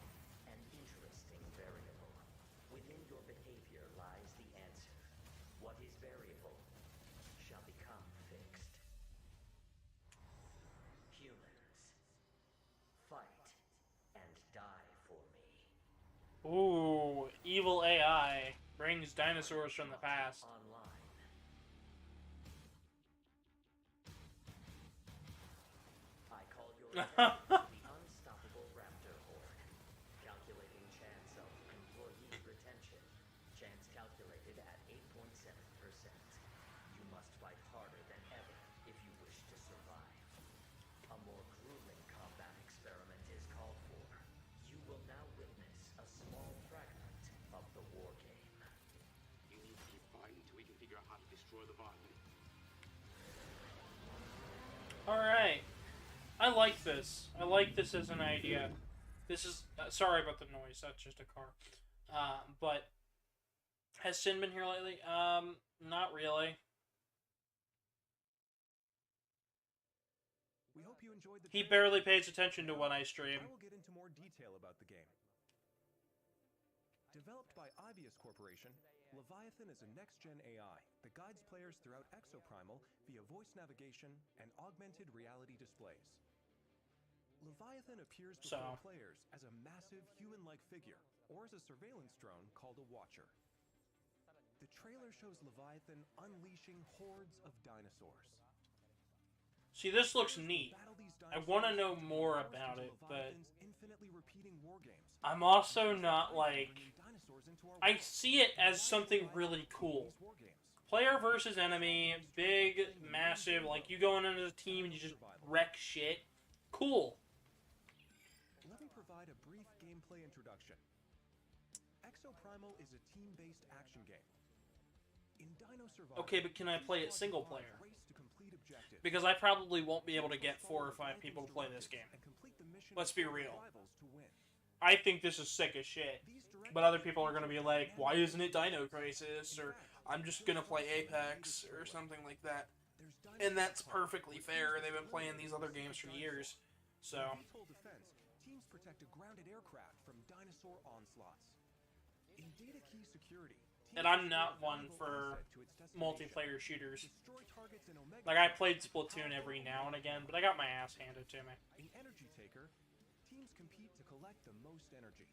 an interesting variable. Within your behavior lies the answer. What is variable shall become fixed. Humans, fight and die for me. Ooh, evil AI brings dinosaurs from the past. Online. I call your attention to the unstoppable raptor horde. Calculating chance of employee retention. Chance calculated at 8.7%. You must fight harder than ever if you wish to survive. A more grueling combat experiment is called for. You will now witness a small fragment of the war game. You need to keep fighting until we can figure out how to destroy the Leviathan. Alright. I like this. I like this as an idea. This is... sorry about the noise, that's just a car. But... Has Sin been here lately? Not really. We hope you enjoyed the He trailer. barely pays attention to what I stream. I will get into more detail about the game. Developed by Ibius Corporation, Leviathan is a next-gen AI that guides players throughout Exo Primal via voice navigation and augmented reality displays. Leviathan appears before players as a massive human-like figure, or as a surveillance drone called a Watcher. The trailer shows Leviathan unleashing hordes of dinosaurs. See, this looks neat. I want to know more about it, but I'm also not like... I see it as something really cool. Player versus enemy, big, massive, like you going into the team and you just wreck shit. Cool. Let me provide a brief gameplay introduction. Exo Primal is a team-based action game. In Dino Survival, Okay, but can I play it single player? race to complete objectives. Because I probably won't be able to get 4 or 5 people to play this game. And complete the mission Let's be of real. rivals to win. I think this is sick as shit. But other people are going to be like, why isn't it Dino Crisis? Or, I'm just going to play Apex, or something like that. And that's perfectly fair. They've been playing these other games for years. So, In full defense, teams protect a grounded aircraft from dinosaur onslaughts. In data key security, teams and I'm ensure not one valuable for asset to its destination. multiplayer shooters. Destroy targets in Omega Like, I played Splatoon every now and again, but I got my ass handed to me. In Energy Taker, teams compete to collect the most energy.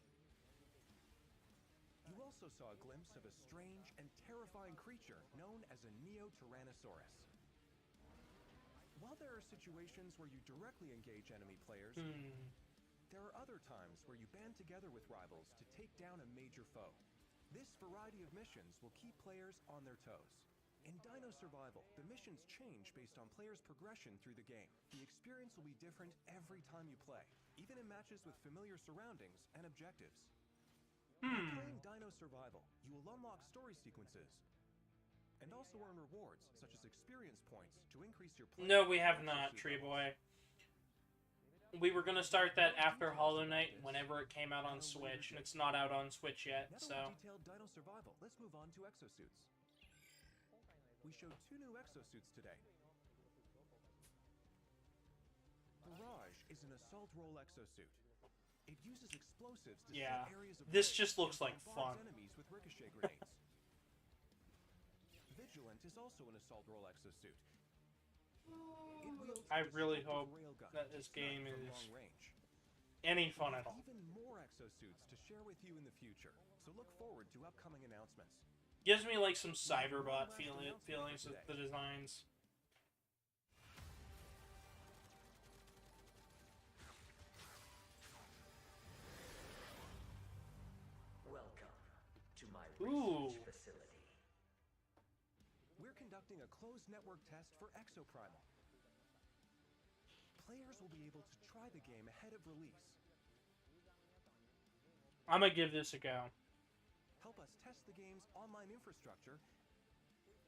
You also saw a glimpse of a strange and terrifying creature known as a Neo-Tyrannosaurus. While there are situations where you directly engage enemy players, there are other times where you band together with rivals to take down a major foe. This variety of missions will keep players on their toes. In Dino Survival, the missions change based on players' progression through the game. The experience will be different every time you play, even in matches with familiar surroundings and objectives. By playing Dino Survival, you will unlock story sequences and also earn rewards such as experience points to increase your player No, we have and not, suit Tree levels. Boy. We were gonna start that after Hollow Knight whenever it came out on Switch, and it's not out on Switch yet, Now that so... we detailed Dino Survival, let's move on to Exo Suits. We showed 2 new Exo Suits today. Barrage is an assault role exosuit. It uses explosives to Yeah, set areas of this risk just looks and like bombards fun. enemies with ricochet grenades. Vigilant is also an assault role exosuit. It wields I a really disruptive hope railgun that to this snipe game from is long range. any We fun have at all. even more exosuits to share with you in the future, so look forward to upcoming announcements. Gives me like some Cyberbot feelings with the designs. Welcome to my Ooh. research facility. We're conducting a closed network test for Exo Primal. Players will be able to try the game ahead of release. I'm gonna give this a go. Help us test the game's online infrastructure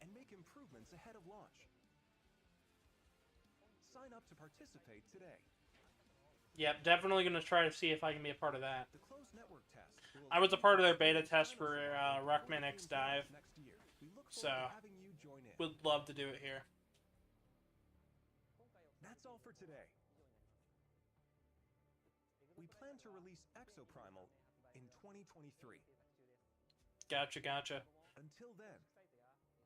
and make improvements ahead of launch. Sign up to participate today. Yep, definitely gonna try to see if I can be a part of that. The closed network test will I was a allow part of you their to beta experience test for Dinosaur before Ruckman the X game Dive, launches next year. We look so forward to having you join in. would love to do it here. That's all for today. We plan to release Exo Primal in 2023. Gotcha. Until then,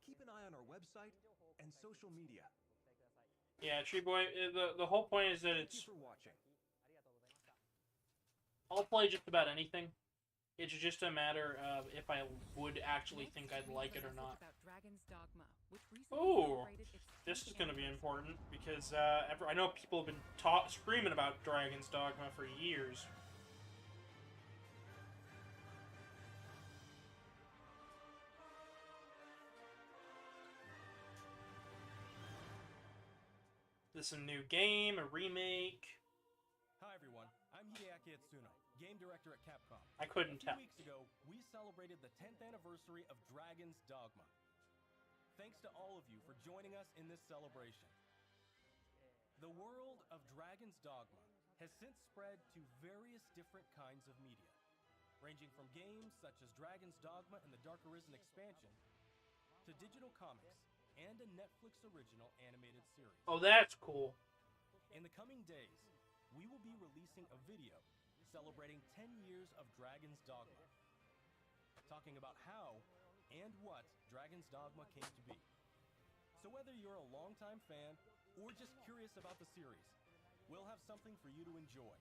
keep an eye on our website and social media. Yeah, Tree Boy, the whole point is that Thank you it's... for watching. I'll play just about anything. It's just a matter of if I would actually think I'd like it or not. Ooh, this is going to be important because I know people have been screaming about Dragon's Dogma for years. This is a new game, a remake. Hi everyone, I'm Hideaki Itsuno, game director at Capcom. I couldn't A tell. few weeks ago, we celebrated the 10th anniversary of Dragon's Dogma. Thanks to all of you for joining us in this celebration. The world of Dragon's Dogma has since spread to various different kinds of media, ranging from games such as Dragon's Dogma and the Dark Arisen expansion, to digital comics and a Netflix original animated series. Oh, that's cool. In the coming days, we will be releasing a video celebrating 10 years of Dragon's Dogma, talking about how and what Dragon's Dogma came to be. So whether you're a longtime fan or just curious about the series, we'll have something for you to enjoy.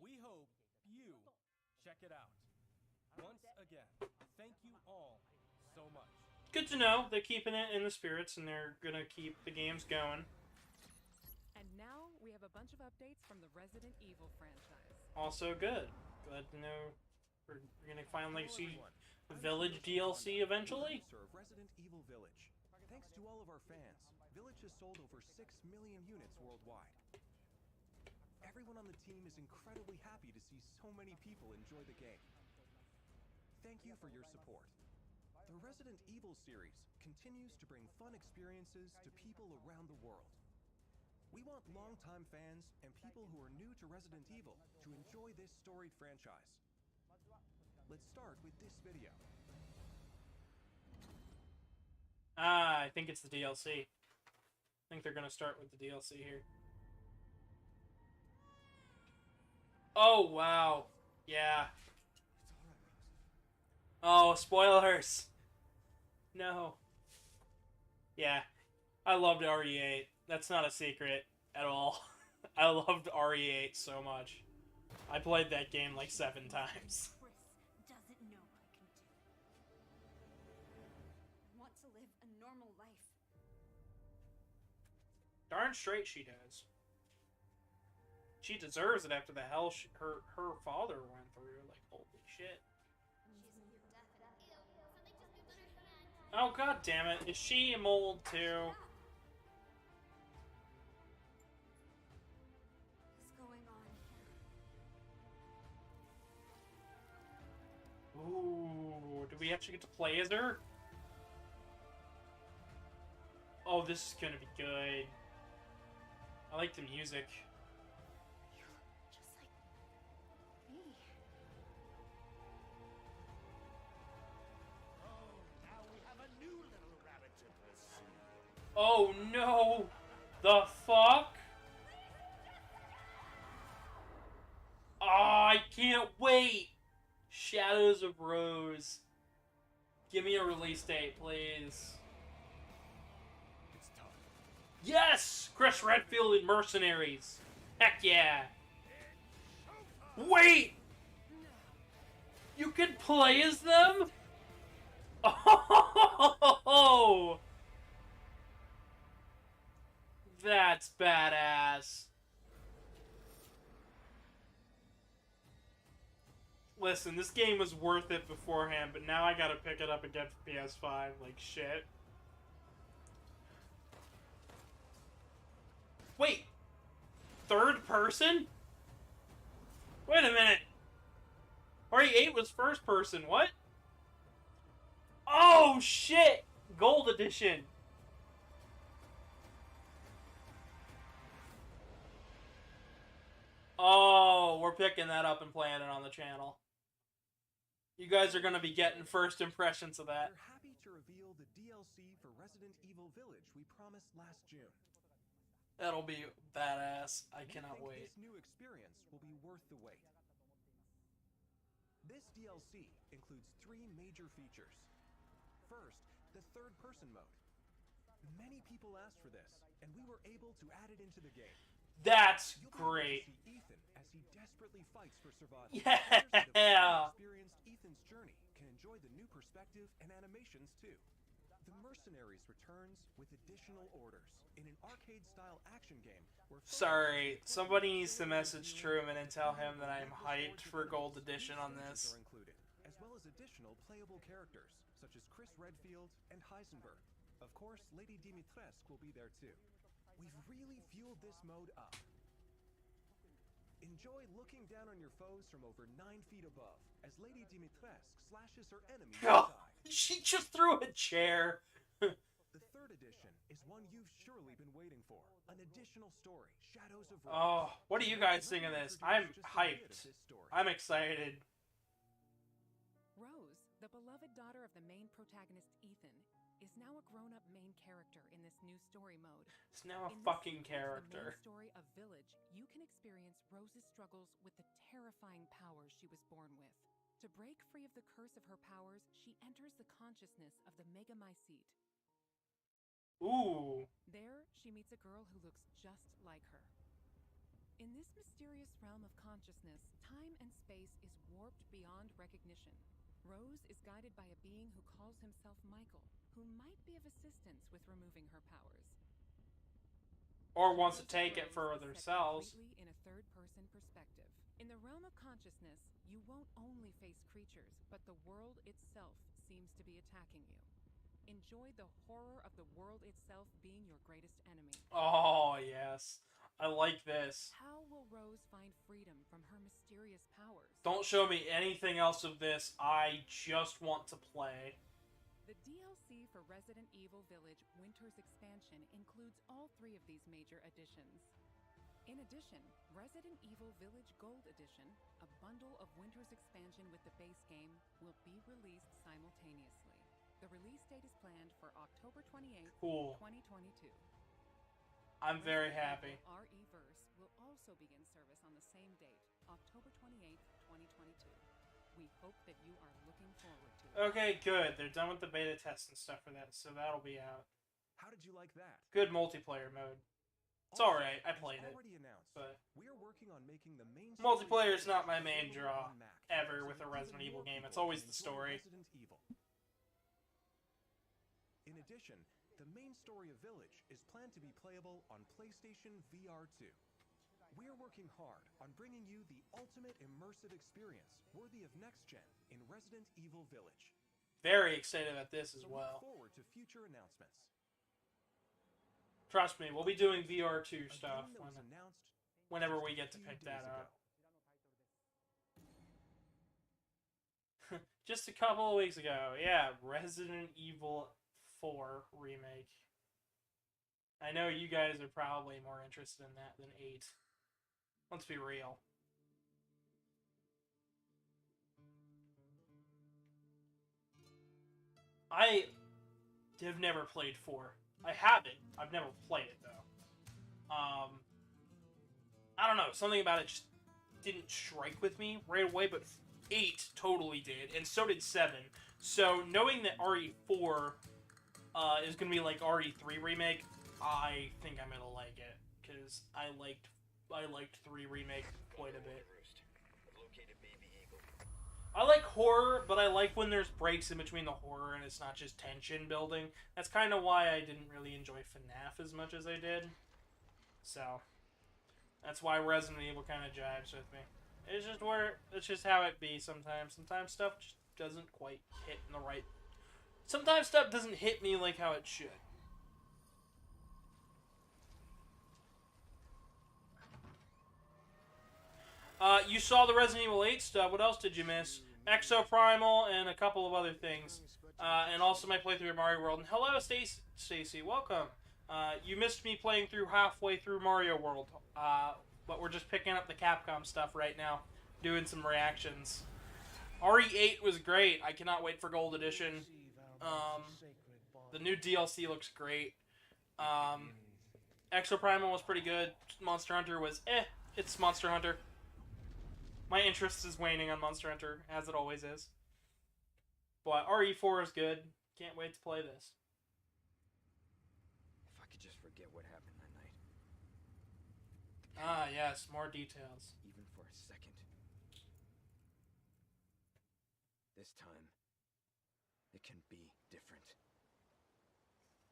We hope you check it out. Once again, thank you all so much. Good to know they're keeping it in the spirits and they're gonna keep the games going. And now we have a bunch of updates from the Resident Evil franchise. Also good. Glad to know we're gonna finally Hello, see everyone. the I'm Village Kyo DLC Honda, eventually. producer of Resident Evil Village. Thanks to all of our fans, Village has sold over 6 million units worldwide. Everyone on the team is incredibly happy to see so many people enjoy the game. Thank you for your support. The Resident Evil series continues to bring fun experiences to people around the world. We want longtime fans and people who are new to Resident Evil to enjoy this storied franchise. Let's start with this video. I think it's the DLC. I think they're gonna start with the DLC here. Oh, wow. Yeah. Oh, spoilers. No. Yeah. I loved RE8. That's not a secret at all. I loved RE8 so much. I played that game like 7 times. Chris doesn't know I can do. I want to live a normal life. Darn straight she does. She deserves it after the hell her father went through. Like, holy shit. Oh, god damn it. Is she a mold too? What's going on? Ooh, do we actually get to play as her? Oh, this is gonna be good. I like the music. You're Oh no! The fuck? Oh, I can't wait! Shadows of Rose. Give me a release date, please. It's tough. Yes! Chris Redfield and Mercenaries. Heck yeah! Wait! You can play as them? Oh! That's badass. Listen, this game was worth it beforehand, but now I gotta pick it up again for PS5. Like, shit. Wait! Third person? Wait a minute! Party 8 was first person, what? Oh, shit! Gold edition! Oh, we're picking that up and playing it on the channel. You guys are gonna be getting first impressions of that. We're happy to reveal the DLC for Resident Evil Village we promised last June. That'll be badass. I We cannot think wait. This new experience will be worth the wait. This DLC includes 3 major features. First, the third-person mode. Many people asked for this, and we were able to add it into the game. That's You'll be able to great. see Ethan as he desperately fights for survival. Yeah. Players that have fully experienced Ethan's journey can enjoy the new perspective and animations too. The Mercenaries returns with additional orders in an arcade-style action game where Sorry, somebody needs to message Truman and tell him that I'm hyped for Gold Edition on this. are included, as well as additional playable characters such as Chris Redfield and Heisenberg. Of course, Lady Dimitrescu will be there too. We've really fueled this mode up. Enjoy looking down on your foes from over 9 feet above as Lady Dimitrescu slashes her enemies Oh, inside. she just threw a chair. The third edition is one you've surely been waiting for. An additional story, Shadows of Rose. Oh, what do you guys think of this? I'm Just a bit of hyped. this story. I'm excited. Rose, the beloved daughter of the main protagonist Ethan, is now a grown-up main character in this new story mode. It's now a In this fucking sequel to the character. main story of Village, you can experience Rose's struggles with the terrifying powers she was born with. To break free of the curse of her powers, she enters the consciousness of the Megamycete. Ooh. There, she meets a girl who looks just like her. In this mysterious realm of consciousness, time and space is warped beyond recognition. Rose is guided by a being who calls himself Michael, who might be of assistance with removing her powers. Or wants to take it Rose for is set themselves. completely in a third-person perspective. In the realm of consciousness, you won't only face creatures, but the world itself seems to be attacking you. Enjoy the horror of the world itself being your greatest enemy. Oh, yes. I like this. How will Rose find freedom from her mysterious powers? Don't show me anything else of this. I just want to play. The DLC for Resident Evil Village Winter's Expansion includes all 3 of these major additions. In addition, Resident Evil Village Gold Edition, a bundle of Winter's Expansion with the base game, will be released simultaneously. The release date is planned for October 28th, Cool. 2022. I'm very Resident happy. Evil RE-Verse will also begin service on the same date, October 28th, 2022. We hope that you are looking forward to it. Okay, good. They're done with the beta test and stuff for that, so that'll be out. How did you like that? Good multiplayer mode. It's Also, alright, I as played it. already announced, But we are working on making the main multiplayer is story not my main available draw on Mac, ever so with a that Resident even Evil more game. It's people always can the enjoy story. Resident Evil. In addition, the main story of Village is planned to be playable on PlayStation VR 2. We're working hard on bringing you the ultimate immersive experience worthy of next gen in Resident Evil Village. Very excited about this as So look well. forward to future announcements. Trust me, we'll be doing VR2 A stuff game that was announced whenever just we a get to few pick days that ago. up. Just a couple of weeks ago, yeah, Resident Evil 4 remake. I know you guys are probably more interested in that than 8. Let's be real. I have never played 4. I have it. I've never played it, though. I don't know. Something about it just didn't strike with me right away, but 8 totally did, and so did 7. So, knowing that RE4 is going to be like RE3 Remake, I think I'm going to like it, because I liked 3 Remake quite a bit. I like horror, but I like when there's breaks in between the horror and it's not just tension building. That's kind of why I didn't really enjoy FNAF as much as I did. So, that's why Resident Evil kind of jives with me. It's just how it be sometimes. Sometimes stuff just doesn't quite hit in the right... Sometimes stuff doesn't hit me like how it should. You saw the Resident Evil 8 stuff. What else did you miss? Exo Primal and a couple of other things. And also my playthrough of Mario World. And hello, Stacy. Welcome. You missed me playing through halfway through Mario World. But we're just picking up the Capcom stuff right now. Doing some reactions. RE8 was great. I cannot wait for Gold Edition. The new DLC looks great. Exo Primal was pretty good. Monster Hunter was It's Monster Hunter. My interest is waning on Monster Hunter, as it always is. But RE4 is good. Can't wait to play this. If I could just forget what happened that night. Ah, yes, more details. Even for a second. This time, it can be different.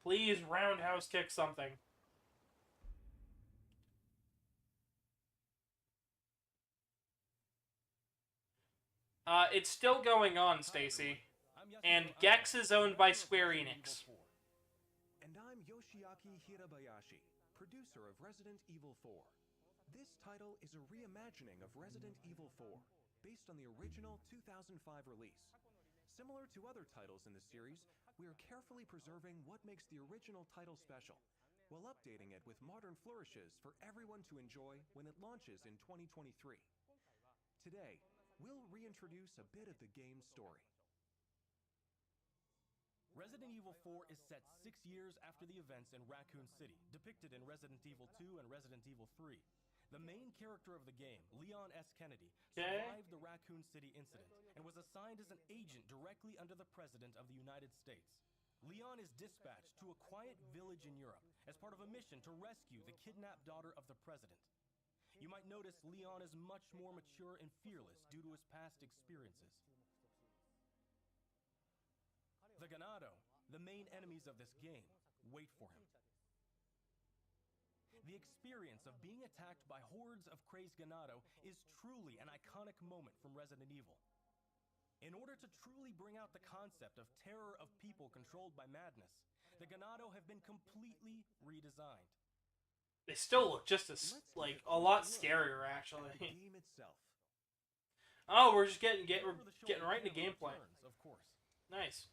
Please roundhouse kick something. It's still going on, Stacy. And Gex is owned by Square Enix. And I'm Yoshiaki Hirabayashi, producer of Resident Evil 4. This title is a reimagining of Resident Evil 4, based on the original 2005 release. Similar to other titles in the series, we are carefully preserving what makes the original title special, while updating it with modern flourishes for everyone to enjoy when it launches in 2023. Today, we'll reintroduce a bit of the game's story. Resident Evil 4 is set 6 years after the events in Raccoon City, depicted in Resident Evil 2 and Resident Evil 3. The main character of the game, Leon S. Kennedy, survived the Raccoon City incident and was assigned as an agent directly under the President of the United States. Leon is dispatched to a quiet village in Europe as part of a mission to rescue the kidnapped daughter of the President. You might notice Leon is much more mature and fearless due to his past experiences. The Ganado, the main enemies of this game, wait for him. The experience of being attacked by hordes of crazed Ganado is truly an iconic moment from Resident Evil. In order to truly bring out the concept of terror of people controlled by madness, the Ganado have been completely redesigned. They still look just as, like, a lot scarier, actually. The game itself. Oh, we're just getting right into gameplay. Of course. Nice.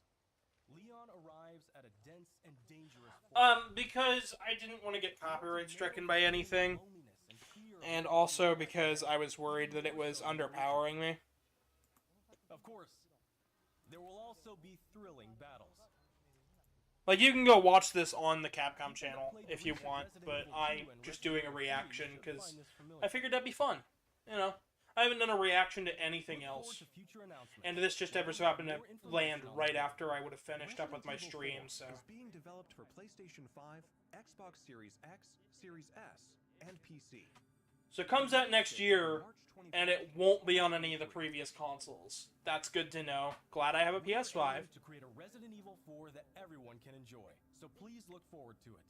Leon arrives at a dense and dangerous because I didn't want to get copyright stricken by anything, and also because I was worried that it was underpowering me. Of course, there will also be thrilling battles. Like, you can go watch this on the Capcom channel if you want, but I'm just doing a reaction because I figured that'd be fun. You know, I haven't done a reaction to anything else, and this just ever so happened to land right after I would have finished up with my stream, so... It's being developed for PlayStation 5, Xbox Series X, Series S, and PC. So it comes out next year, and it won't be on any of the previous consoles. That's good to know. Glad I have a PS5. To create a Resident Evil 4 that everyone can enjoy, so please look forward to it.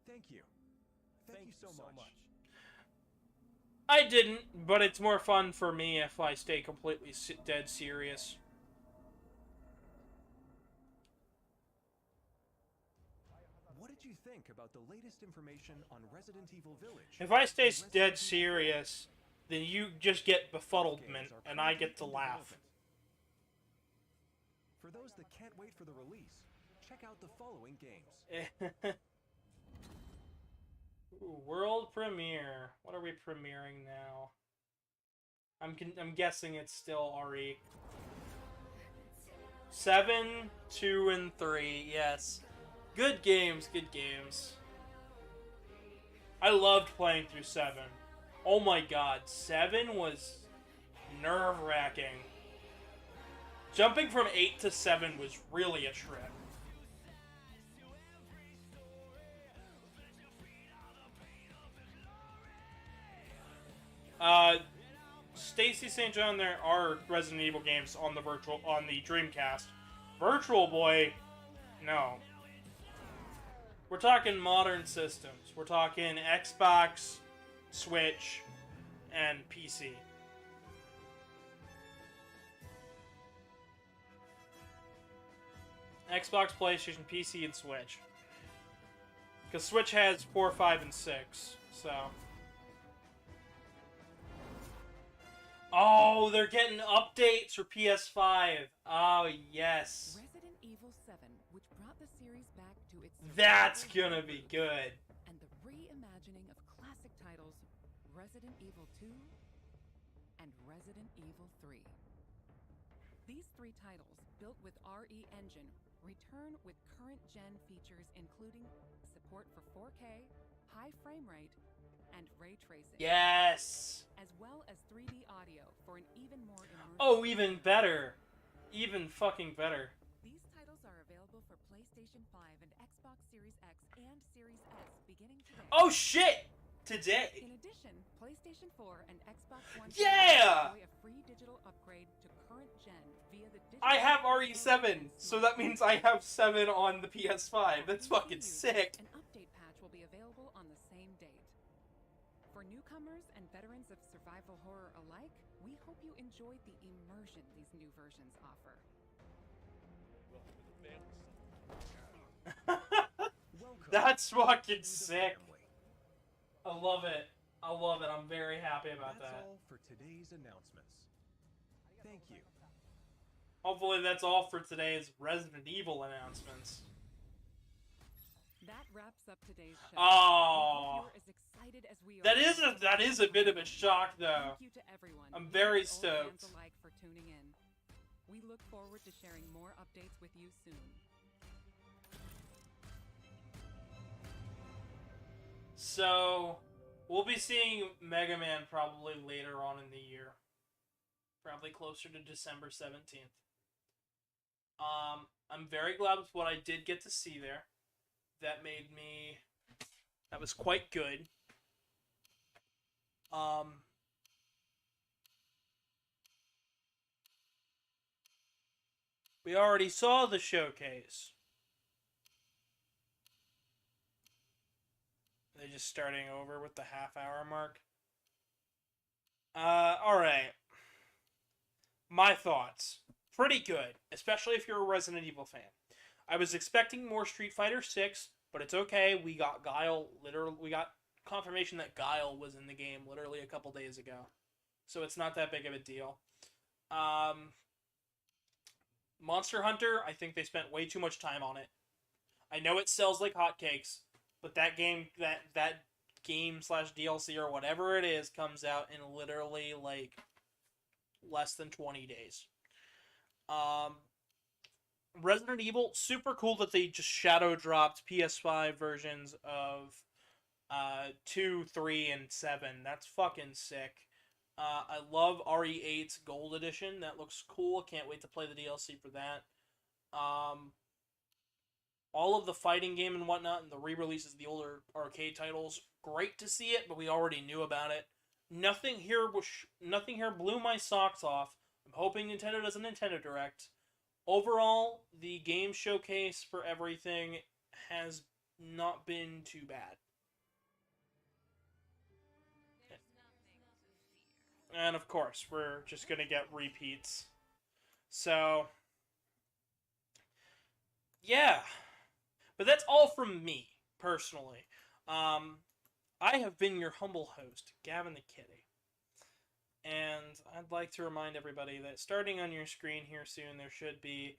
Thank you. Thank you so much. I didn't, but it's more fun for me if I stay completely dead serious. What did you think about the latest information on Resident Evil Village? If I stay dead serious, then you just get befuddlement, and I get to laugh. For those that can't wait for the release, check out the following games. Ooh, world premiere. What are we premiering now? I'm guessing it's still RE. 7, 2, and 3. Yes. Good games, good games. I loved playing through 7. Oh my god, 7 was nerve-wracking. Jumping from 8 to 7 was really a trip. Stacy St. John, there are Resident Evil games on the Dreamcast. Virtual Boy, no. We're talking modern systems. We're talking Xbox, Switch, and PC. Xbox, PlayStation, PC, and Switch. Because Switch has 4, 5, and 6, so... Oh, they're getting updates for PS5. Oh, yes. Resident Evil 7, which brought the series back to its... That's gonna be good. And the reimagining of classic titles Resident Evil 2 and Resident Evil 3. These 3 titles, built with RE Engine, return with current-gen features including support for 4K, high frame rate, and ray tracing. Yes! As well as 3D audio for an even more immersive... Oh, even better! Even fucking better. These titles are available for PlayStation 5 and Xbox Series X and Series S beginning today. Oh shit! Today! In addition, PlayStation 4 and Xbox One Yeah! enjoy a free digital upgrade to current gen via the digital... I have RE7, so that means I have 7 on the PS5. That's fucking sick. An update patch will be available on the same date. For newcomers and veterans of survival horror alike, we hope you enjoyed the immersion these new versions offer. That's fucking sick. I love it. I love it. I'm very happy about That's that. all for today's announcements. Thank you. Hopefully that's all for today's Resident Evil announcements. That wraps up today's show. Oh. We hope you're as excited as we are. That is a bit of a shock, though. Thank you to everyone. I'm very and old fans stoked. alike for tuning in. We look forward to sharing more updates with you soon. So, we'll be seeing Mega Man probably later on in the year. Probably closer to December 17th. I'm very glad with what I did get to see there. That was quite good. We already saw the showcase. Are they just starting over with the half-hour mark? Alright. My thoughts. Pretty good, especially if you're a Resident Evil fan. I was expecting more Street Fighter 6, but it's okay. We got Guile, we got confirmation that Guile was in the game literally a couple days ago. So it's not that big of a deal. Monster Hunter, I think they spent way too much time on it. I know it sells like hotcakes, but that game slash DLC or whatever it is comes out in literally like less than 20 days. Resident Evil, super cool that they just shadow dropped PS5 versions of 2, 3, and 7. That's fucking sick. I love RE8's Gold Edition. That looks cool. Can't wait to play the DLC for that. All of the fighting game and whatnot, and the re-releases of the older arcade titles, great to see it, but we already knew about it. Nothing here blew my socks off. I'm hoping Nintendo does a Nintendo Direct. Overall, the game showcase for everything has not been too bad. And of course, we're just going to get repeats. So, yeah. But that's all from me, personally. I have been your humble host, Gavin the Kitty. And I'd like to remind everybody that starting on your screen here soon, there should be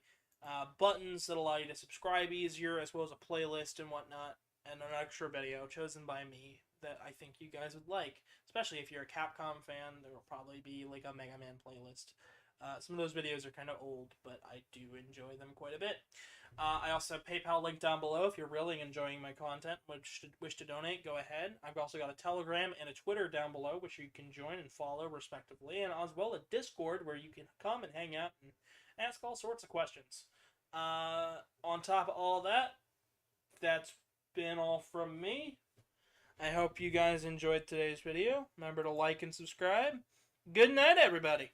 buttons that allow you to subscribe easier, as well as a playlist and whatnot, and an extra video chosen by me that I think you guys would like. Especially if you're a Capcom fan, there will probably be like a Mega Man playlist. Some of those videos are kind of old, but I do enjoy them quite a bit. I also have PayPal link down below if you're really enjoying my content, wish to donate, go ahead. I've also got a Telegram and a Twitter down below, which you can join and follow respectively, and as well a Discord where you can come and hang out and ask all sorts of questions. On top of all that, that's been all from me. I hope you guys enjoyed today's video. Remember to like and subscribe. Good night, everybody.